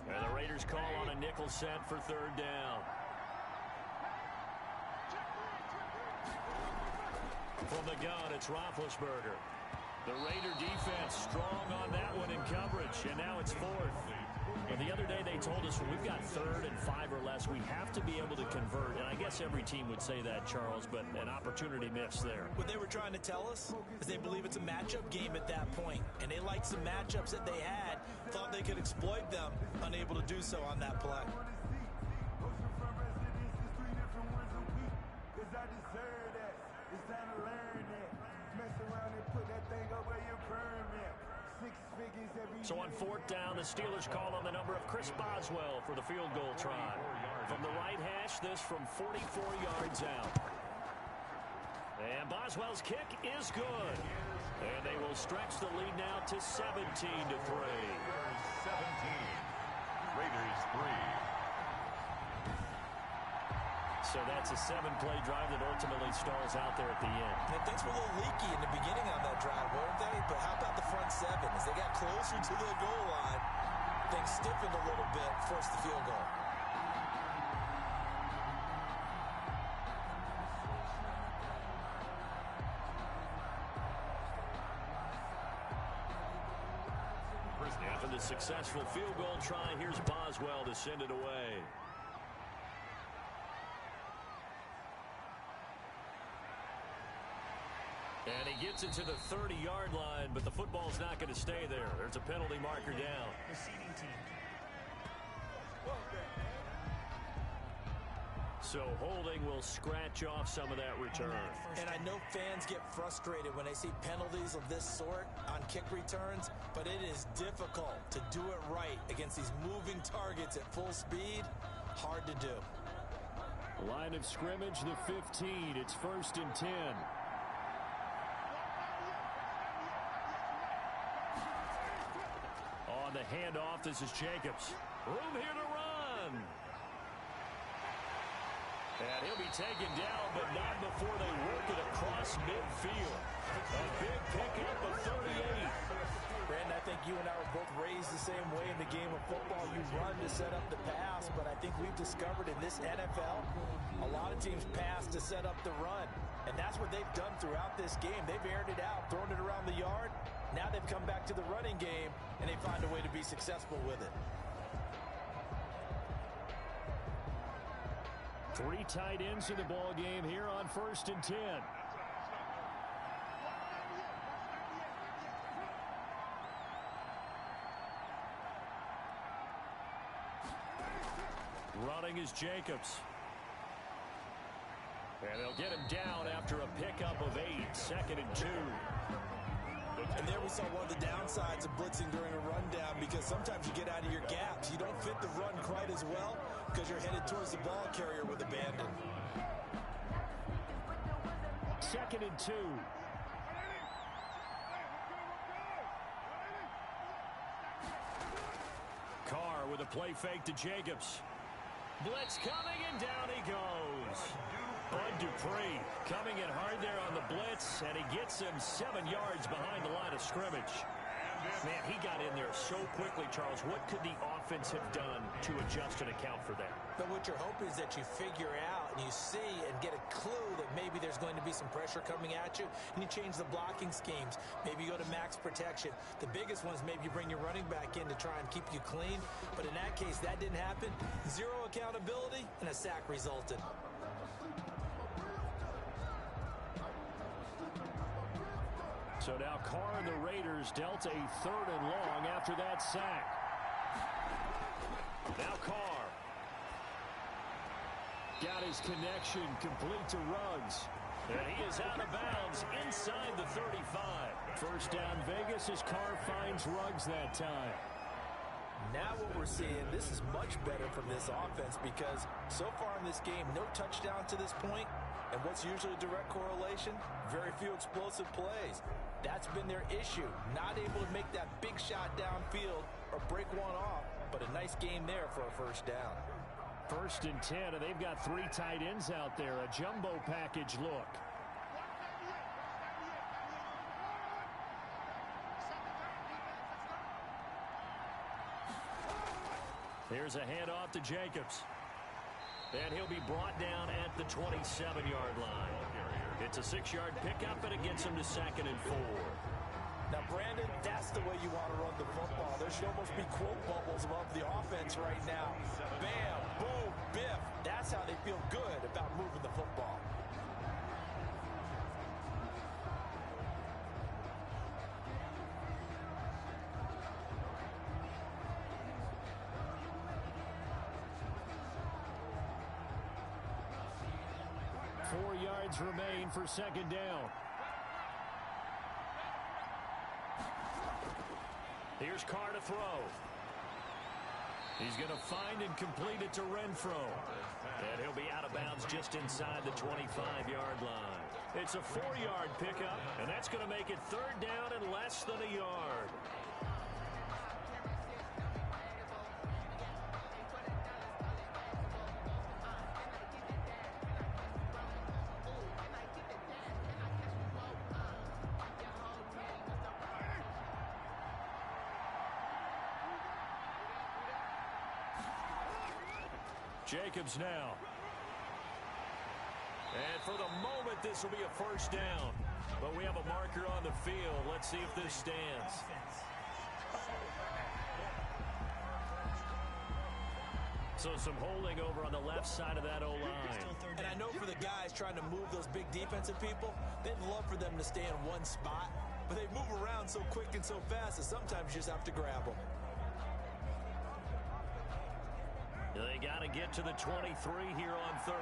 And the Raiders call on a nickel set for 3rd down. From the gun, it's Roethlisberger. The Raider defense strong they told us when we've got 3rd and 5 or less, we have to be able to convert. And I guess every team would say that, Charles, but an opportunity missed there. What they were trying to tell us is they believe it's a matchup game at that point, and they liked some matchups that they had, thought they could exploit them, unable to do so on that play. So on 4th down, the Steelers call on the number of Chris Boswell for the field goal try. From the right hash, this from 44 yards out. And Boswell's kick is good. And they will stretch the lead now to 17-3. 17. Raiders 3. So that's a 7-play drive that ultimately stalls out there at the end. And things were a little leaky in the beginning on that drive, weren't they? But how about the front 7? As they got closer to the goal line, things stiffened a little bit, forced the field goal. After the successful field goal try, here's Boswell to send it away. And he gets it to the 30-yard line, but the football's not going to stay there. There's a penalty marker down. So holding will scratch off some of that return. And I know fans get frustrated when they see penalties of this sort on kick returns, but it is difficult to do it right against these moving targets at full speed. Hard to do. Line of scrimmage, the 15. It's 1st and 10. On the handoff, this is Jacobs. Room here to run. And he'll be taken down, but not before they work it across midfield. A big pickup of 38. Brandon, I think you and I were both raised the same way in the game of football. You run to set up the pass, but I think we've discovered in this NFL, a lot of teams pass to set up the run. And that's what they've done throughout this game. They've aired it out, thrown it around the yard. Now they've come back to the running game, and they find a way to be successful with it. 3 tight ends in the ball game here on 1st and 10. Running is Jacobs. And they'll get him down after a pickup of 8. 2nd and 2. And there we saw one of the downsides of blitzing during a rundown, because sometimes you get out of your gaps. You don't fit the run quite as well because you're headed towards the ball carrier with abandon. 2nd and 2. Carr with a play fake to Jacobs. Blitz coming, and down he goes. Bud Dupree coming in hard there on the blitz, and he gets him 7 yards behind the line of scrimmage. Man, he got in there so quickly, Charles. What could the offense have done to adjust and account for that? But what you're hoping is that you figure out and you see and get a clue that maybe there's going to be some pressure coming at you, and you change the blocking schemes. Maybe you go to max protection. The biggest one is maybe you bring your running back in to try and keep you clean. But in that case, that didn't happen. 0 accountability, and a sack resulted. So now Carr and the Raiders dealt a 3rd and long after that sack. Now Carr. Got his connection complete to Ruggs. And he is out of bounds inside the 35. 1st down Vegas as Carr finds Ruggs that time. Now what we're seeing, this is much better from this offense, because so far in this game, no touchdown to this point. And what's usually a direct correlation? Very few explosive plays. That's been their issue. Not able to make that big shot downfield or break one off, but a nice game there for a 1st down. 1st and 10, and they've got 3 tight ends out there. A jumbo package look. Here's a handoff to Jacobs. And he'll be brought down at the 27-yard line. It's a 6-yard pickup, and it gets him to 2nd and 4. Now, Brandon, that's the way you want to run the football. There should almost be quote bubbles above the offense right now. Bam, boom, biff. That's how they feel good about moving the football. Remain for second down. Here's Carr to throw. He's going to find and complete it to Renfro. And he'll be out of bounds just inside the 25-yard line. It's a 4-yard pickup, and that's going to make it third down and less than a yard. Jacobs now. And for the moment, this will be a first down. But we have a marker on the field. Let's see if this stands. So some holding over on the left side of that O-line. And I know for the guys trying to move those big defensive people, they'd love for them to stay in one spot. But they move around so quick and so fast that sometimes you just have to grab them. They got to get to the 23 here on third.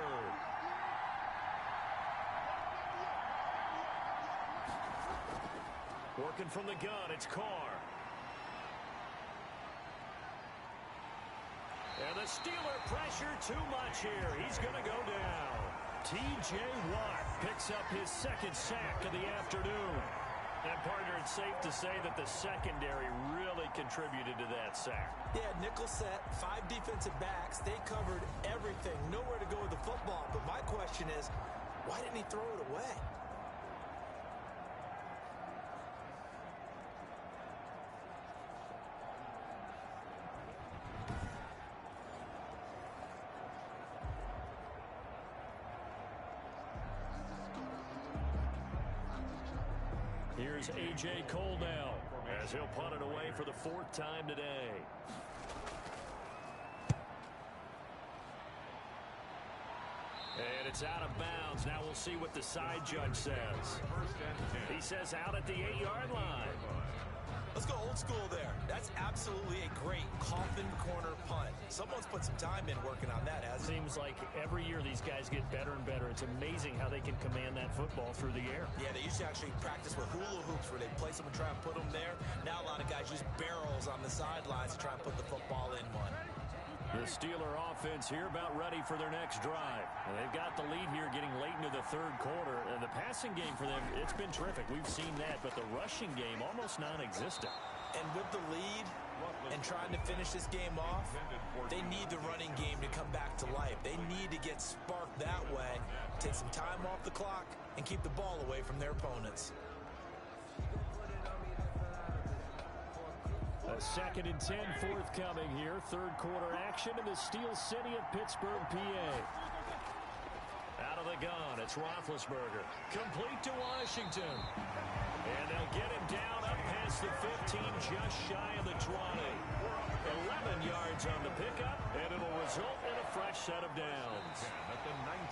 Working from the gun, it's Carr. And the Steeler pressure too much here. He's going to go down. T.J. Watt picks up his second sack of the afternoon. And, partner, it's safe to say that the secondary really contributed to that sack. Yeah, nickel set, 5 defensive backs. They covered everything. Nowhere to go with the football. But my question is, why didn't he throw it away? Here's A.J. Cole now, as he'll punt it away for the 4th time today. And it's out of bounds. Now we'll see what the side judge says. He says out at the 8-yard line. Let's go old school there. That's absolutely a great coffin corner punt. Someone's put some time in working on that, hasn't it? Seems like every year these guys get better and better. It's amazing how they can command that football through the air. Yeah, they used to actually practice with hula hoops where they place them and try and put them there. Now a lot of guys use barrels on the sidelines to try and put the football in one. The Steeler offense here about ready for their next drive. And they've got the lead here getting late into the third quarter. And the passing game for them, it's been terrific. We've seen that, but the rushing game almost non-existent. And with the lead and trying to finish this game off, they need the running game to come back to life. They need to get sparked that way, take some time off the clock, and keep the ball away from their opponents. A 2nd and 10 forthcoming here. Third quarter action in the Steel City of Pittsburgh, PA. Out of the gun, it's Roethlisberger. Complete to Washington. And they'll get him down up past the 15, just shy of the 20. 11 yards on the pickup, and it'll result in a fresh set of downs.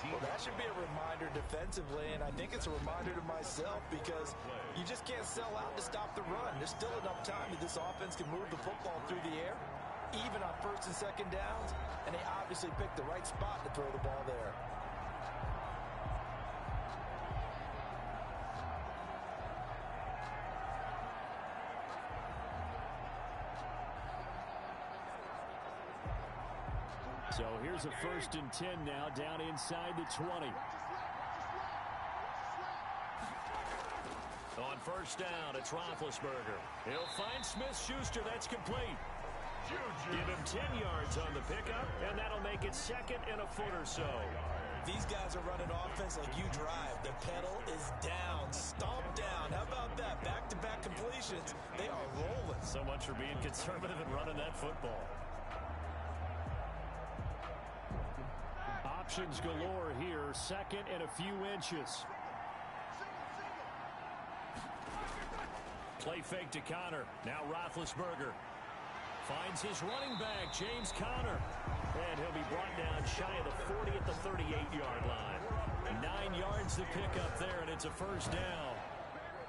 Well, that should be a reminder defensively, and I think it's a reminder to myself because you just can't sell out to stop the run. There's still enough time that this offense can move the football through the air, even on 1st and 2nd downs, and they obviously picked the right spot to throw the ball there. So here's a 1st and 10 now, down inside the 20. On 1st down, it's Roethlisberger. He'll find Smith-Schuster. That's complete. Give him 10 yards on the pickup, and that'll make it 2nd and a foot or so. These guys are running offense like you drive. The pedal is down, stomp down. How about that? Back-to-back completions. They are rolling. So much for being conservative and running that football. Options galore here. 2nd and a few inches. Play fake to Connor. Now Roethlisberger. Finds his running back, James Conner. And he'll be brought down shy of the 40 at the 38-yard line. 9 yards to pick up there, and it's a first down.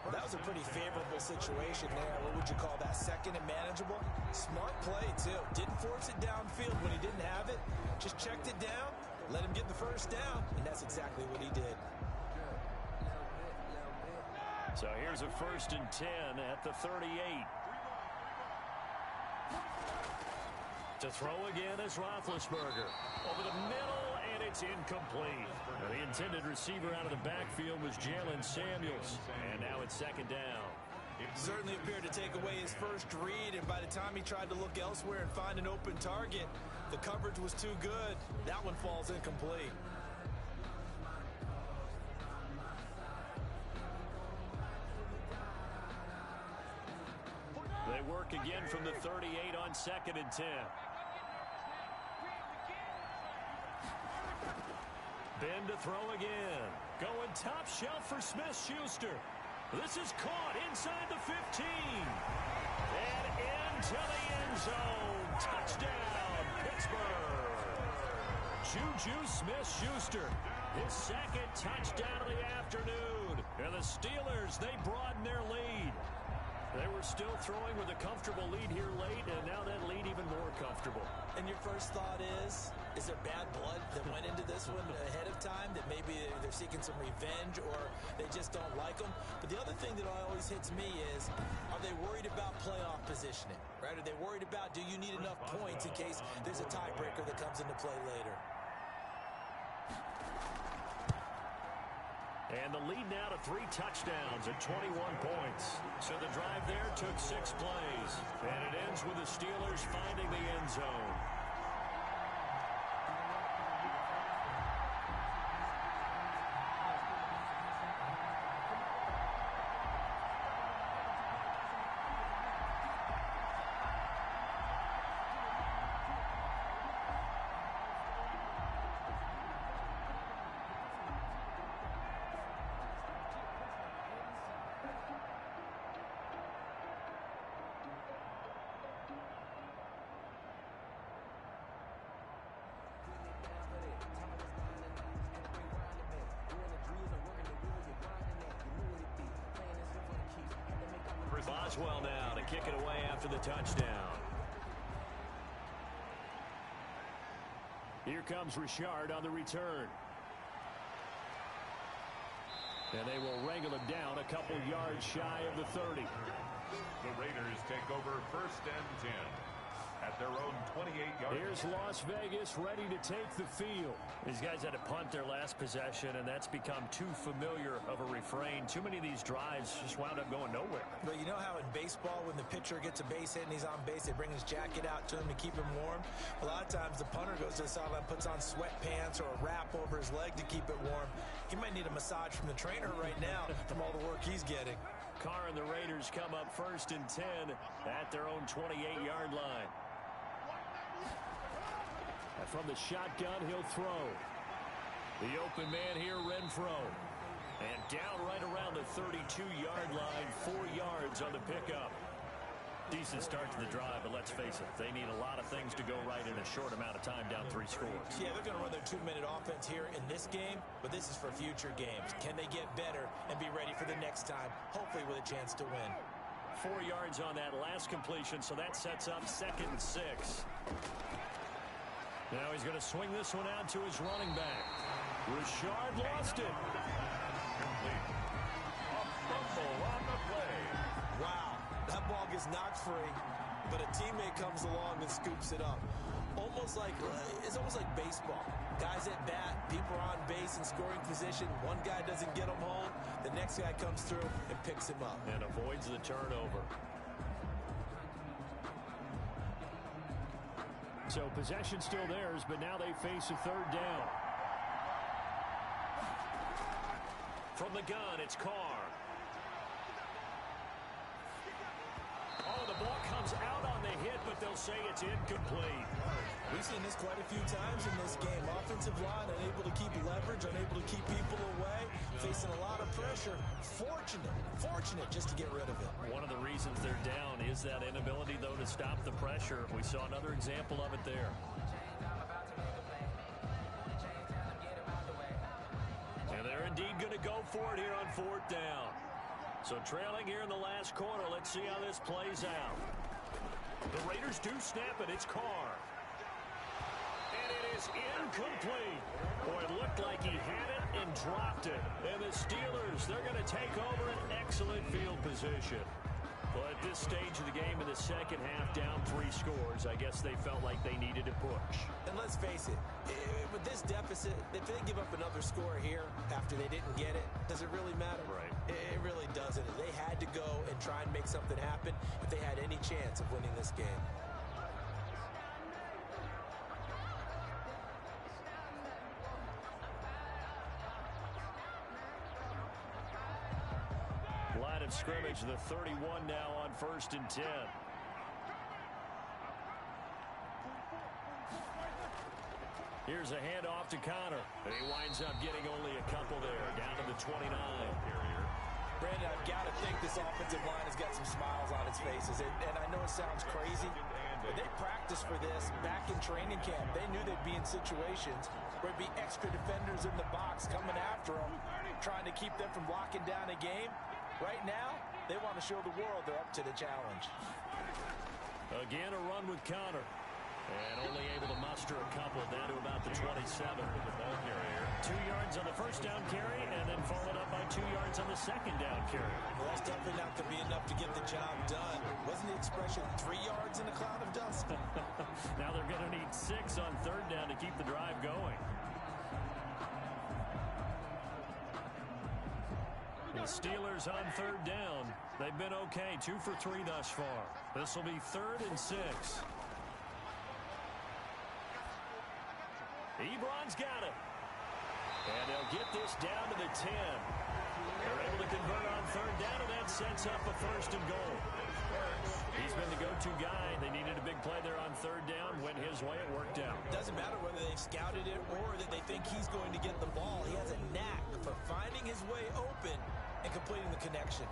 Well, that was a pretty favorable situation there. What would you call that? Second and manageable? Smart play, too. Didn't force it downfield when he didn't have it. Just checked it down, let him get the first down, and that's exactly what he did. So here's a 1st and 10 at the 38. To throw again is Roethlisberger. Over the middle, and it's incomplete. Now, the intended receiver out of the backfield was Jalen Samuels. And now it's 2nd down. Certainly appeared to take away his first read, and by the time he tried to look elsewhere and find an open target, the coverage was too good. That one falls incomplete. They work again from the 38 on 2nd and 10. Ben to throw again. Going top shelf for Smith-Schuster. This is caught inside the 15. And into the end zone. Touchdown, Pittsburgh. Juju Smith-Schuster. His 2nd touchdown of the afternoon. And the Steelers, they broaden their lead. They were still throwing with a comfortable lead here late, and now that lead even more comfortable. And your first thought is there bad blood that went into this one ahead of time, that maybe they're seeking some revenge or they just don't like them? But the other thing that always hits me is, are they worried about playoff positioning, right? Are they worried about, do you need enough points in case there's a tiebreaker that comes into play later? And the lead now to 3 touchdowns at 21 points. So the drive there took 6 plays. And it ends with the Steelers finding the end zone. Boswell now to kick it away after the touchdown. Here comes Richard on the return. And they will wrangle him down a couple yards shy of the 30. The Raiders take over 1st and 10 at their own 28-yard. Here's Las Vegas ready to take the field. These guys had to punt their last possession, and that's become too familiar of a refrain. Too many of these drives just wound up going nowhere. But you know how in baseball, when the pitcher gets a base hit and he's on base, they bring his jacket out to him to keep him warm? A lot of times the punter goes to the sideline, puts on sweatpants or a wrap over his leg to keep it warm. He might need a massage from the trainer right now from all the work he's getting. Carr and the Raiders come up 1st and 10 at their own 28-yard line. And from the shotgun, he'll throw. The open man here, Renfro. And down right around the 32-yard line, 4 yards on the pickup. Decent start to the drive, but let's face it, they need a lot of things to go right in a short amount of time, down 3 scores. Yeah, they're going to run their 2-minute offense here in this game, but this is for future games. Can they get better and be ready for the next time, hopefully with a chance to win? 4 yards on that last completion, so that sets up 2nd and 6. Now he's going to swing this one out to his running back. Richard lost it. Complete. A fumble on the play. Wow, that ball gets knocked free, but a teammate comes along and scoops it up. It's almost like baseball. Guys at bat, people are on base in scoring position. One guy doesn't get him home. The next guy comes through and picks him up. And avoids the turnover. So possession still theirs, but now they face a 3rd down. From the gun, it's Carr. Oh, the ball comes out on the hit, but they'll they'll say it's incomplete. We've seen this quite a few times in this game. Offensive line unable to keep leverage, unable to keep people away, facing a lot of pressure. Fortunate just to get rid of it. One of the reasons they're down is that inability, though, to stop the pressure. We saw another example of it there. And they're indeed going to go for it here on 4th down. So trailing here in the last quarter, let's see how this plays out. The Raiders do snap it. It's Carr. And it is incomplete. Boy, it looked like he had it and dropped it. And the Steelers, they're going to take over an excellent field position. Well, at this stage of the game in the second half, down 3 scores, I guess they felt like they needed to push. And let's face it, with this deficit, if they give up another score here after they didn't get it, does it really matter? Right. It really doesn't. They had to go and try and make something happen if they had any chance of winning this game. Line of scrimmage, the 31 now on 1st and 10. Here's a handoff to Connor. And he winds up getting only a couple there, down to the 29. Brandon, I've got to think this offensive line has got some smiles on its faces. And I know it sounds crazy, but they practiced for this back in training camp. They knew they'd be in situations where it'd be extra defenders in the box coming after them, trying to keep them from locking down a game. Right now, they want to show the world they're up to the challenge. Again, a run with Connor. And only able to muster a couple down to about the 27. 2 yards on the first down carry, and then followed up by 2 yards on the second down carry. Well, that's definitely not going to be enough to get the job done. Wasn't the expression 3 yards in a cloud of dust? Now they're going to need 6 on 3rd down to keep the drive going. The Steelers on 3rd down. They've been okay, 2 for 3 thus far. This will be 3rd and 6. Ebron's got it. And they'll get this down to the 10. They're able to convert on 3rd down, and that sets up a 1st and goal. He's been the go-to guy. They needed a big play there on 3rd down. Went his way. It worked out. Doesn't matter whether they've scouted it or that they think he's going to get the ball. He has a knack for finding his way open and completing the connection.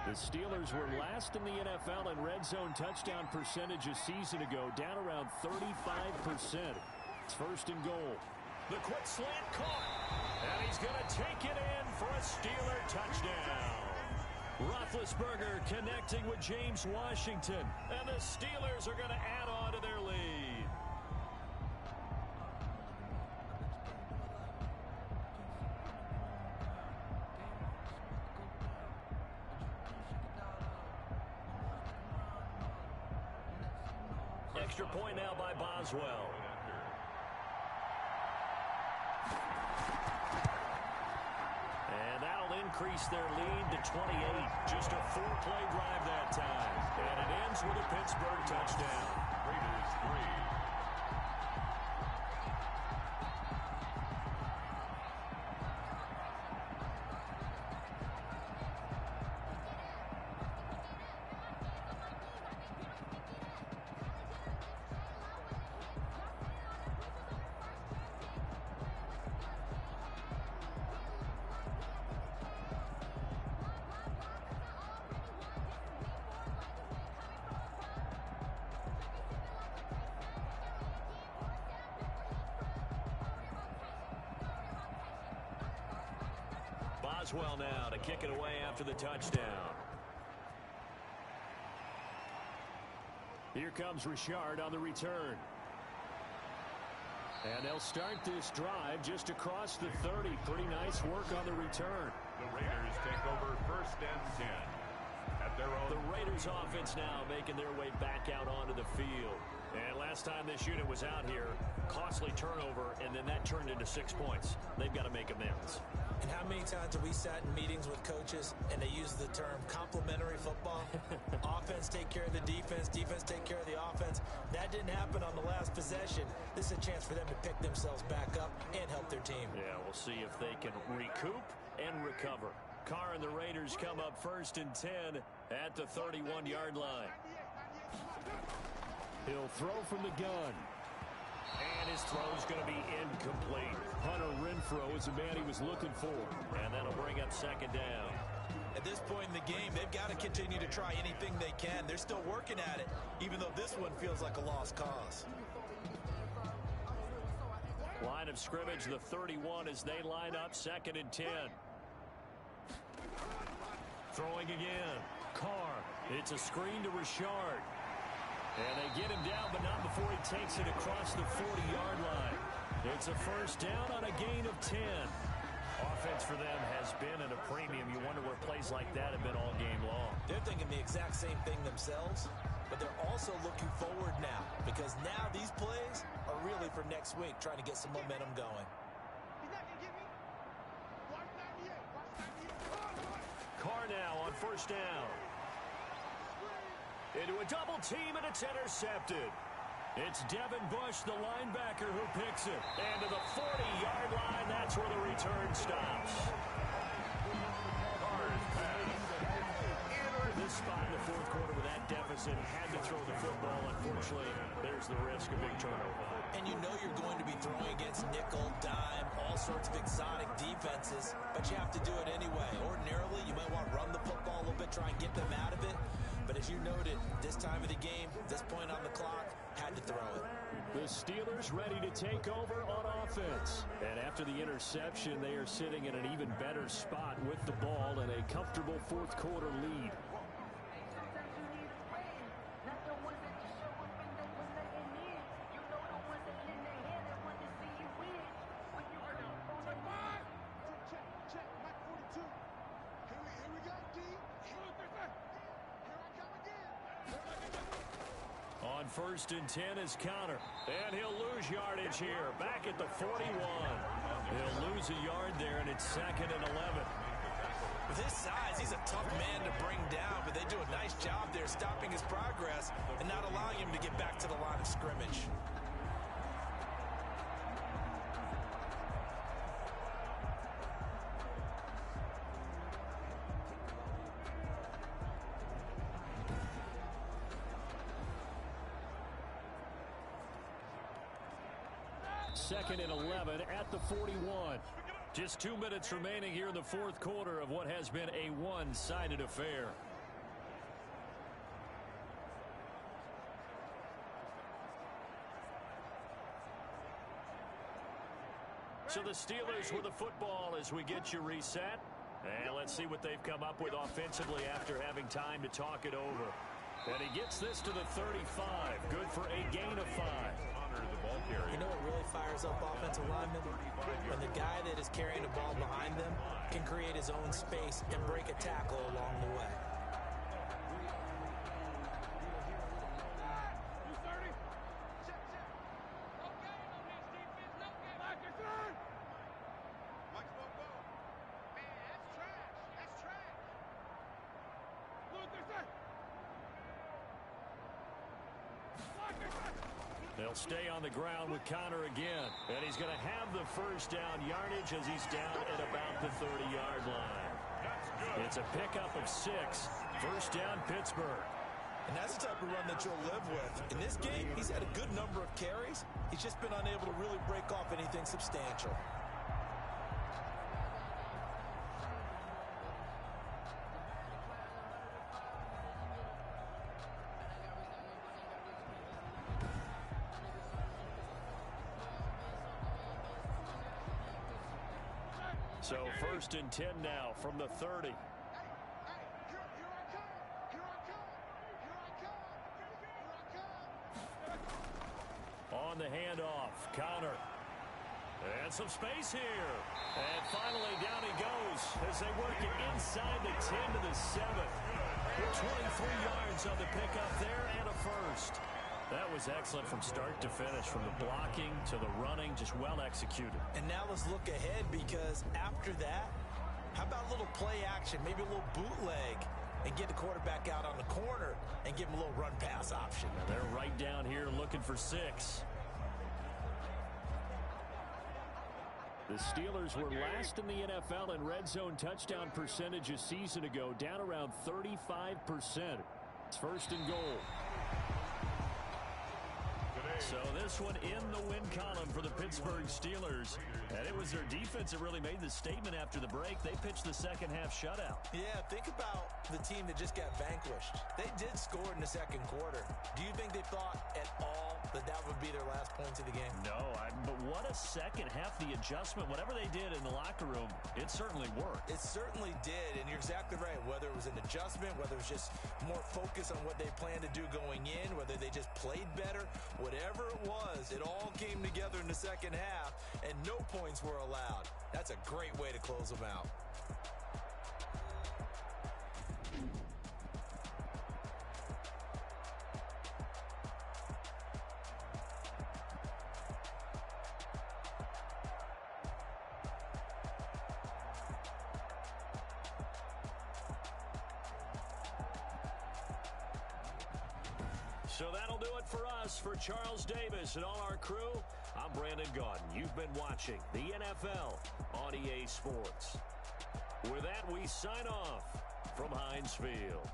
The Steelers were last in the NFL in red zone touchdown percentage a season ago, down around 35%. It's 1st and goal. The quick slant caught, and he's going to take it in for a Steeler touchdown. Roethlisberger connecting with James Washington, and the Steelers are going to add on to their lead. Extra point now by Boswell. And that'll increase their lead to 28. Just a 4-play drive that time. And it ends with a Pittsburgh touchdown. Raiders 3. Boswell now to kick it away after the touchdown. Here comes Richard on the return. And they'll start this drive just across the 30. Pretty nice work on the return. The Raiders take over 1st and 10. At their own. The Raiders offense now making their way back out onto the field. And last time this unit was out here, costly turnover, and then that turned into 6 points. They've got to make amends. And how many times have we sat in meetings with coaches and they use the term complementary football? Offense take care of the defense, defense take care of the offense. That didn't happen on the last possession. This is a chance for them to pick themselves back up and help their team. Yeah, we'll see if they can recoup and recover. Carr and the Raiders come up 1st and 10 at the 31-yard line. He'll throw from the gun. And his throw's going to be incomplete. Hunter Renfrow is the man he was looking for. And that'll bring up 2nd down. At this point in the game, they've got to continue to try anything they can. They're still working at it, even though this one feels like a lost cause. Line of scrimmage, the 31 as they line up 2nd and 10. Throwing again. Carr. It's a screen to Richard. And they get him down, but not before he takes it across the 40-yard line. It's a 1st down on a gain of 10. Offense for them has been at a premium. You wonder where plays like that have been all game long. They're thinking the exact same thing themselves, but they're also looking forward now, because now these plays are really for next week, trying to get some momentum going. Carr now on 1st down. Into a double team, and it's intercepted. It's Devin Bush, the linebacker, who picks it. And to the 40-yard line, that's where the return stops. This spot in the 4th quarter with that deficit, had to throw the football. Unfortunately, there's the risk of big turnover. And you know you're going to be throwing against nickel, dime, all sorts of exotic defenses, but you have to do it anyway. Ordinarily, you might want to run the football a little bit, try and get them out of it. But as you noted, this time of the game, this point on the clock, had to throw it. The Steelers ready to take over on offense. And after the interception, they are sitting in an even better spot with the ball and a comfortable 4th quarter lead. On 1st and 10 is Conner. And he'll lose yardage here. Back at the 41. He'll lose a yard there, and it's 2nd and 11. With his size, he's a tough man to bring down, but they do a nice job there stopping his progress and not allowing him to get back to the line of scrimmage. Second and 11 at the 41. Just 2 minutes remaining here in the 4th quarter of what has been a one-sided affair. So the Steelers with the football as we get you reset. And let's see what they've come up with offensively after having time to talk it over. And he gets this to the 35. Good for a gain of 5. You know what really fires up offensive linemen? When the guy that is carrying the ball behind them can create his own space and break a tackle along the way. They'll stay on the ground with Conner again. And he's going to have the 1st down yardage as he's down at about the 30-yard line. It's a pickup of 6. 1st down, Pittsburgh. And that's the type of run that you'll live with. In this game, he's had a good number of carries. He's just been unable to really break off anything substantial. So 1st and 10 now from the 30. On the handoff, Conner. And some space here. And finally down he goes as they work it inside the 10 to the 7. 23 yards on the pickup there and a 1st. That was excellent from start to finish, from the blocking to the running, just well executed. And now let's look ahead, because after that, how about a little play action, maybe a little bootleg, and get the quarterback out on the corner and give him a little run pass option. Now they're right down here looking for 6. The Steelers were last in the NFL in red zone touchdown percentage a season ago, down around 35%. It's first and goal. So this one in the win column for the Pittsburgh Steelers. And it was their defense that really made the statement after the break. They pitched the second half shutout. Yeah, think about the team that just got vanquished. They did score in the second quarter. Do you think they thought at all that that would be their last points of the game? No, but what a second half. The adjustment, whatever they did in the locker room, it certainly worked. It certainly did, and you're exactly right. Whether it was an adjustment, whether it was just more focus on what they planned to do going in, whether they just played better, whatever it was, it all came together in the second half, and no points were allowed. That's a great way to close them out. So that'll do it for us. For Charles Davis and all our crew, I'm Brandon Gaudin. You've been watching the NFL on EA Sports. With that, we sign off from Heinz Field.